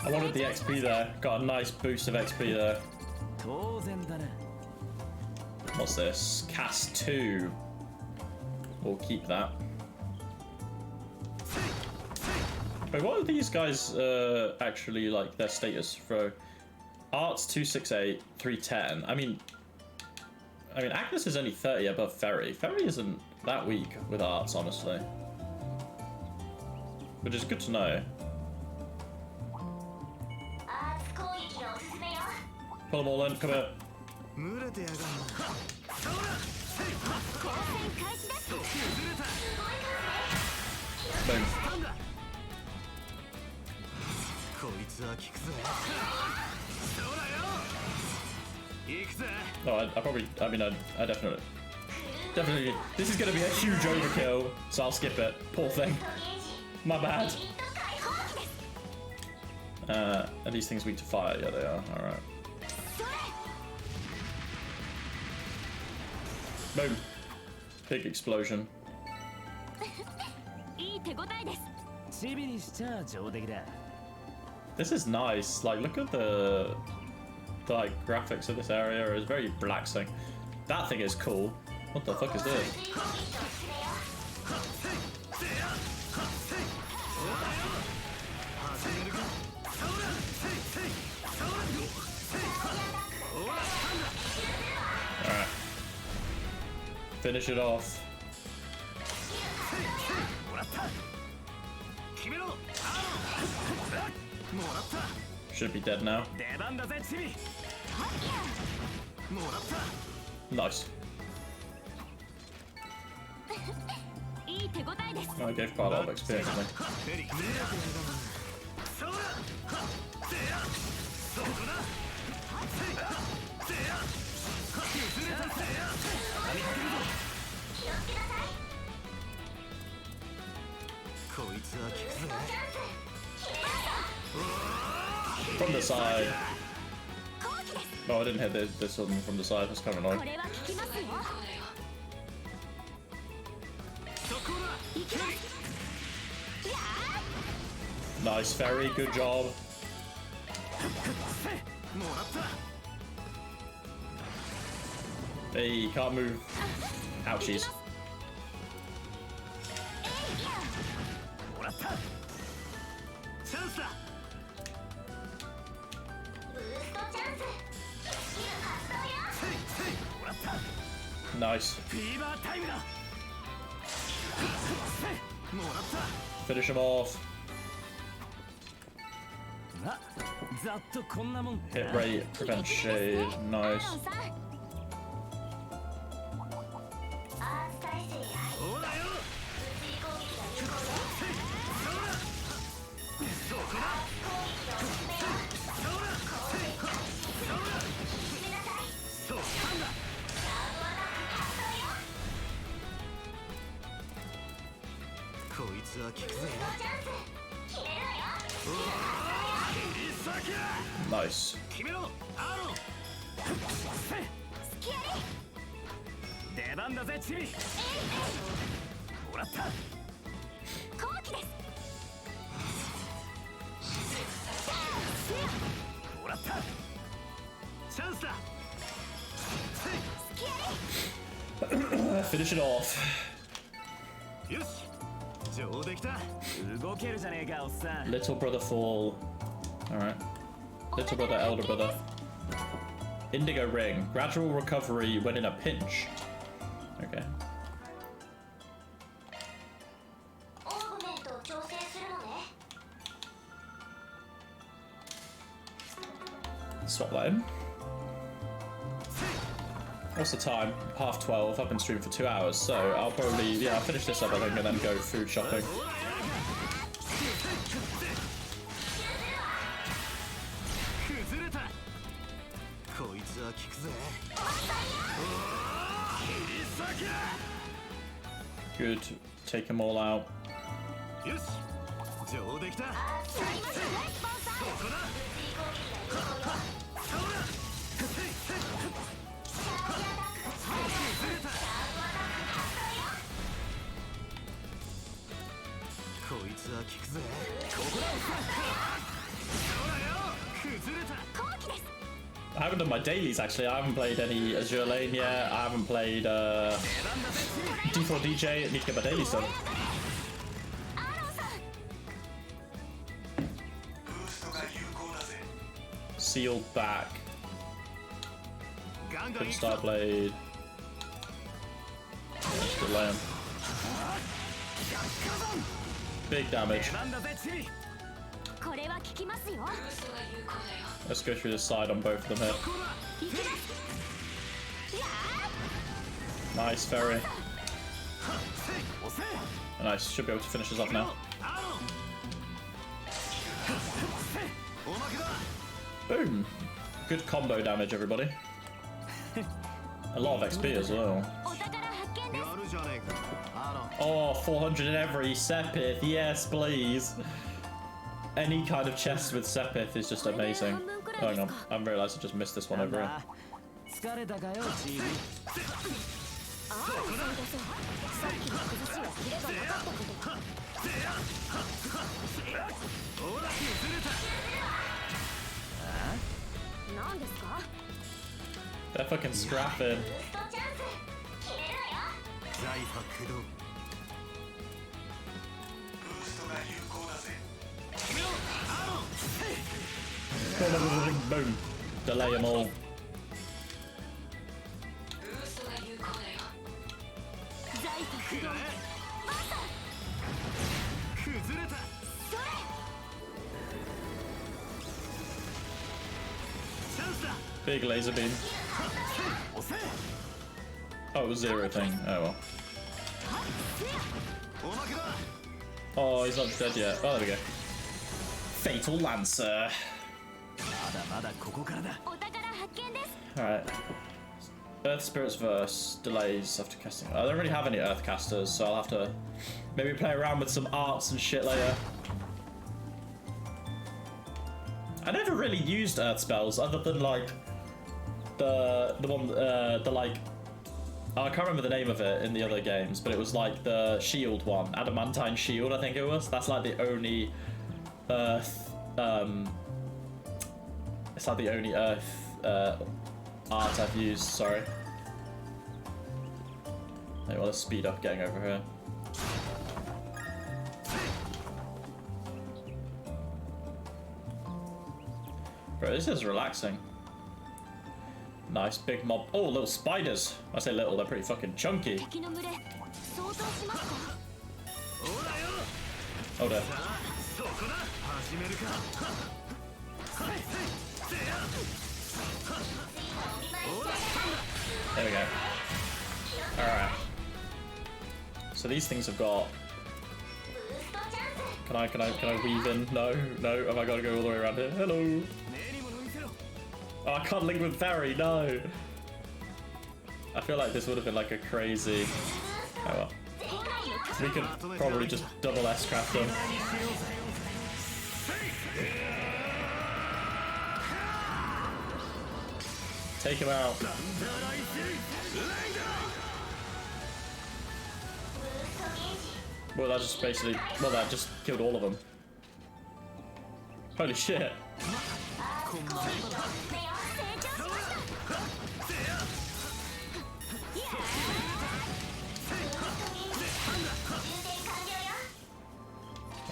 I wanted the XP there. Got a nice boost of XP there. 当然だな。 What's this? Cast 2. We'll keep that. Wait, what are these guys actually like their status for? Arts 268, 310. I mean Agnes is only 30 above Ferry. Ferry isn't that weak with arts, honestly. Which is good to know. Pull them all in, come here. Boom. No, I definitely, this is gonna be a huge overkill, so I'll skip it. Poor thing. My bad. Are these things weak to fire? Yeah, they are. Alright. Boom. Big explosion. This is nice. Like, look at the like graphics of this area. It's very relaxing. That thing is cool. What the fuck is this? Alright. Finish it off. Should be dead now. Nice. Oh, I gave quite a lot of experience, I think. From the side. Oh, I didn't hit this one from the side. That's kind of annoying. Nice, Ferry. Good job. Hey, can't move. Ouchies. Nice. Finish him off. Hit rate, prevent shade. Nice. Nice. Finish it off. Little brother fall. Alright. Little brother, elder brother. Indigo ring. Gradual recovery when in a pinch. Okay. Swap that in. What's the time? 12:30. I've been streaming for 2 hours, so I'll probably, yeah, I'll finish this up, I think, and then go food shopping. Good. Take them all out. よし上出来たそこだこいつは効くぜここだほらよ崩れた I haven't done my dailies actually. I haven't played any Azure Lane yet. I haven't played D4 DJ. I need to get my dailies done. Sealed back. Couldn't start blade. Delay him. Big damage. Let's go through the side on both of them here. Nice ferry. Nice, should be able to finish this off now. Boom! Good combo damage, everybody. A lot of XP as well. Oh, 400 in every Sepith. Yes, please. Any kind of chest with Sepith is just amazing. Oh, hang on. I realised I just missed this one over here. They're fucking scrapping. Boom. Delay them all. Big laser beam. Oh, it was zero thing. Oh well. Oh, he's not dead yet. Oh, there we go. Fatal Lancer. Alright. Earth Spirits verse. Delays after casting. I don't really have any Earth casters, so I'll have to maybe play around with some arts and shit later. I never really used Earth spells other than like the one like I can't remember the name of it in the other games, but it was like the shield one, Adamantine Shield, I think it was. That's like the only Earth it's like the only Earth art I've used, sorry. Hey, well, let's speed up getting over here. Bro, this is relaxing. Nice big mob. Oh, little spiders. I say little, they're pretty fucking chunky. Oh, there. There we go. Alright. So these things have got... Can I weave in? No, no. Have I got to go all the way around here? Hello. Oh, I can't link with Barry. No. I feel like this would have been like a crazy. Oh well. We could probably just double S-craft them. Take him out. Well, that just basically... Well, that just killed all of them. Holy shit.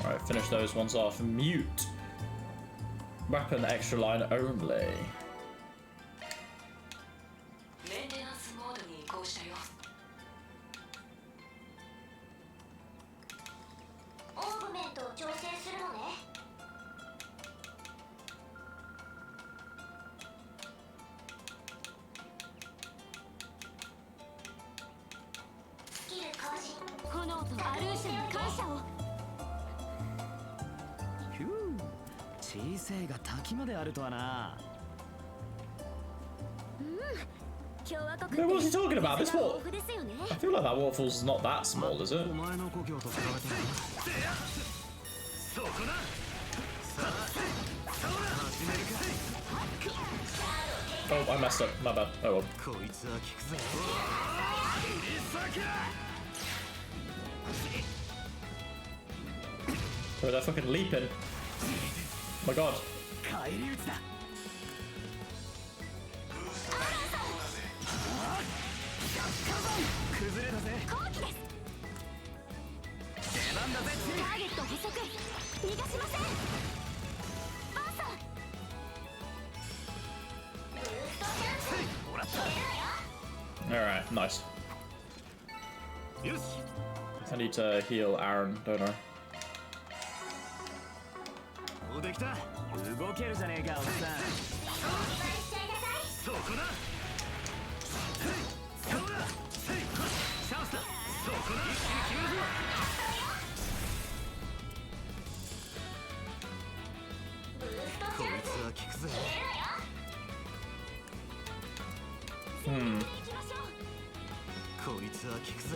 Alright, finish those ones off. Mute. Weapon extra line only. Wait, what was he talking about? This wall? I feel like that waterfall's not that small, is it? Oh, I messed up. My bad. Oh well. Oh, they're fucking leaping. Oh my god. Alright, nice. I need to heal Aaron, don't I? 動けるじゃねえかおっさんそこだそうだチャンスだそこだ一気に決めるぞこいつは効くぜこいつは効くぜ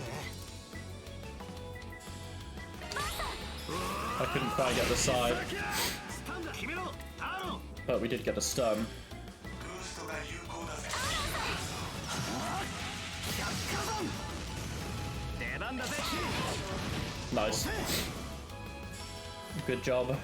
I couldn't quite get the side. But we did get a stun. Nice. Good job.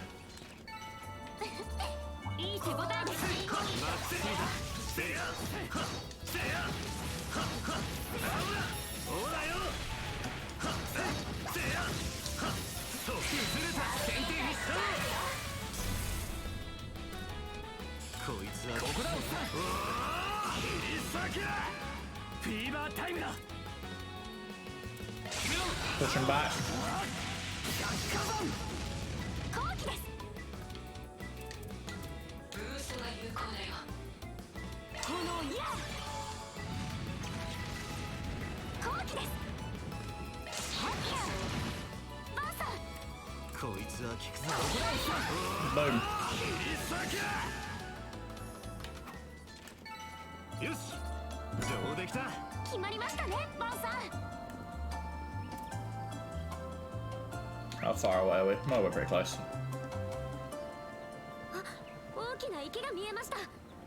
Push him back. Boom. How far away are we? No, we're pretty close.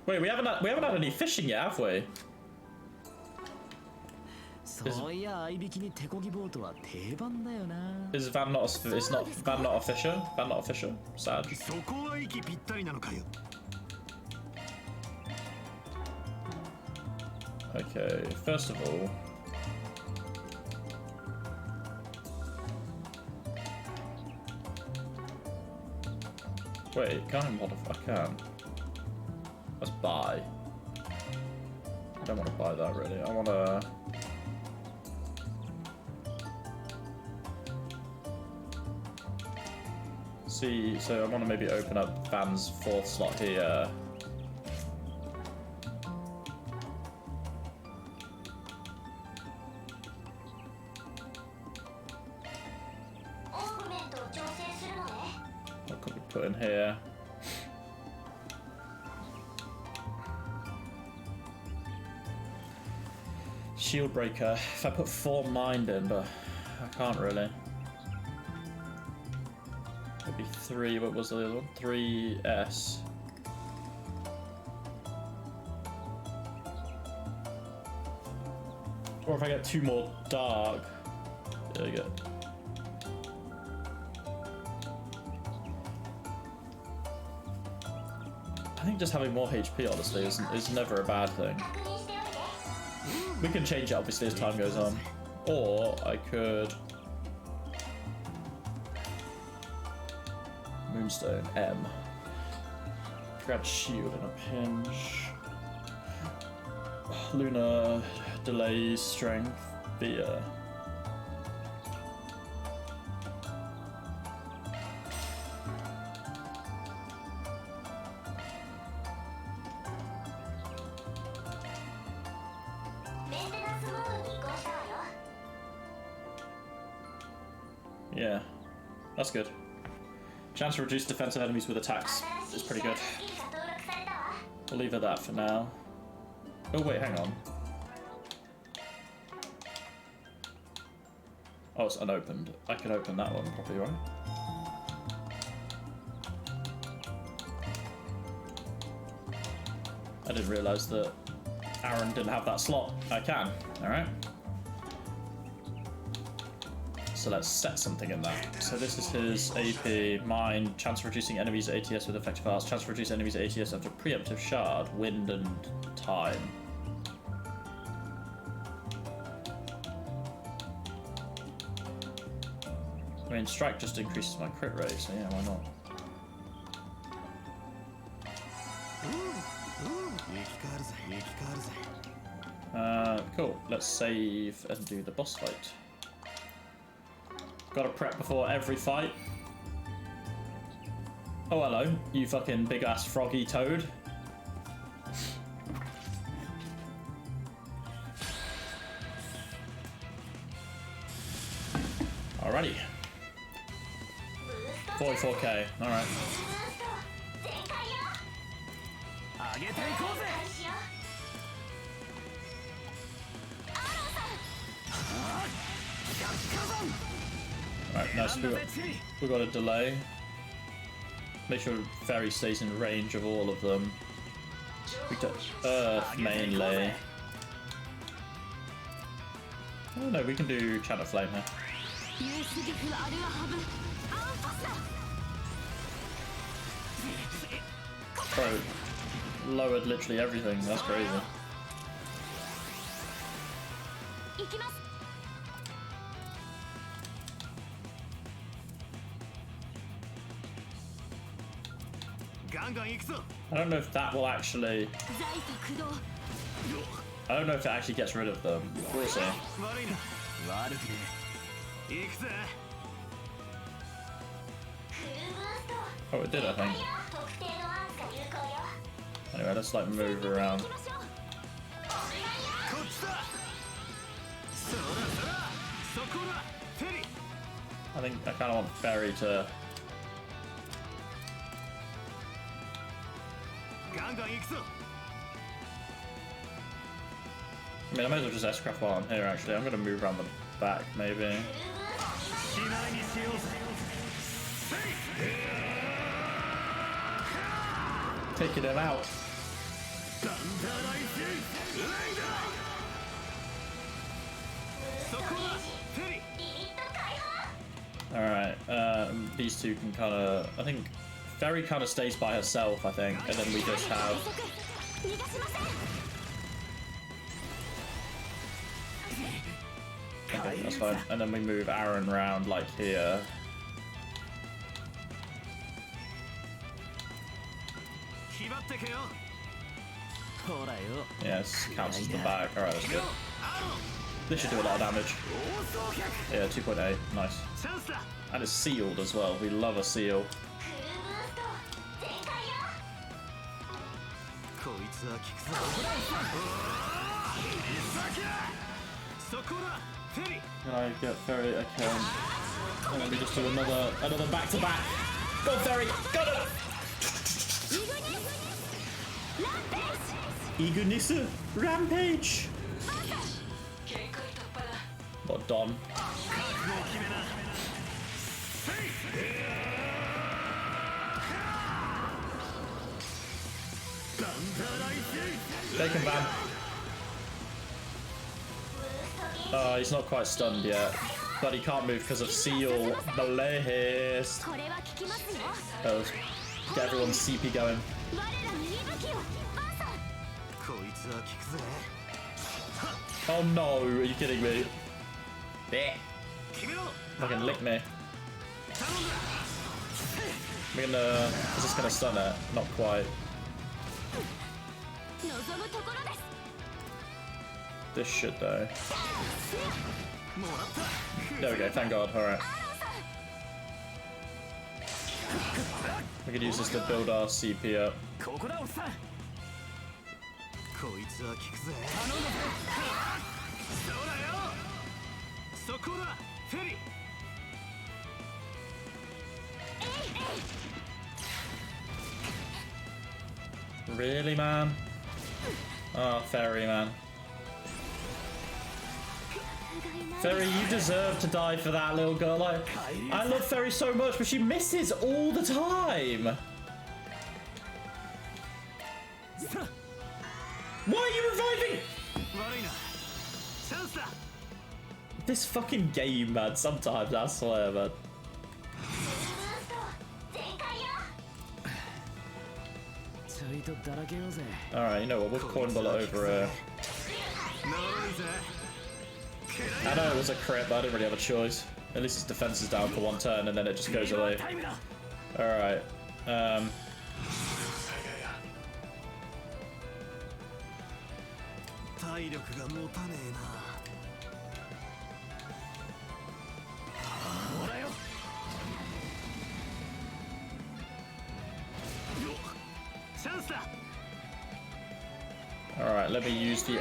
Wait, we haven't had any fishing yet, have we? そういや合いびきに手漕ぎボートは定番だよな Is Van not Van not a fisher? Van not a fisher? Sad. そこは息ぴったりなのかよ Okay, first of all, wait, can I modify? I can. Let's buy. I don't want to buy that really. I want to. See, so I want to maybe open up Van's 4th slot here. What could we put in here? Shield breaker. If I put 4 mind in, but I can't really. Maybe 3. What was the other one? 3S. Or if I get 2 more dark. There you go. I think just having more HP, honestly, is never a bad thing. We can change it, obviously, as time goes on. Or I could... Moonstone, M. Grab shield and a pinch. Luna, delay, strength, Via. Yeah, that's good. Chance to reduce defensive enemies with attacks is pretty good. We'll leave it at that for now. Oh wait, hang on. Oh, it's unopened. I can open that one probably, right? I didn't realise that Aaron didn't have that slot. I can. Alright. So let's set something in that. So this is his AP, mine, chance of reducing enemies ATS with effective arts, chance of reducing enemies ATS after preemptive shard, wind and time. I mean, strike just increases my crit rate, so yeah, why not? Cool. Let's save and do the boss fight. Gotta prep before every fight. Oh, hello, you fucking big ass froggy toad. Alrighty. 44k, alright. Alright, nice. We got a delay. Make sure Fairy stays in range of all of them. We touch Earth mainly. Oh no, we can do Channel Flame here. Bro, lowered literally everything, that's crazy. I don't know if that will actually... I don't know if it actually gets rid of them. We'll see. Oh, it did, I think. Anyway, let's like move around. I think I kind of want Fairy to... I mean, I might as well just S-craft while I'm here, actually. I'm going to move around the back, maybe. Taking him out. Alright, these two can kind of... I think Fairy kind of stays by herself, I think, and then we just have... Okay, that's fine. And then we move Aaron around like here. Yes, counts as the back. Alright, that's good. This should do a lot of damage. Yeah, 2.8. Nice. And it's sealed as well. We love a seal. Can I get Fairy? I can. And let me just do another back-to-back. Go Fairy! Got it! Igunisu! Rampage! What, Don? Take him, Bam. He's not quite stunned yet, but he can't move because of Seal. Blast. Get everyone's CP going. Oh no, are you kidding me? Blech. Fucking lick me. Is this gonna stun it? Not quite. This should though. There we go, thank God, alright. We could use this to build our CP up. Really, man? Oh, Fairy, man. Ferry, you deserve to die for that, little girl. Like, I love Ferry so much, but she misses all the time. Why are you reviving? This fucking game, man. Sometimes, I swear, man. Alright, you know what? We'll coin bullet over here. I know it was a crit, but I didn't really have a choice. At least his defense is down for one turn, and then it just goes away. Alright. Alright, let me use the...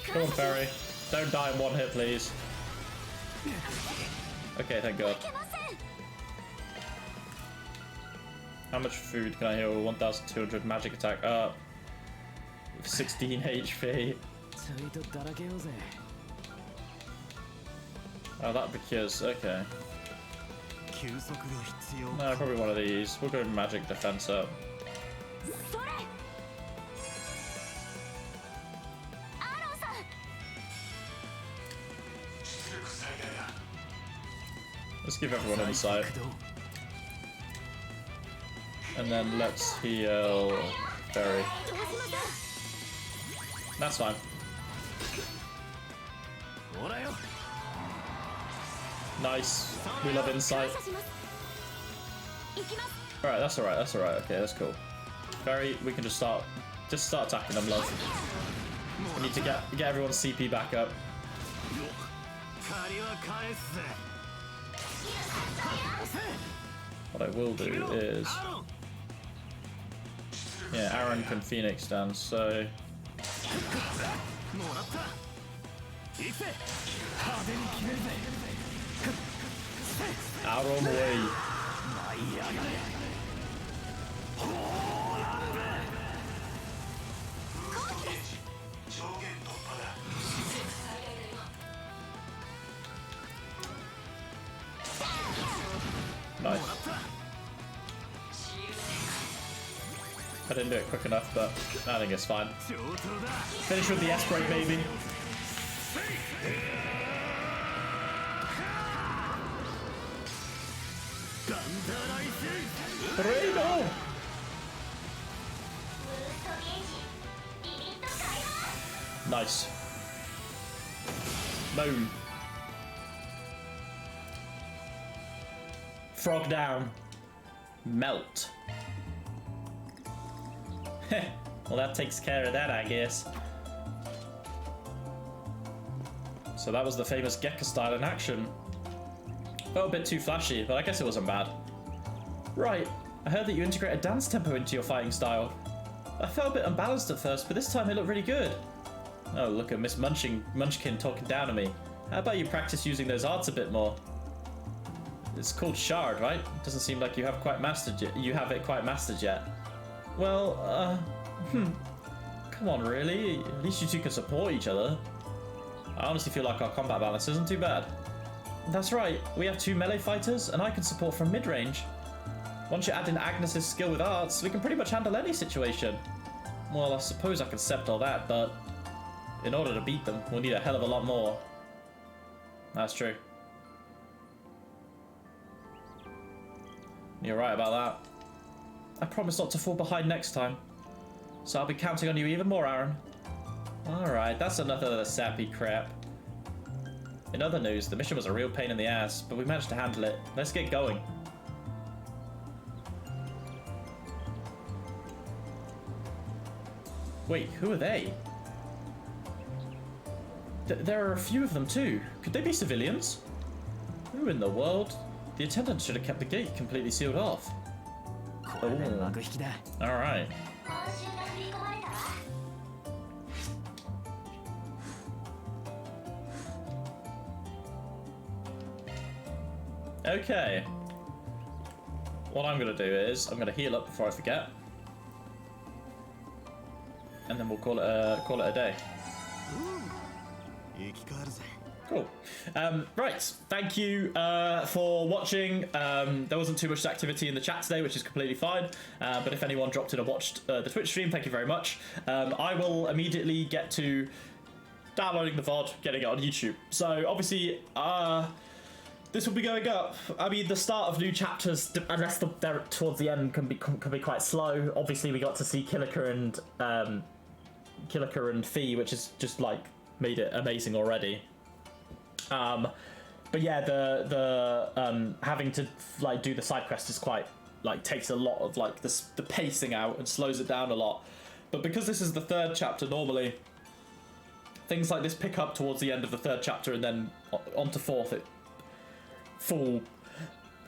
Come on, Ferry. Don't die in one hit, please. Okay, thank God. How much food can I heal? 1,200 magic attack up. 16 HP. Oh, that because okay. No, probably one of these. We'll go magic defense up. Let's give everyone insight. And then let's heal Ferry. That's fine. Nice. We love insight. Alright, that's alright, that's alright. Okay, that's cool. Ferry, we can just start attacking them, love. We need to get everyone's CP back up. What I will do is... Yeah, Aaron can Phoenix dance, so... Out on the way. Nice. I didn't do it quick enough, but I think it's fine. Finish with the S-Break, baby. Reno! Nice. Boom. Frog down. Melt. Heh. Well, that takes care of that, I guess. So that was the famous Gekka style in action. Felt a bit too flashy, but I guess it wasn't bad. Right, I heard that you integrate a dance tempo into your fighting style. I felt a bit unbalanced at first, but this time it looked really good. Oh, look at Miss Munchkin talking down to me. How about you practice using those arts a bit more? It's called Shard, right? Doesn't seem like you have quite mastered it. You have it quite mastered yet. Well, come on, really? At least you two can support each other. I honestly feel like our combat balance isn't too bad. That's right. We have 2 melee fighters, and I can support from mid-range. Once you add in Agnes's skill with arts, we can pretty much handle any situation. Well, I suppose I can accept all that, but in order to beat them, we'll need a hell of a lot more. That's true. You're right about that. I promise not to fall behind next time. So I'll be counting on you even more, Aaron. Alright, that's enough of the sappy crap. In other news, the mission was a real pain in the ass, but we managed to handle it. Let's get going. Wait, who are they? There are a few of them too. Could they be civilians? Who in the world? The attendant should have kept the gate completely sealed off. Oh. Alright. Okay. what I'm going to do is I'm going to heal up before I forget. And then we'll call it a day. Cool. Right, thank you for watching. There wasn't too much activity in the chat today, which is completely fine. But if anyone dropped in and watched the Twitch stream, thank you very much. I will immediately get to downloading the VOD, getting it on YouTube. So obviously, this will be going up. I mean, the start of new chapters, unless they're towards the end, can be quite slow. Obviously, we got to see Kilika and Fee, which is just like made it amazing already. But yeah, the having to like do the side quest is quite like takes a lot of like the pacing out and slows it down a lot. But because this is the third chapter, normally things like this pick up towards the end of the third chapter, and then onto fourth it full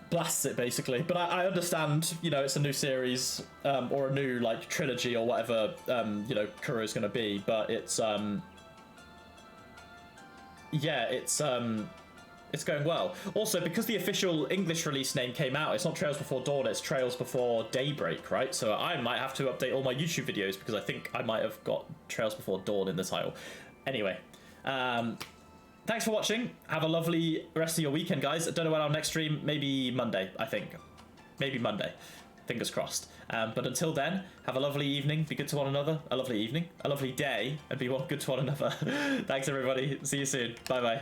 blasts it basically. But I understand, you know, it's a new series or a new like trilogy or whatever you know Kuro is going to be, but it's yeah, it's going well. Also, because the official English release name came out, it's not Trails Before Dawn, it's Trails Before Daybreak, right? So I might have to update all my YouTube videos because I think I might have got Trails Before Dawn in the title. Anyway, thanks for watching. Have a lovely rest of your weekend, guys. I don't know when our next stream, maybe Monday, I think. Maybe Monday. Fingers crossed. But until then, have a lovely evening, be good to one another, a lovely evening, a lovely day, and be good to one another. Thanks, everybody. See you soon. Bye-bye.